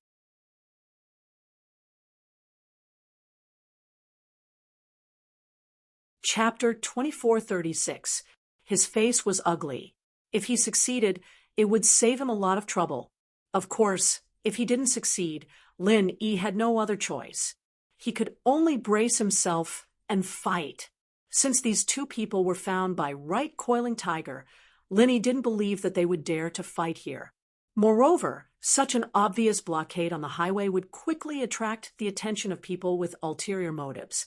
Chapter 2436, His face was ugly. If he succeeded, it would save him a lot of trouble. Of course, if he didn't succeed, Lin Yi had no other choice. He could only brace himself and fight. Since these two people were found by Right Coiling Tiger, Lin Yi didn't believe that they would dare to fight here. Moreover, such an obvious blockade on the highway would quickly attract the attention of people with ulterior motives.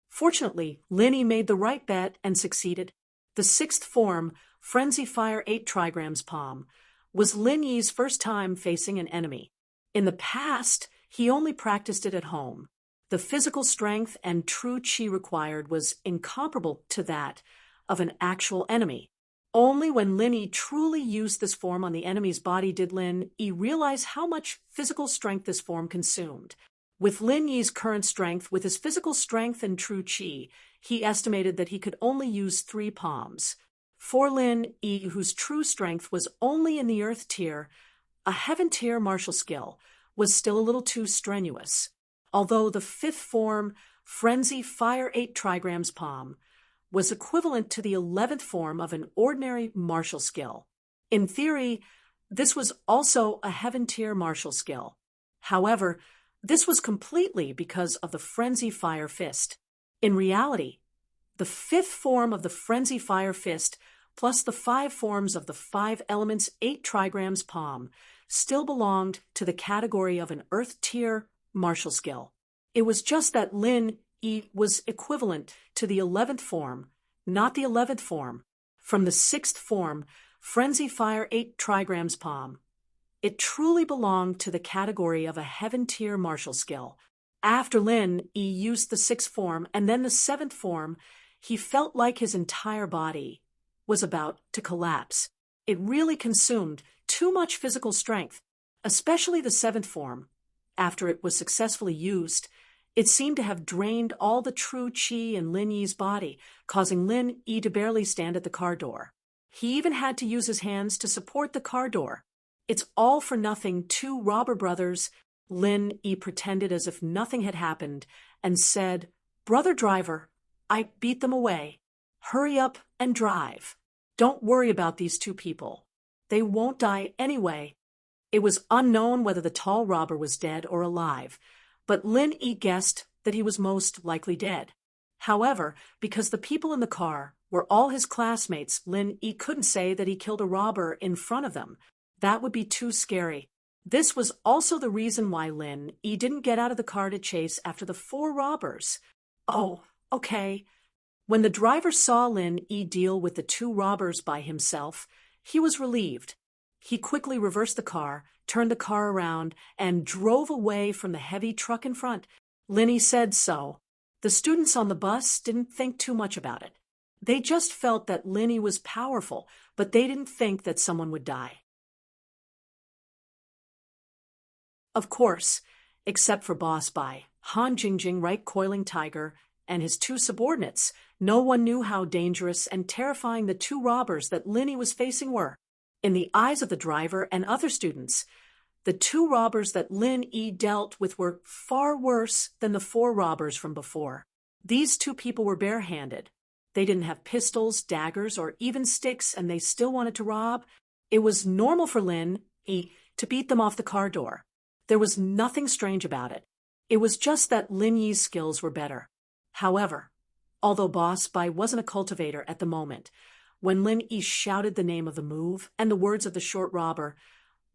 Fortunately, Lin Yi made the right bet and succeeded. The sixth form, Frenzy Fire 8 trigrams palm, was Lin Yi's first time facing an enemy. In the past, he only practiced it at home. The physical strength and true chi required was incomparable to that of an actual enemy. Only when Lin Yi truly used this form on the enemy's body did Lin Yi realize how much physical strength this form consumed. With Lin Yi's current strength, with his physical strength and true chi, he estimated that he could only use 3 palms. For Lin Yi, whose true strength was only in the earth tier, a heaven tier martial skill was still a little too strenuous. Although the fifth form, Frenzy Fire 8 trigrams palm, was equivalent to the 11th form of an ordinary martial skill. In theory, this was also a heaven tier martial skill. However, this was completely because of the Frenzy Fire Fist. In reality, the fifth form of the Frenzy Fire Fist plus the 5 forms of the 5 elements 8 trigrams palm still belonged to the category of an earth tier martial skill. It was just that Lin Yi was equivalent to the 11th form, not the 11th form, from the 6th form, Frenzy Fire 8 trigrams palm. It truly belonged to the category of a heaven tier martial skill. After Lin Yi used the 6th form and then the 7th form, he felt like his entire body was about to collapse. It really consumed too much physical strength, especially the 7th form. After it was successfully used, it seemed to have drained all the true chi in Lin Yi's body, causing Lin Yi to barely stand at the car door. He even had to use his hands to support the car door. It's all for nothing, 2 robber brothers. Lin Yi pretended as if nothing had happened and said, "Brother driver, I beat them away. Hurry up and drive. Don't worry about these 2 people. They won't die anyway." It was unknown whether the tall robber was dead or alive, but Lin Yi guessed that he was most likely dead. However, because the people in the car were all his classmates, Lin Yi couldn't say that he killed a robber in front of them. That would be too scary. This was also the reason why Lin Yi didn't get out of the car to chase after the 4 robbers. Oh, okay. When the driver saw Lin Yi deal with the 2 robbers by himself, he was relieved. He quickly reversed the car, turned the car around, and drove away from the heavy truck in front. Lin Yi said so. The students on the bus didn't think too much about it. They just felt that Lin Yi was powerful, but they didn't think that someone would die. Of course, except for Boss Bai, Han Jingjing, right coiling tiger, and his 2 subordinates, no one knew how dangerous and terrifying the 2 robbers that Lin Yi was facing were. In the eyes of the driver and other students, the 2 robbers that Lin Yi dealt with were far worse than the 4 robbers from before. These 2 people were barehanded. They didn't have pistols, daggers, or even sticks, and they still wanted to rob. It was normal for Lin Yi to beat them off the car door. There was nothing strange about it. It was just that Lin Yi's skills were better. However, although Boss Bai wasn't a cultivator at the moment, when Lin Yi shouted the name of the move and the words of the short robber,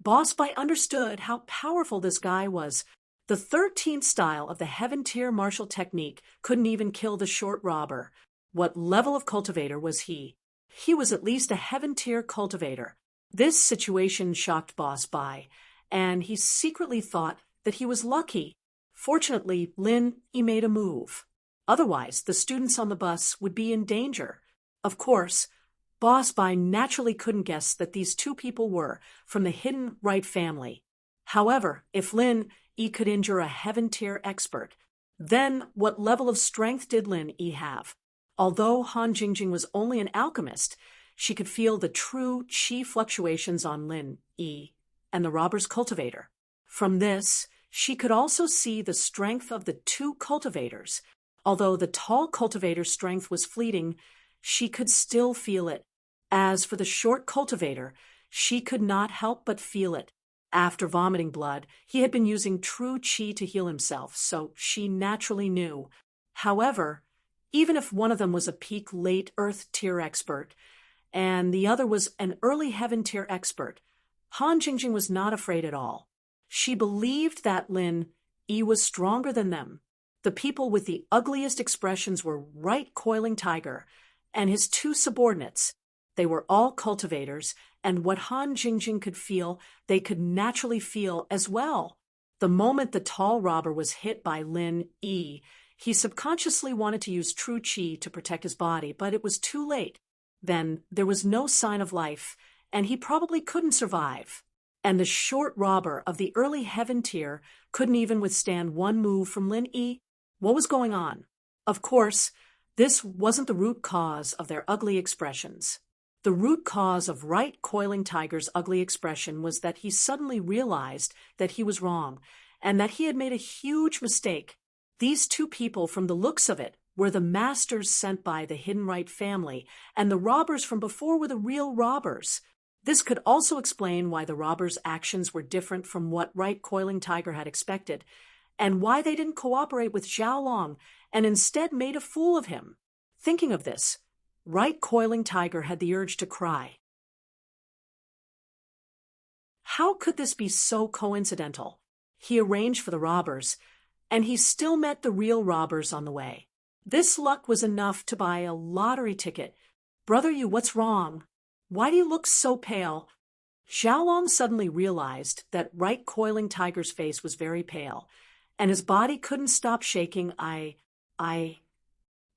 Boss Bai understood how powerful this guy was. The 13th style of the Heaven Tier martial technique couldn't even kill the short robber. What level of cultivator was he? He was at least a Heaven Tier cultivator. This situation shocked Boss Bai, and he secretly thought that he was lucky. Fortunately, Lin Yi made a move. Otherwise, the students on the bus would be in danger. Of course, Boss Bai naturally couldn't guess that these 2 people were from the hidden right family. However, if Lin Yi could injure a Heaven Tier expert, then what level of strength did Lin Yi have? Although Han Jingjing was only an alchemist, she could feel the true chi fluctuations on Lin Yi and the robber's cultivator. From this, she could also see the strength of the 2 cultivators. Although the tall cultivator's strength was fleeting, she could still feel it. As for the short cultivator, she could not help but feel it. After vomiting blood, he had been using true chi to heal himself, so she naturally knew. However, even if one of them was a peak late Earth Tier expert, and the other was an early Heaven Tier expert, Han Jingjing was not afraid at all. She believed that Lin Yi was stronger than them. The people with the ugliest expressions were Right Coiling Tiger and his 2 subordinates. They were all cultivators, and what Han Jingjing could feel, they could naturally feel as well. The moment the tall robber was hit by Lin Yi, he subconsciously wanted to use true chi to protect his body, but it was too late. Then there was no sign of life, and he probably couldn't survive. And the short robber of the early Heaven Tier couldn't even withstand one move from Lin Yi. What was going on? Of course, this wasn't the root cause of their ugly expressions. The root cause of Right Coiling Tiger's ugly expression was that he suddenly realized that he was wrong, and that he had made a huge mistake. These 2 people, from the looks of it, were the masters sent by the Hidden Right family, and the robbers from before were the real robbers. This could also explain why the robbers' actions were different from what Right Coiling Tiger had expected, and why they didn't cooperate with Xiaolong and instead made a fool of him. Thinking of this, Right Coiling Tiger had the urge to cry. How could this be so coincidental? He arranged for the robbers, and he still met the real robbers on the way. This luck was enough to buy a lottery ticket. Brother Yu, what's wrong? Why do you look so pale? Xiaolong suddenly realized that Right Coiling Tiger's face was very pale, and his body couldn't stop shaking.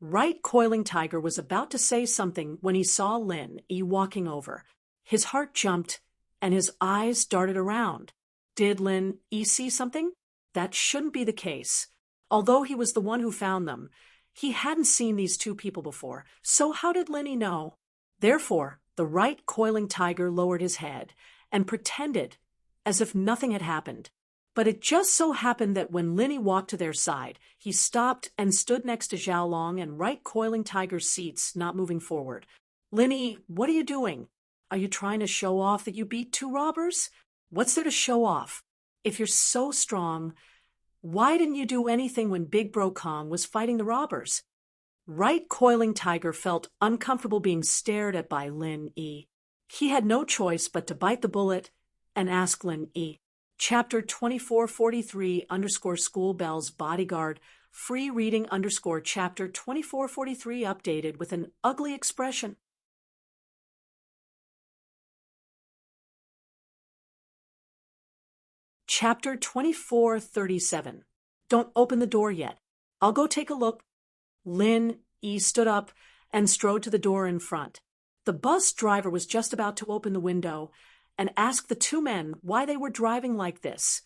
Right Coiling Tiger was about to say something when he saw Lin Yi walking over. His heart jumped, and his eyes darted around. Did Lin Yi see something? That shouldn't be the case. Although he was the one who found them, he hadn't seen these 2 people before, so how did Lin Yi know? Therefore, the Right Coiling Tiger lowered his head and pretended as if nothing had happened. But it just so happened that when Lin Yi walked to their side, he stopped and stood next to Xiaolong and Right Coiling Tiger's seats, not moving forward. Lin Yi, what are you doing? Are you trying to show off that you beat 2 robbers? What's there to show off? If you're so strong, why didn't you do anything when Big Bro Kong was fighting the robbers? Right Coiling Tiger felt uncomfortable being stared at by Lin Yi. He had no choice but to bite the bullet and ask Lin Yi. Chapter 2443 School Bell's Bodyguard Free reading Chapter 2443 updated with an ugly expression. Chapter 2437. Don't open the door yet. I'll go take a look. Lin Yi stood up and strode to the door in front. The bus driver was just about to open the window and ask the two men why they were driving like this,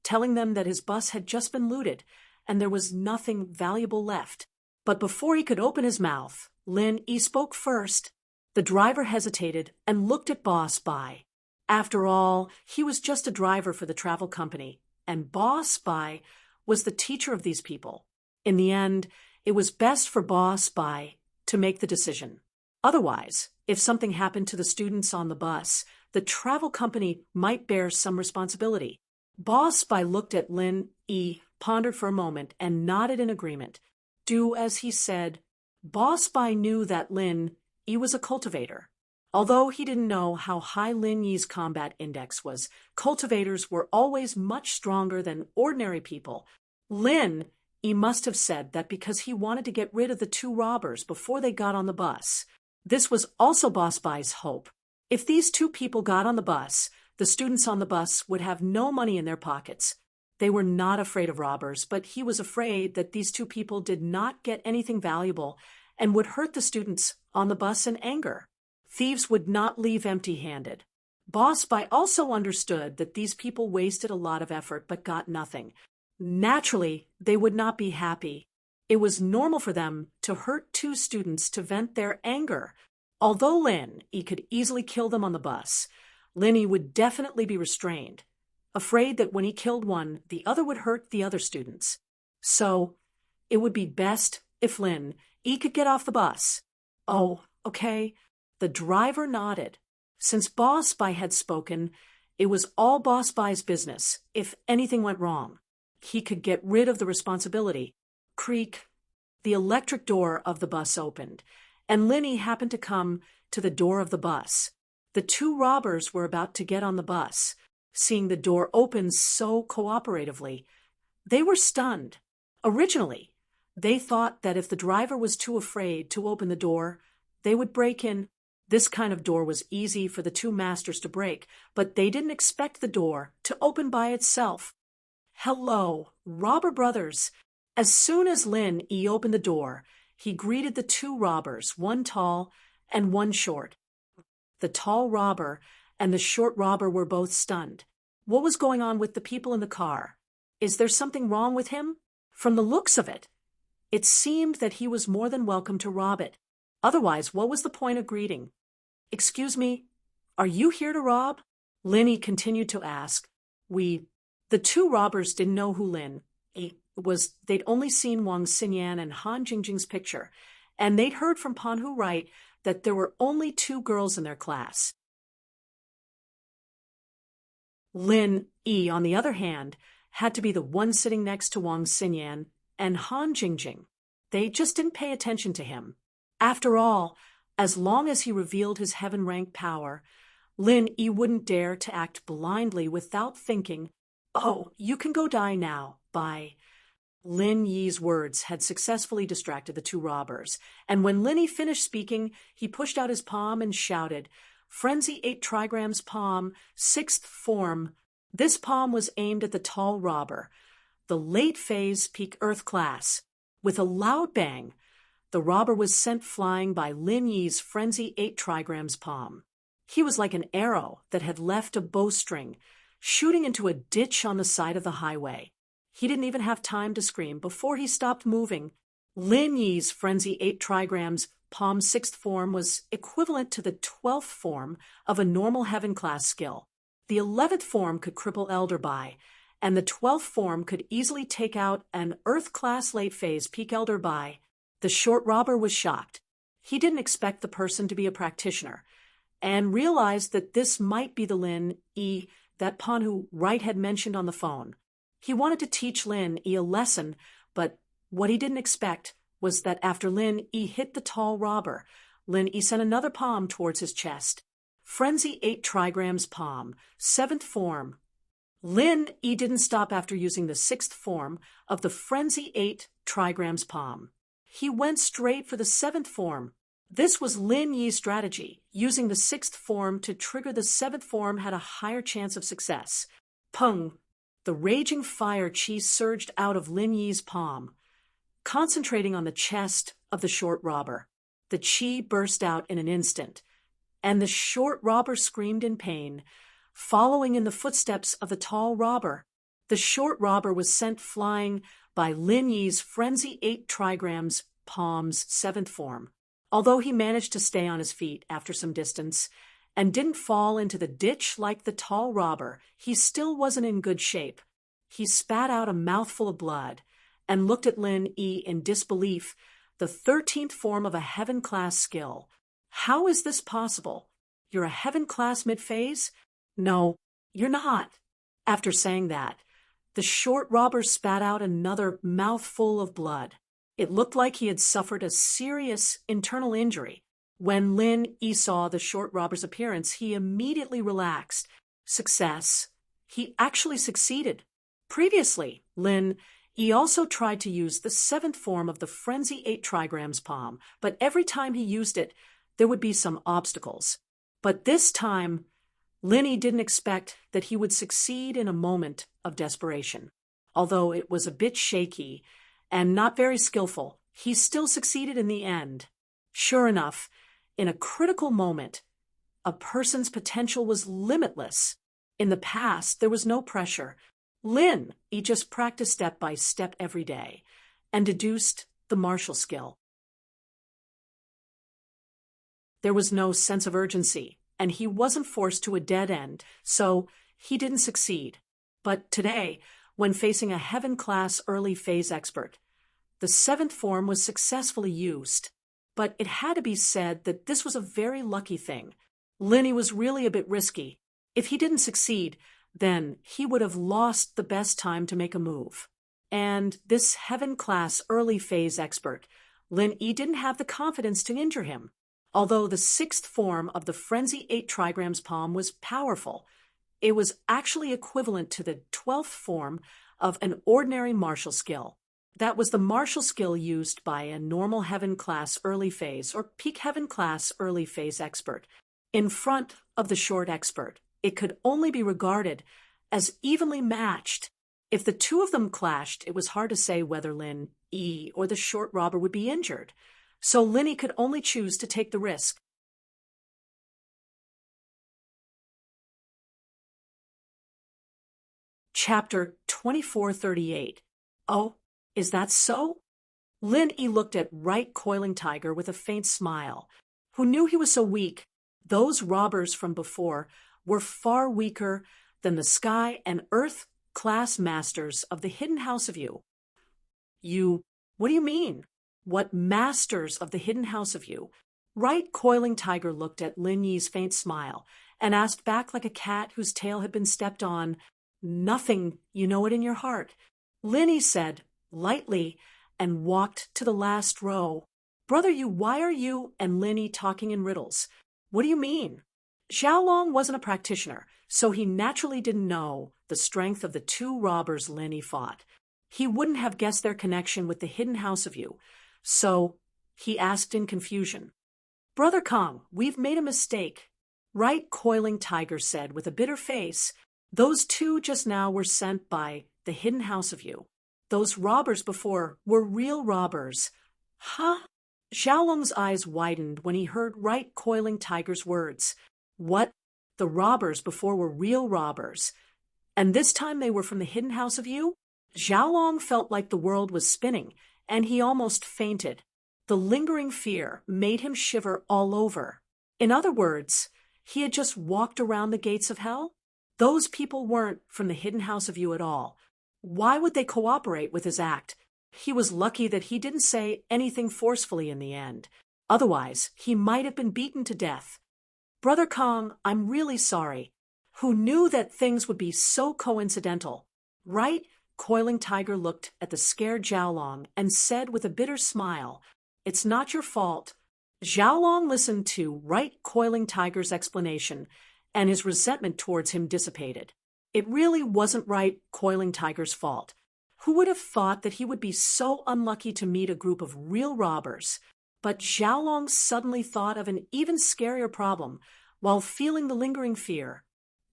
telling them that his bus had just been looted and there was nothing valuable left. But before he could open his mouth, Lin Yi spoke first. The driver hesitated and looked at Boss Bai. After all, he was just a driver for the travel company, and Boss Bai was the teacher of these people. In the end, it was best for Boss Bai to make the decision. Otherwise, if something happened to the students on the bus, the travel company might bear some responsibility. Boss Bai looked at Lin Yi, pondered for a moment, and nodded in agreement. Do as he said. Boss Bai knew that Lin Yi was a cultivator. Although he didn't know how high Lin Yi's combat index was, cultivators were always much stronger than ordinary people. Lin Yi must have said that because he wanted to get rid of the two robbers before they got on the bus. This was also Boss Bai's hope. If these two people got on the bus, the students on the bus would have no money in their pockets. They were not afraid of robbers, but he was afraid that these two people did not get anything valuable and would hurt the students on the bus in anger. Thieves would not leave empty-handed. Boss Bai also understood that these people wasted a lot of effort but got nothing. Naturally, they would not be happy. It was normal for them to hurt two students to vent their anger. Although Lin Yi could easily kill them on the bus, Lin Yi would definitely be restrained, afraid that when he killed one, the other would hurt the other students. So, it would be best if Lin Yi could get off the bus. Oh, okay. The driver nodded. Since Boss Bai had spoken, it was all Boss Bai's business if anything went wrong. He could get rid of the responsibility. Creak. The electric door of the bus opened, and Lin Yi happened to come to the door of the bus. The two robbers were about to get on the bus. Seeing the door open so cooperatively, they were stunned. Originally, they thought that if the driver was too afraid to open the door, they would break in. This kind of door was easy for the two masters to break, but they didn't expect the door to open by itself. Hello, robber brothers. As soon as Lin Yi opened the door, he greeted the two robbers, one tall and one short. The tall robber and the short robber were both stunned. What was going on with the people in the car? Is there something wrong with him? From the looks of it, it seemed that he was more than welcome to rob it. Otherwise, what was the point of greeting? Excuse me, are you here to rob? Lin Yi continued to ask. The two robbers didn't know who Lin Yi was. They'd only seen Wang Xinyan and Han Jingjing's picture, and they'd heard from Panhu Wright that there were only two girls in their class. Lin Yi, on the other hand, had to be the one sitting next to Wang Xinyan and Han Jingjing. They just didn't pay attention to him. After all, as long as he revealed his heaven-rank power, Lin Yi wouldn't dare to act blindly without thinking, "Oh, you can go die now, bye." Lin Yi's words had successfully distracted the two robbers, and when Lin Yi finished speaking, he pushed out his palm and shouted, "Frenzy 8 trigrams palm, 6th form." This palm was aimed at the tall robber, the late phase peak Earth class. With a loud bang, the robber was sent flying by Lin Yi's Frenzy 8 trigrams palm. He was like an arrow that had left a bowstring, shooting into a ditch on the side of the highway. He didn't even have time to scream before he stopped moving. Lin Yi's Frenzy 8 trigrams palm 6th form was equivalent to the 12th form of a normal heaven class skill. The 11th form could cripple Elder Bai, and the 12th form could easily take out an Earth class late phase peak Elder Bai. The short robber was shocked. He didn't expect the person to be a practitioner, and realized that this might be the Lin Yi that pawn who Wright had mentioned on the phone. He wanted to teach Lin E a lesson, but what he didn't expect was that after Lin E hit the tall robber, Lin E sent another palm towards his chest. Frenzy 8 trigrams palm, 7th form. Lin E didn't stop after using the 6th form of the Frenzy 8 trigrams palm. He went straight for the 7th form. This was Lin Yi's strategy. Using the 6th form to trigger the 7th form had a higher chance of success. Pung! The raging fire chi surged out of Lin Yi's palm, concentrating on the chest of the short robber. The chi burst out in an instant, and the short robber screamed in pain, following in the footsteps of the tall robber. The short robber was sent flying by Lin Yi's Frenzy 8 trigrams palm's 7th form. Although he managed to stay on his feet after some distance and didn't fall into the ditch like the tall robber, he still wasn't in good shape. He spat out a mouthful of blood and looked at Lin E in disbelief, the 13th form of a heaven-class skill. How is this possible? You're a heaven-class mid-phase? No, you're not. After saying that, the short robber spat out another mouthful of blood. It looked like he had suffered a serious internal injury. When Lin E saw the short robber's appearance, he immediately relaxed. Success. He actually succeeded. Previously, Lin E also tried to use the 7th form of the Frenzy 8 trigrams palm, but every time he used it, there would be some obstacles. But this time, Lin E didn't expect that he would succeed in a moment of desperation. Although it was a bit shaky and not very skillful, he still succeeded in the end. Sure enough, in a critical moment, a person's potential was limitless. In the past, there was no pressure. Lin E just practiced step by step every day and deduced the martial skill. There was no sense of urgency, and he wasn't forced to a dead end, so he didn't succeed. But today, when facing a heaven-class early phase expert, the 7th form was successfully used. But it had to be said that this was a very lucky thing. Lin E was really a bit risky. If he didn't succeed, then he would have lost the best time to make a move. And this heaven-class early phase expert, Lin E didn't have the confidence to injure him. Although the 6th form of the Frenzy 8 trigrams palm was powerful, it was actually equivalent to the 12th form of an ordinary martial skill. That was the martial skill used by a normal heaven-class early phase or peak heaven-class early phase expert. In front of the short expert, it could only be regarded as evenly matched. If the two of them clashed, it was hard to say whether Lin E or the short robber would be injured. So Lin E could only choose to take the risk. Chapter 2438. Oh, is that so? Lin E looked at Right Coiling Tiger with a faint smile. Who knew he was so weak? Those robbers from before were far weaker than the Sky and Earth class masters of the Hidden House of You. What do you mean? What masters of the Hidden House of You? Right Coiling Tiger looked at Lin Yi's faint smile and asked back like a cat whose tail had been stepped on, Nothing, you know it in your heart. Lin Yi said, lightly, and walked to the last row. Brother Yu, why are you and Lin Yi talking in riddles? What do you mean? Xiaolong wasn't a practitioner, so he naturally didn't know the strength of the two robbers Lin Yi fought. He wouldn't have guessed their connection with the Hidden House of You, so he asked in confusion. Brother Kong, we've made a mistake. Right Coiling Tiger said with a bitter face, those two just now were sent by the Hidden House of You. Those robbers before were real robbers. Huh? Xiaolong's eyes widened when he heard Right Coiling Tiger's words. What? The robbers before were real robbers. And this time they were from the Hidden House of You? Xiaolong felt like the world was spinning, and he almost fainted. The lingering fear made him shiver all over. In other words, he had just walked around the gates of hell? Those people weren't from the Hidden House of You at all. Why would they cooperate with his act? He was lucky that he didn't say anything forcefully in the end. Otherwise, he might have been beaten to death. Brother Kong, I'm really sorry. Who knew that things would be so coincidental? Right? Coiling Tiger looked at the scared Xiaolong and said with a bitter smile, "It's not your fault." Xiaolong listened to Right Coiling Tiger's explanation, and his resentment towards him dissipated. It really wasn't Right Coiling Tiger's fault. Who would have thought that he would be so unlucky to meet a group of real robbers? But Xiaolong suddenly thought of an even scarier problem while feeling the lingering fear.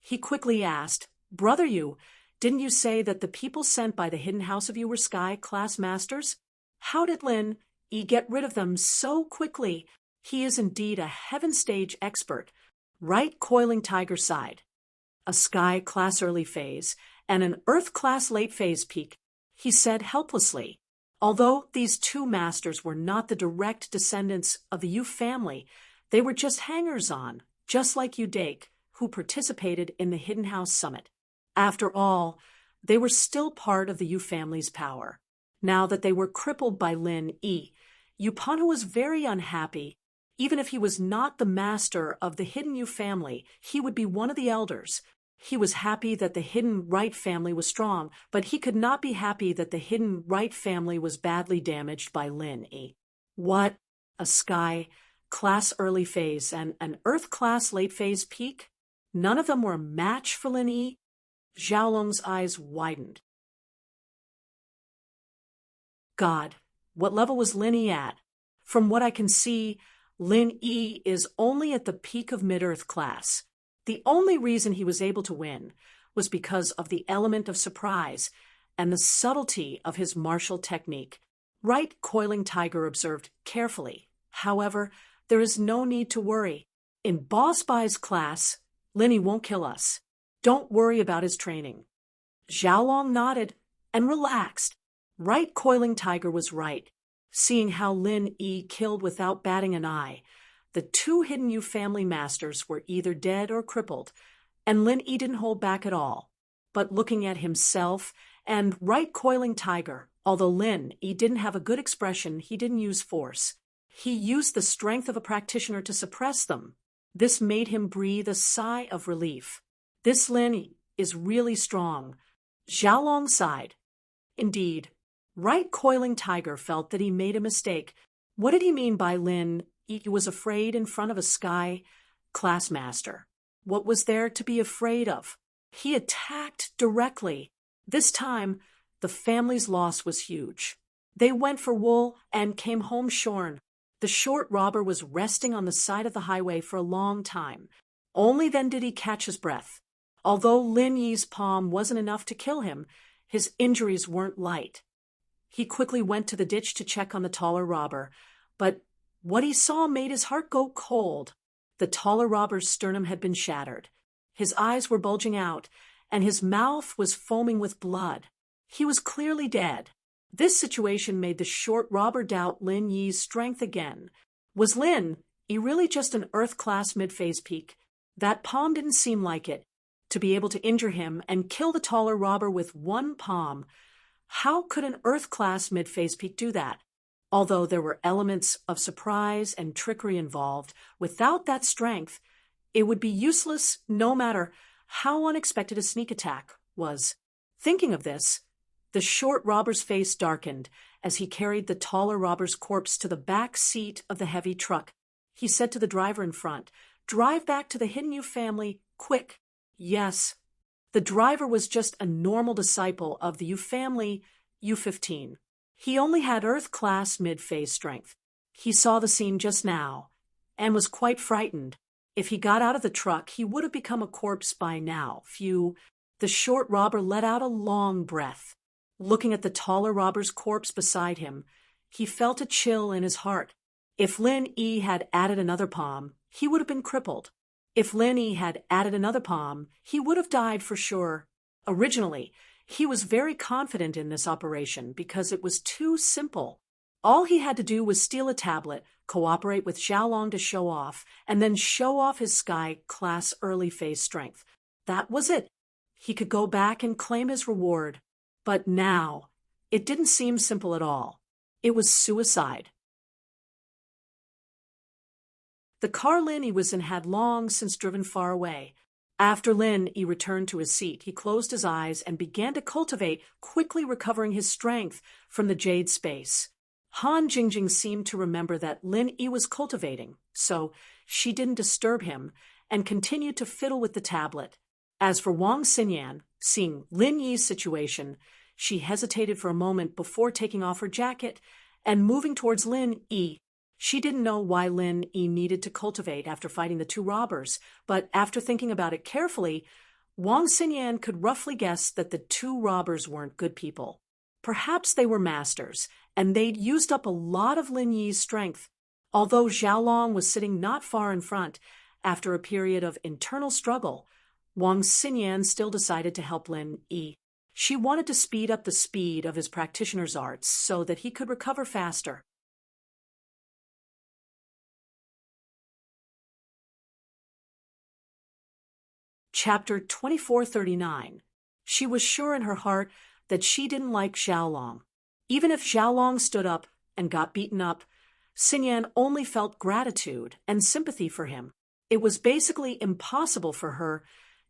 He quickly asked, "Brother Yu, didn't you say that the people sent by the hidden house of you were Sky Class Masters? How did Lin Yi get rid of them so quickly? He is indeed a Heaven Stage expert." Right Coiling Tiger sighed. "A Sky Class Early Phase and an Earth Class Late Phase peak," he said helplessly. Although these two masters were not the direct descendants of the Yu family, they were just hangers-on, just like Yu Dake, who participated in the Hidden House Summit. After all, they were still part of the Yu family's power. Now that they were crippled by Lin Yi, Yu Panhu was very unhappy. Even if he was not the master of the hidden Yu family, he would be one of the elders. He was happy that the hidden Right family was strong, but he could not be happy that the hidden Right family was badly damaged by Lin Yi. What? A Sky Class Early Phase and an Earth Class Late Phase peak? None of them were a match for Lin Yi? Xiaolong's eyes widened. God, what level was Lin Yi at? From what I can see, Lin Yi is only at the peak of Mid-Earth class. The only reason he was able to win was because of the element of surprise and the subtlety of his martial technique. Right Coiling Tiger observed carefully. However, there is no need to worry. In Boss Bai's class, Lin Yi won't kill us. Don't worry about his training. Xiaolong nodded and relaxed. Right Coiling Tiger was right. Seeing how Lin Yi killed without batting an eye, the two hidden Yu family masters were either dead or crippled, and Lin Yi didn't hold back at all. But looking at himself and Right Coiling Tiger, although Lin Yi didn't have a good expression, he didn't use force. He used the strength of a practitioner to suppress them. This made him breathe a sigh of relief. This Lin Yi is really strong. Xiaolong sighed. Indeed. Right Coiling Tiger felt that he made a mistake. What did he mean by Lin Yi was afraid in front of a Sky Class Master? What was there to be afraid of? He attacked directly. This time, the family's loss was huge. They went for wool and came home shorn. The short robber was resting on the side of the highway for a long time. Only then did he catch his breath. Although Lin Yi's palm wasn't enough to kill him, his injuries weren't light. He quickly went to the ditch to check on the taller robber, but what he saw made his heart go cold. The taller robber's sternum had been shattered. His eyes were bulging out, and his mouth was foaming with blood. He was clearly dead. This situation made the short robber doubt Lin Yi's strength again. Was Lin Yi really just an Earth-class mid-phase peak? That palm didn't seem like it. To be able to injure him and kill the taller robber with one palm, how could an Earth-class mid-phase peak do that? Although there were elements of surprise and trickery involved, without that strength, it would be useless no matter how unexpected a sneak attack was. Thinking of this, the short robber's face darkened as he carried the taller robber's corpse to the back seat of the heavy truck. He said to the driver in front, "Drive back to the Hidden Yu family, quick." Yes. The driver was just a normal disciple of the Yu family, U-15. He only had Earth-class mid-phase strength. He saw the scene just now, and was quite frightened. If he got out of the truck, he would have become a corpse by now. Phew. The short robber let out a long breath. Looking at the taller robber's corpse beside him, he felt a chill in his heart. If Lin Yi had added another palm, he would have been crippled. If Lin Yi had added another palm, he would have died for sure. Originally, he was very confident in this operation because it was too simple. All he had to do was steal a tablet, cooperate with Xiaolong to show off, and then show off his Sky Class early phase strength. That was it. He could go back and claim his reward. But now, it didn't seem simple at all. It was suicide. The car Lin Yi was in had long since driven far away. After Lin Yi returned to his seat, he closed his eyes and began to cultivate, quickly recovering his strength from the jade space. Han Jingjing seemed to remember that Lin Yi was cultivating, so she didn't disturb him and continued to fiddle with the tablet. As for Wang Xinyan, seeing Lin Yi's situation, she hesitated for a moment before taking off her jacket and moving towards Lin Yi. She didn't know why Lin Yi needed to cultivate after fighting the two robbers, but after thinking about it carefully, Wang Xinyan could roughly guess that the two robbers weren't good people. Perhaps they were masters, and they'd used up a lot of Lin Yi's strength. Although Xiaolong was sitting not far in front, after a period of internal struggle, Wang Xinyan still decided to help Lin Yi. She wanted to speed up the speed of his practitioner's arts so that he could recover faster. Chapter 2439. She was sure in her heart that she didn't like Xiaolong. Even if Xiaolong stood up and got beaten up, Xinyan only felt gratitude and sympathy for him. It was basically impossible for her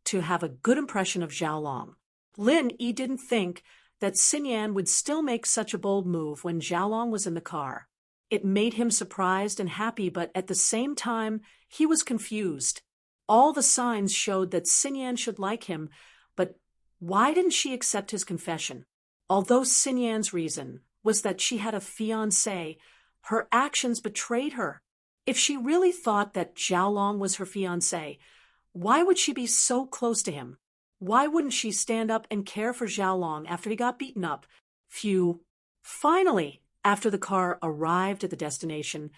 to have a good impression of Xiaolong. Lin Yi didn't think that Xinyan would still make such a bold move when Xiaolong was in the car. It made him surprised and happy, but at the same time, he was confused. All the signs showed that Xinyan should like him, but why didn't she accept his confession? Although Xinyan's reason was that she had a fiancé, her actions betrayed her. If she really thought that Xiaolong was her fiancé, why would she be so close to him? Why wouldn't she stand up and care for Xiaolong after he got beaten up? Phew. Finally, after the car arrived at the destination,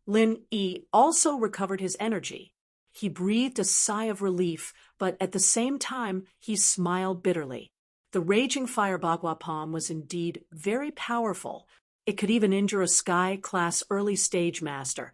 Lin Yi also recovered his energy. He breathed a sigh of relief, but at the same time, he smiled bitterly. The raging fire Bagua palm was indeed very powerful. It could even injure a Sky-class early stage master,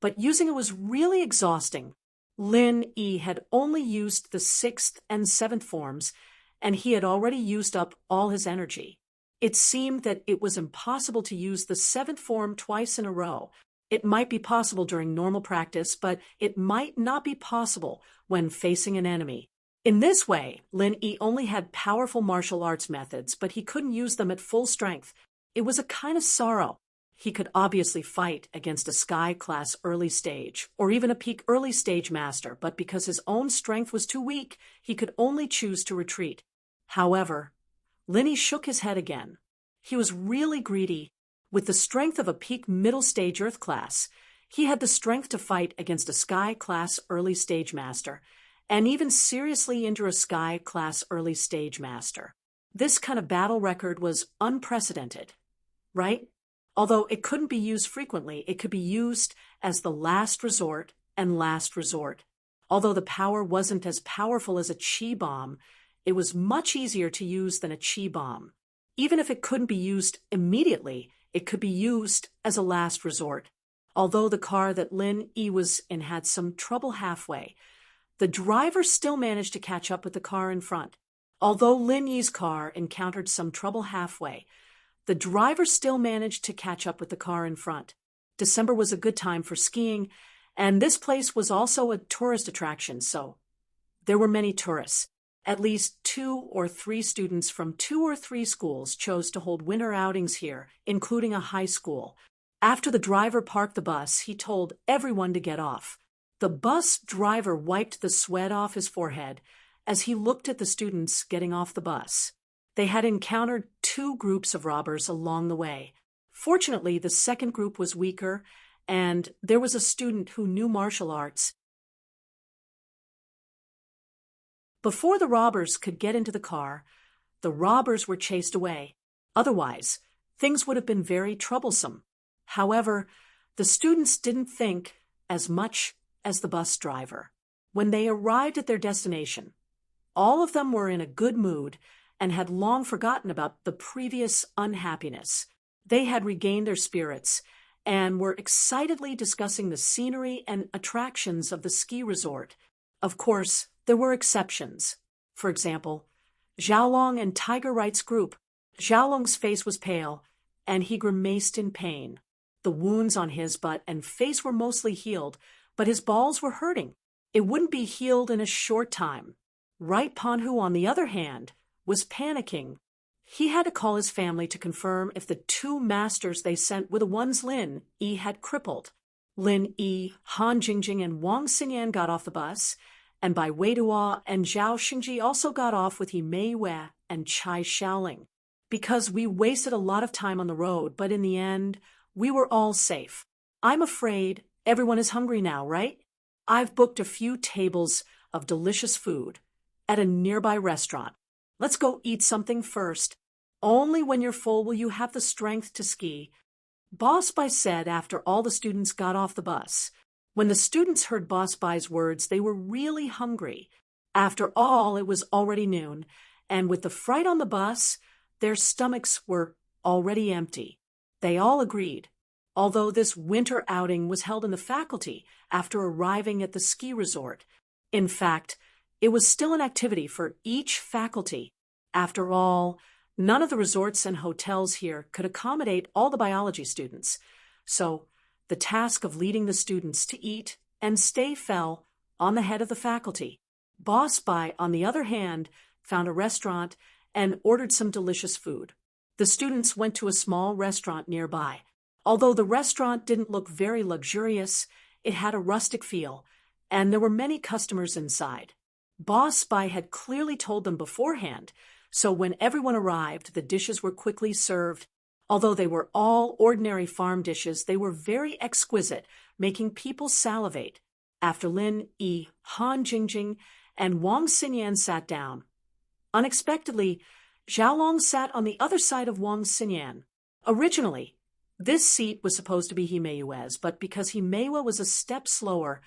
but using it was really exhausting. Lin Yi had only used the 6th and 7th forms, and he had already used up all his energy. It seemed that it was impossible to use the 7th form twice in a row. It might be possible during normal practice, but it might not be possible when facing an enemy. In this way, Lin Yi only had powerful martial arts methods, but he couldn't use them at full strength. It was a kind of sorrow. He could obviously fight against a Sky-class early stage, or even a peak early stage master, but because his own strength was too weak, he could only choose to retreat. However, Lin Yi shook his head again. He was really greedy. With the strength of a peak middle stage Earth class, he had the strength to fight against a Sky-class early stage master, and even seriously injure a Sky-class early stage master. This kind of battle record was unprecedented, right? Although it couldn't be used frequently, it could be used as the last resort and last resort. Although the power wasn't as powerful as a chi bomb, it was much easier to use than a chi bomb. Even if it couldn't be used immediately, it could be used as a last resort. Although the car that Lin Yi was in had some trouble halfway, the driver still managed to catch up with the car in front. Although Lin Yi's car encountered some trouble halfway, the driver still managed to catch up with the car in front. December was a good time for skiing, and this place was also a tourist attraction, so there were many tourists. At least 2 or 3 students from 2 or 3 schools chose to hold winter outings here, including a high school. After the driver parked the bus, he told everyone to get off. The bus driver wiped the sweat off his forehead as he looked at the students getting off the bus. They had encountered 2 groups of robbers along the way. Fortunately, the second group was weaker, and there was a student who knew martial arts. Before the robbers could get into the car, the robbers were chased away. Otherwise, things would have been very troublesome. However, the students didn't think as much as the bus driver. When they arrived at their destination, all of them were in a good mood and had long forgotten about the previous unhappiness. They had regained their spirits and were excitedly discussing the scenery and attractions of the ski resort. Of course, there were exceptions. For example, Xiaolong and Tiger Right's group. Xiaolong's face was pale, and he grimaced in pain. The wounds on his butt and face were mostly healed, but his balls were hurting. It wouldn't be healed in a short time. Right Panhu, on the other hand, was panicking. He had to call his family to confirm if the two masters they sent were the ones Lin Yi had crippled. Lin Yi, Han Jingjing, and Wang Xinyan got off the bus, and Bai Weidua and Zhao Xingji also got off with He Meiwei and Chai Xiaoling. Because we wasted a lot of time on the road, but in the end, we were all safe. I'm afraid everyone is hungry now, right? I've booked a few tables of delicious food at a nearby restaurant. Let's go eat something first. Only when you're full will you have the strength to ski. Boss Bai said after all the students got off the bus. When the students heard Boss Bai's words, they were really hungry. After all, it was already noon, and with the fright on the bus, their stomachs were already empty. They all agreed. Although this winter outing was held in the faculty after arriving at the ski resort. In fact, it was still an activity for each faculty. After all, none of the resorts and hotels here could accommodate all the biology students. So, the task of leading the students to eat and stay fell on the head of the faculty. Boss Bai, on the other hand, found a restaurant and ordered some delicious food. The students went to a small restaurant nearby. Although the restaurant didn't look very luxurious, it had a rustic feel, and there were many customers inside. Boss Bai had clearly told them beforehand, so when everyone arrived, the dishes were quickly served. Although they were all ordinary farm dishes, they were very exquisite, making people salivate. After Lin Yi, Han Jingjing, and Wang Xinyan sat down. Unexpectedly, Xiaolong sat on the other side of Wang Xinyan. Originally, this seat was supposed to be He Meiwei's, but because He Meiwei was a step slower,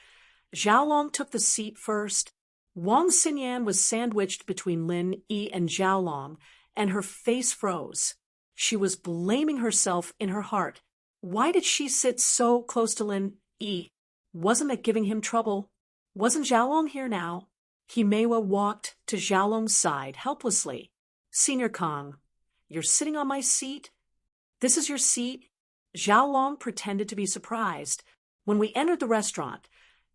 Xiaolong took the seat first. Wang Xinyan was sandwiched between Lin Yi and Xiaolong, and her face froze. She was blaming herself in her heart. Why did she sit so close to Lin Yi? Wasn't it giving him trouble? Wasn't Xiaolong here now? He Meiwei walked to Xiaolong's side helplessly. Senior Kong, you're sitting on my seat? This is your seat? Xiaolong pretended to be surprised. When we entered the restaurant,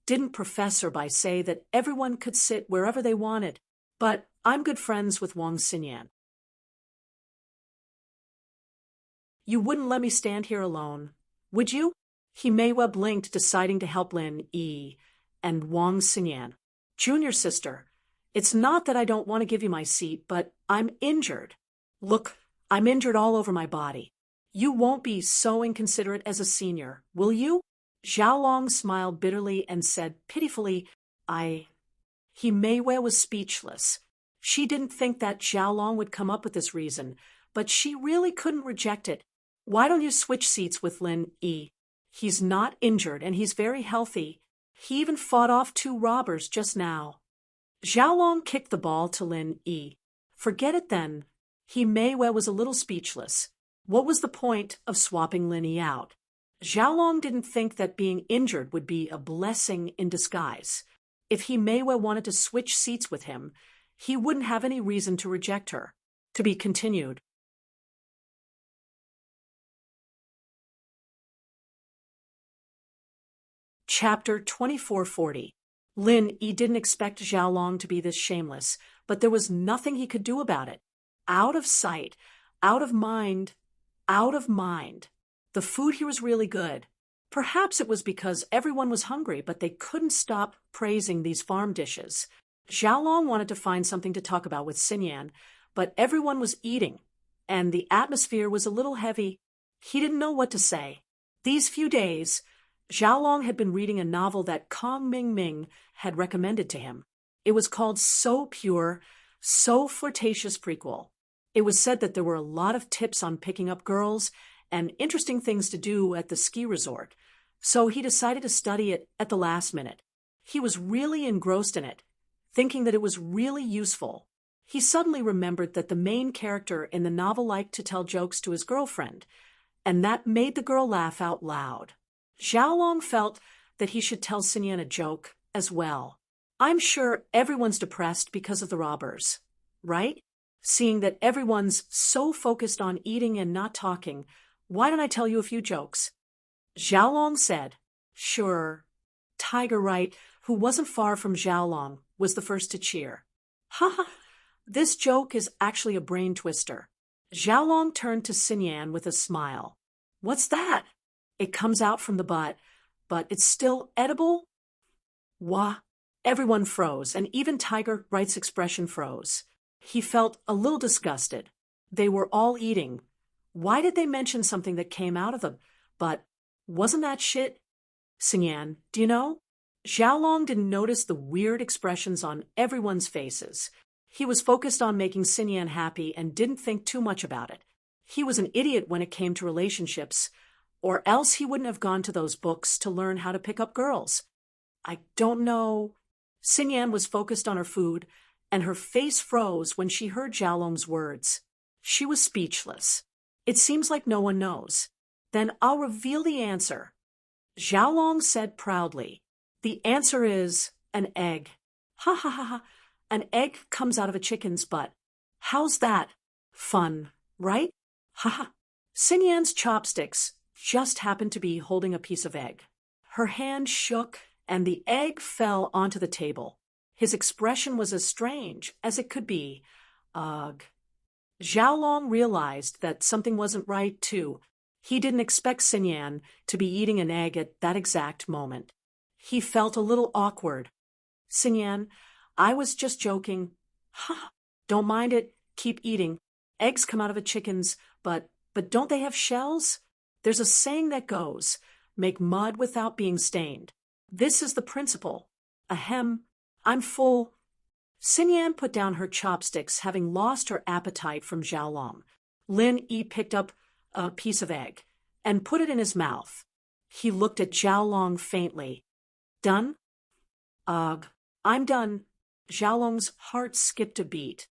didn't Professor Bai say that everyone could sit wherever they wanted? But I'm good friends with Wang Xinyan. You wouldn't let me stand here alone, would you? He Meiwei blinked, deciding to help Lin Yi and Wang Xinyan. Junior sister, it's not that I don't want to give you my seat, but I'm injured. Look, I'm injured all over my body. You won't be so inconsiderate as a senior, will you? Xiaolong smiled bitterly and said pitifully, He Meiwei was speechless. She didn't think that Xiaolong would come up with this reason, but she really couldn't reject it. Why don't you switch seats with Lin Yi? He's not injured and he's very healthy. He even fought off 2 robbers just now. Xiaolong kicked the ball to Lin Yi. Forget it then. He Meiwei was a little speechless. What was the point of swapping Lin Yi out? Xiaolong didn't think that being injured would be a blessing in disguise. If He Meiwei wanted to switch seats with him, he wouldn't have any reason to reject her. To be continued. Chapter 2440. Lin Yi didn't expect Xiaolong to be this shameless, but there was nothing he could do about it. Out of sight, out of mind, out of mind. The food here was really good. Perhaps it was because everyone was hungry, but they couldn't stop praising these farm dishes. Xiaolong wanted to find something to talk about with Xinyan, but everyone was eating, and the atmosphere was a little heavy. He didn't know what to say. These few days, Xiaolong had been reading a novel that Kong Ming had recommended to him. It was called So Pure, So Flirtatious Prequel. It was said that there were a lot of tips on picking up girls and interesting things to do at the ski resort, so he decided to study it at the last minute. He was really engrossed in it, thinking that it was really useful. He suddenly remembered that the main character in the novel liked to tell jokes to his girlfriend, and that made the girl laugh out loud. Xiaolong felt that he should tell Xinyan a joke as well. I'm sure everyone's depressed because of the robbers, right? Seeing that everyone's so focused on eating and not talking, why don't I tell you a few jokes? Xiaolong said. Sure. Tiger Right, who wasn't far from Xiaolong, was the first to cheer. Ha ha. This joke is actually a brain twister. Xiaolong turned to Xinyan with a smile. What's that? It comes out from the butt, but it's still edible? Wah. Everyone froze, and even Tiger Bright's expression froze. He felt a little disgusted. They were all eating. Why did they mention something that came out of the butt? Wasn't that shit? Xinyan, do you know? Xiaolong didn't notice the weird expressions on everyone's faces. He was focused on making Xinyan happy and didn't think too much about it. He was an idiot when it came to relationships, or else he wouldn't have gone to those books to learn how to pick up girls. I don't know. Xinyan was focused on her food, and her face froze when she heard Xiaolong's words. She was speechless. It seems like no one knows. Then I'll reveal the answer. Xiaolong said proudly. The answer is an egg. Ha ha ha ha. An egg comes out of a chicken's butt. How's that? Fun, right? Ha ha. Xinyan's chopsticks just happened to be holding a piece of egg. Her hand shook, and the egg fell onto the table. His expression was as strange as it could be. Ugh. Xiaolong realized that something wasn't right, too. He didn't expect Xinyan to be eating an egg at that exact moment. He felt a little awkward. Xinyan, I was just joking. Huh, don't mind it. Keep eating. Eggs come out of a chicken's, but don't they have shells? There's a saying that goes, make mud without being stained. This is the principle. Ahem, I'm full. Xinyan put down her chopsticks, having lost her appetite from Xiaolong. Lin Yi picked up a piece of egg and put it in his mouth. He looked at Xiaolong faintly. Done? Ugh, I'm done. Xiaolong's heart skipped a beat.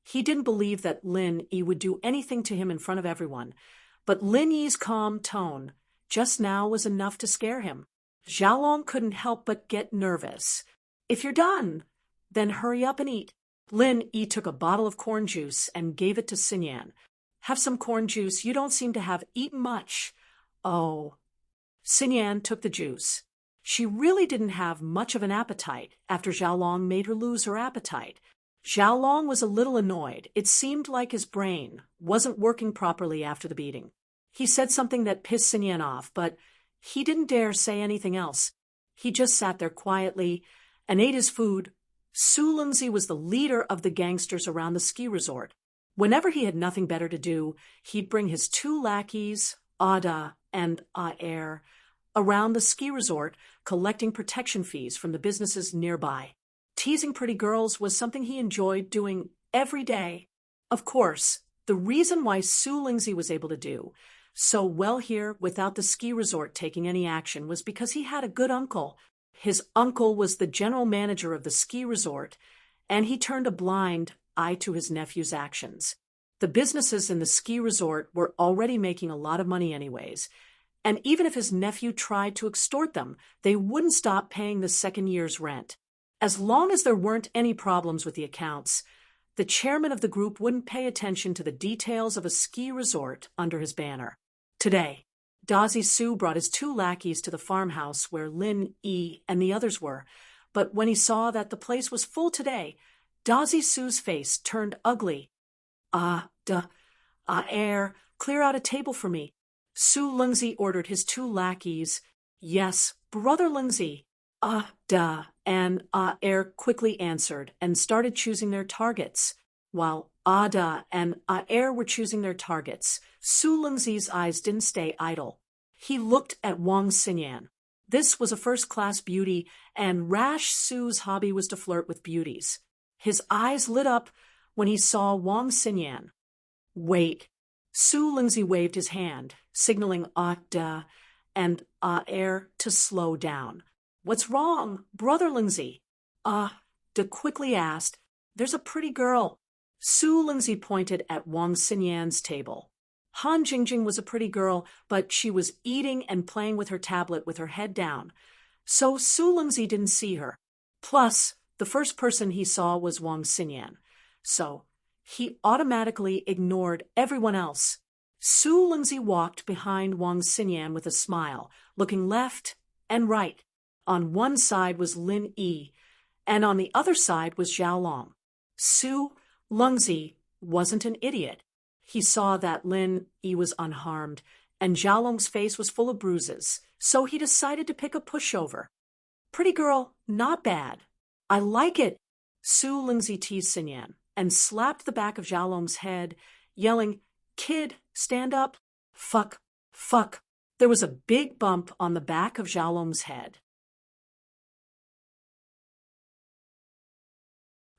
He didn't believe that Lin Yi would do anything to him in front of everyone, but Lin Yi's calm tone just now was enough to scare him. Xiaolong couldn't help but get nervous. If you're done, then hurry up and eat. Lin Yi took a bottle of corn juice and gave it to Xinyan. Have some corn juice. You don't seem to have eaten much. Oh. Xinyan took the juice. She really didn't have much of an appetite after Xiaolong made her lose her appetite. Xiaolong was a little annoyed. It seemed like his brain wasn't working properly after the beating. He said something that pissed Xinyan off, but he didn't dare say anything else. He just sat there quietly and ate his food. Su Lingzi was the leader of the gangsters around the ski resort. Whenever he had nothing better to do, he'd bring his two lackeys, Ada and Aer, around the ski resort, collecting protection fees from the businesses nearby. Teasing pretty girls was something he enjoyed doing every day. Of course, the reason why Su Lingzi was able to do so well here without the ski resort taking any action was because he had a good uncle. His uncle was the general manager of the ski resort, and he turned a blind eye to his nephew's actions. The businesses in the ski resort were already making a lot of money anyways, and even if his nephew tried to extort them, they wouldn't stop paying the second year's rent. As long as there weren't any problems with the accounts, the chairman of the group wouldn't pay attention to the details of a ski resort under his banner. Today, Dazi Su brought his two lackeys to the farmhouse where Lin Yi and the others were, but when he saw that the place was full today, Dazi Su's face turned ugly. Aer, clear out a table for me. Su Lingzi ordered his two lackeys. Yes, Brother Lingzi. And Aer quickly answered and started choosing their targets. While Ada and Aer were choosing their targets, Su Lingzi's eyes didn't stay idle. He looked at Wang Xinyan. This was a first-class beauty, and Rash Su's hobby was to flirt with beauties. His eyes lit up when he saw Wang Xinyan. Wait. Su Lingzi waved his hand, signaling Ada and Aer to slow down. What's wrong, Brother Lingzi? Da quickly asked. There's a pretty girl. Su Lingzi pointed at Wang Xinyan's table. Han Jingjing was a pretty girl, but she was eating and playing with her tablet with her head down. So Su Lingzi didn't see her. Plus, the first person he saw was Wang Xinyan. So he automatically ignored everyone else. Su Lingzi walked behind Wang Xinyan with a smile, looking left and right. On one side was Lin Yi, and on the other side was Xiaolong. Su Lungzi wasn't an idiot. He saw that Lin Yi was unharmed, and Xiaolong's face was full of bruises, so he decided to pick a pushover. Pretty girl, not bad. I like it. Su Lingzi teased Xinyan and slapped the back of Xiaolong's head, yelling, Kid, stand up. Fuck, fuck. There was a big bump on the back of Xiaolong's head.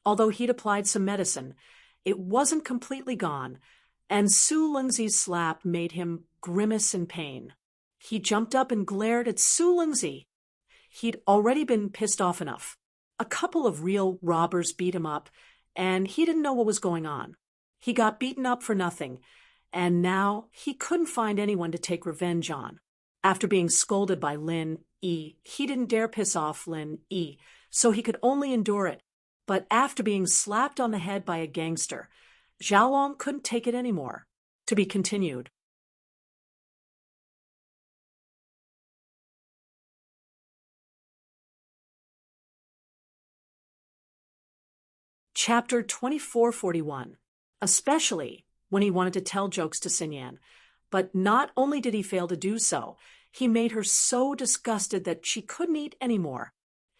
Although he'd applied some medicine, it wasn't completely gone, and Su Lingzi's slap made him grimace in pain. He jumped up and glared at Su Lingzi. He'd already been pissed off enough. A couple of real robbers beat him up, and he didn't know what was going on. He got beaten up for nothing, and now he couldn't find anyone to take revenge on. After being scolded by Lin Yi, he didn't dare piss off Lin Yi, so he could only endure it. But after being slapped on the head by a gangster, Xiaolong couldn't take it anymore. To be continued. Chapter 2441. Especially when he wanted to tell jokes to Xinyan. But not only did he fail to do so, he made her so disgusted that she couldn't eat anymore.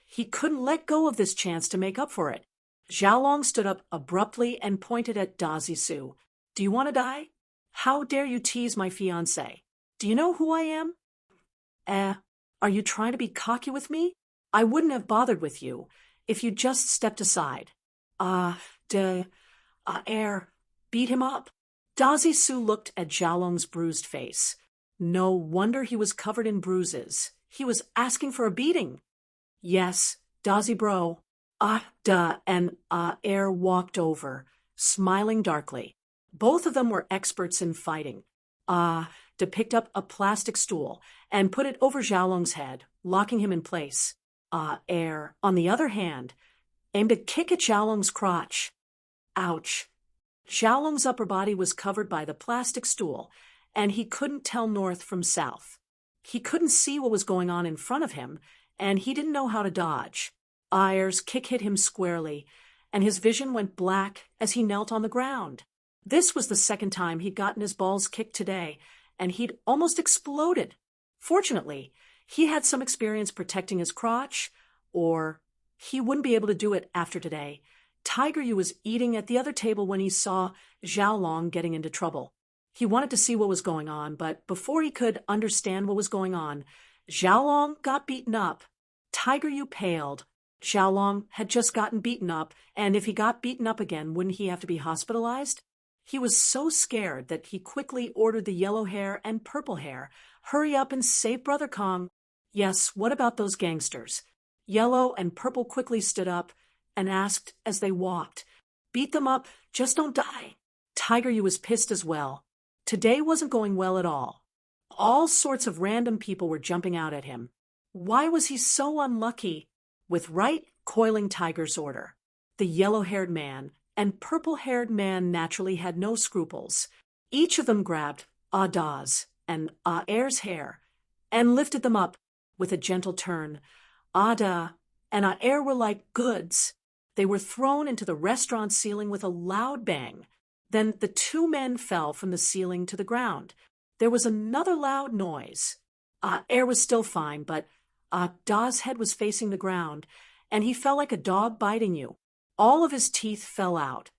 He couldn't let go of this chance to make up for it. Xiaolong stood up abruptly and pointed at Dazi Su. Do you want to die? How dare you tease my fiancé? Do you know who I am? Are you trying to be cocky with me? I wouldn't have bothered with you if you just stepped aside. Beat him up. Dazi Su looked at Xiaolong's bruised face. No wonder he was covered in bruises. He was asking for a beating. Yes, Dazi bro. And walked over, smiling darkly. Both of them were experts in fighting. Picked up a plastic stool and put it over Xiaolong's head, locking him in place. On the other hand, aimed a kick at Xiaolong's crotch. Ouch. Xiaolong's upper body was covered by the plastic stool, and he couldn't tell north from south. He couldn't see what was going on in front of him, and he didn't know how to dodge. Ayer's kick hit him squarely, and his vision went black as he knelt on the ground. This was the second time he'd gotten his balls kicked today, and he'd almost exploded. Fortunately, he had some experience protecting his crotch, or he wouldn't be able to do it after today. Tiger Yu was eating at the other table when he saw Xiaolong getting into trouble. He wanted to see what was going on, but before he could understand what was going on, Xiaolong got beaten up. Tiger Yu paled. Xiaolong had just gotten beaten up, and if he got beaten up again, wouldn't he have to be hospitalized? He was so scared that he quickly ordered the yellow hair and purple hair, hurry up and save Brother Kong. Yes, what about those gangsters? Yellow and purple quickly stood up and asked as they walked, Beat them up, just don't die. Tiger Yu was pissed as well. Today wasn't going well at all. All sorts of random people were jumping out at him. Why was he so unlucky? With right coiling Tiger's order, the yellow-haired man and purple-haired man naturally had no scruples. Each of them grabbed Da's and Air's hair and lifted them up with a gentle turn. Da and Air were like goods. They were thrown into the restaurant ceiling with a loud bang. Then the two men fell from the ceiling to the ground. There was another loud noise. Air was still fine, but Da's head was facing the ground, and he fell like a dog biting you. All of his teeth fell out,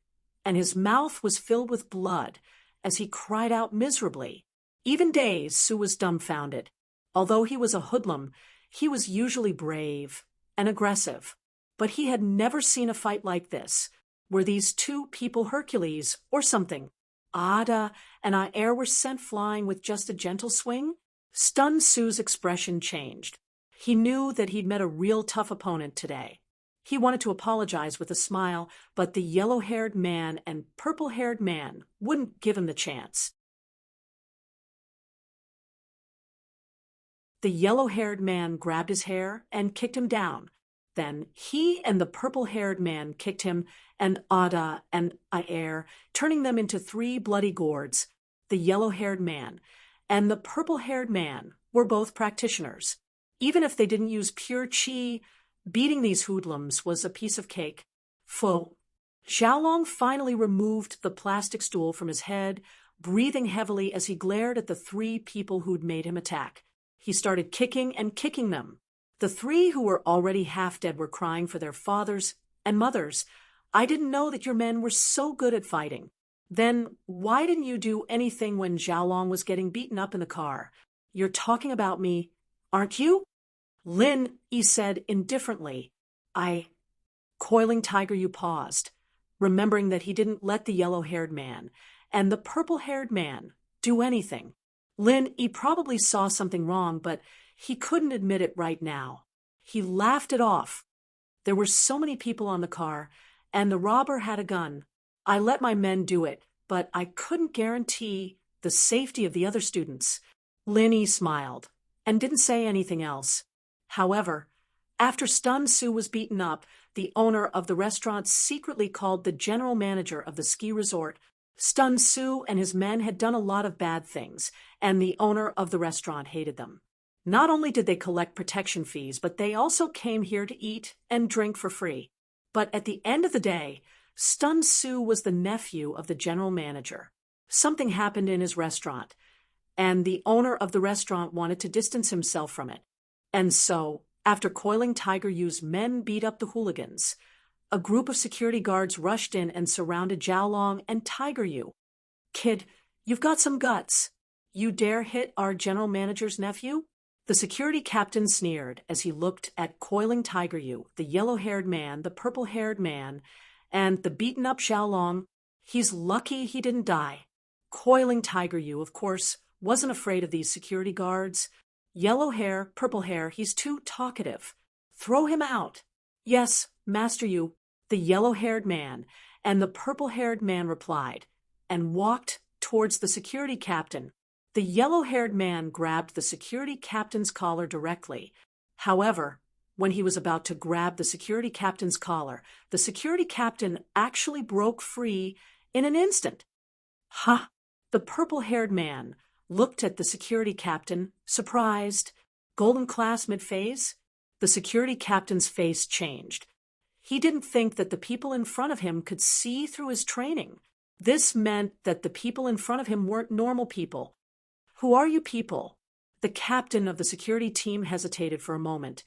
and his mouth was filled with blood as he cried out miserably. Even dazed, Su was dumbfounded. Although he was a hoodlum, he was usually brave and aggressive. But he had never seen a fight like this. Were these two people Hercules or something? Ada and Air were sent flying with just a gentle swing? Stunned Su's expression changed. He knew that he'd met a real tough opponent today. He wanted to apologize with a smile, but the yellow-haired man and purple-haired man wouldn't give him the chance. The yellow-haired man grabbed his hair and kicked him down. Then he and the purple-haired man kicked him and Ada and Air, turning them into 3 bloody gourds. The yellow-haired man and the purple-haired man were both practitioners. Even if they didn't use pure qi, beating these hoodlums was a piece of cake. Pho. Xiaolong finally removed the plastic stool from his head, breathing heavily as he glared at the three people who'd made him attack. He started kicking and kicking them. The three who were already half dead were crying for their fathers and mothers. I didn't know that your men were so good at fighting. Then why didn't you do anything when Xiaolong was getting beaten up in the car? You're talking about me, aren't you? Lin, he said indifferently. Coiling Tiger, you paused, remembering that he didn't let the yellow-haired man and the purple-haired man do anything. Lin, he probably saw something wrong, but he couldn't admit it right now. He laughed it off. There were so many people on the car, and the robber had a gun. I let my men do it, but I couldn't guarantee the safety of the other students. Lin smiled and didn't say anything else. However, after Stun Su was beaten up, the owner of the restaurant secretly called the general manager of the ski resort. Stun Su and his men had done a lot of bad things, and the owner of the restaurant hated them. Not only did they collect protection fees, but they also came here to eat and drink for free. But at the end of the day, Stun Su was the nephew of the general manager. Something happened in his restaurant, and the owner of the restaurant wanted to distance himself from it. And so, after Coiling Tiger Yu's men beat up the hooligans, a group of security guards rushed in and surrounded Xiaolong and Tiger Yu. Kid, you've got some guts. You dare hit our general manager's nephew? The security captain sneered as he looked at Coiling Tiger Yu, the yellow-haired man, the purple-haired man, and the beaten-up Xiaolong. He's lucky he didn't die. Coiling Tiger Yu, of course, wasn't afraid of these security guards. Yellow hair, purple hair, he's too talkative. Throw him out. Yes, Master Yu, the yellow-haired man, and the purple-haired man replied, and walked towards the security captain. The yellow-haired man grabbed the security captain's collar directly. However, when he was about to grab the security captain's collar, the security captain actually broke free in an instant. Ha! The purple-haired man looked at the security captain, surprised. Golden class mid-phase? The security captain's face changed. He didn't think that the people in front of him could see through his training. This meant that the people in front of him weren't normal people. Who are you people? The captain of the security team hesitated for a moment,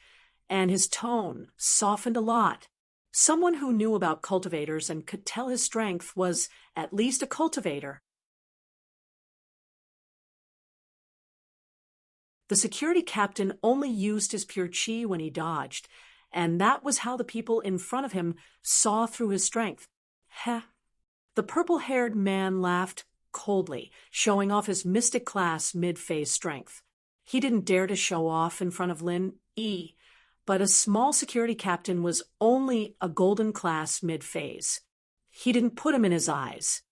and his tone softened a lot. Someone who knew about cultivators and could tell his strength was at least a cultivator. The security captain only used his pure qi when he dodged, and that was how the people in front of him saw through his strength. Heh. The purple-haired man laughed coldly, showing off his mystic class mid-phase strength. He didn't dare to show off in front of Lin Yi, but a small security captain was only a golden class mid-phase. He didn't put him in his eyes.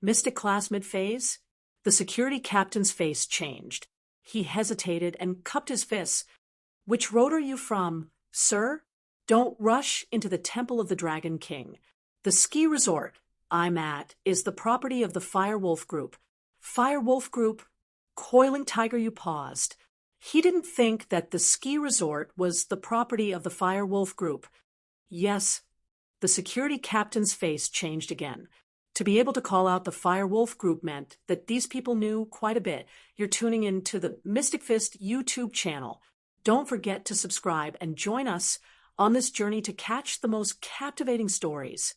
Mystic class mid-phase? The security captain's face changed. He hesitated and cupped his fists. Which road are you from, sir? Don't rush into the Temple of the Dragon King. The ski resort I'm at is the property of the Firewolf Group. Firewolf Group? Coiling Tiger Yu paused. He didn't think that the ski resort was the property of the Firewolf Group. Yes. The security captain's face changed again. To be able to call out the Firewolf Group meant that these people knew quite a bit. You're tuning in to the Mystic Fist YouTube channel. Don't forget to subscribe and join us on this journey to catch the most captivating stories.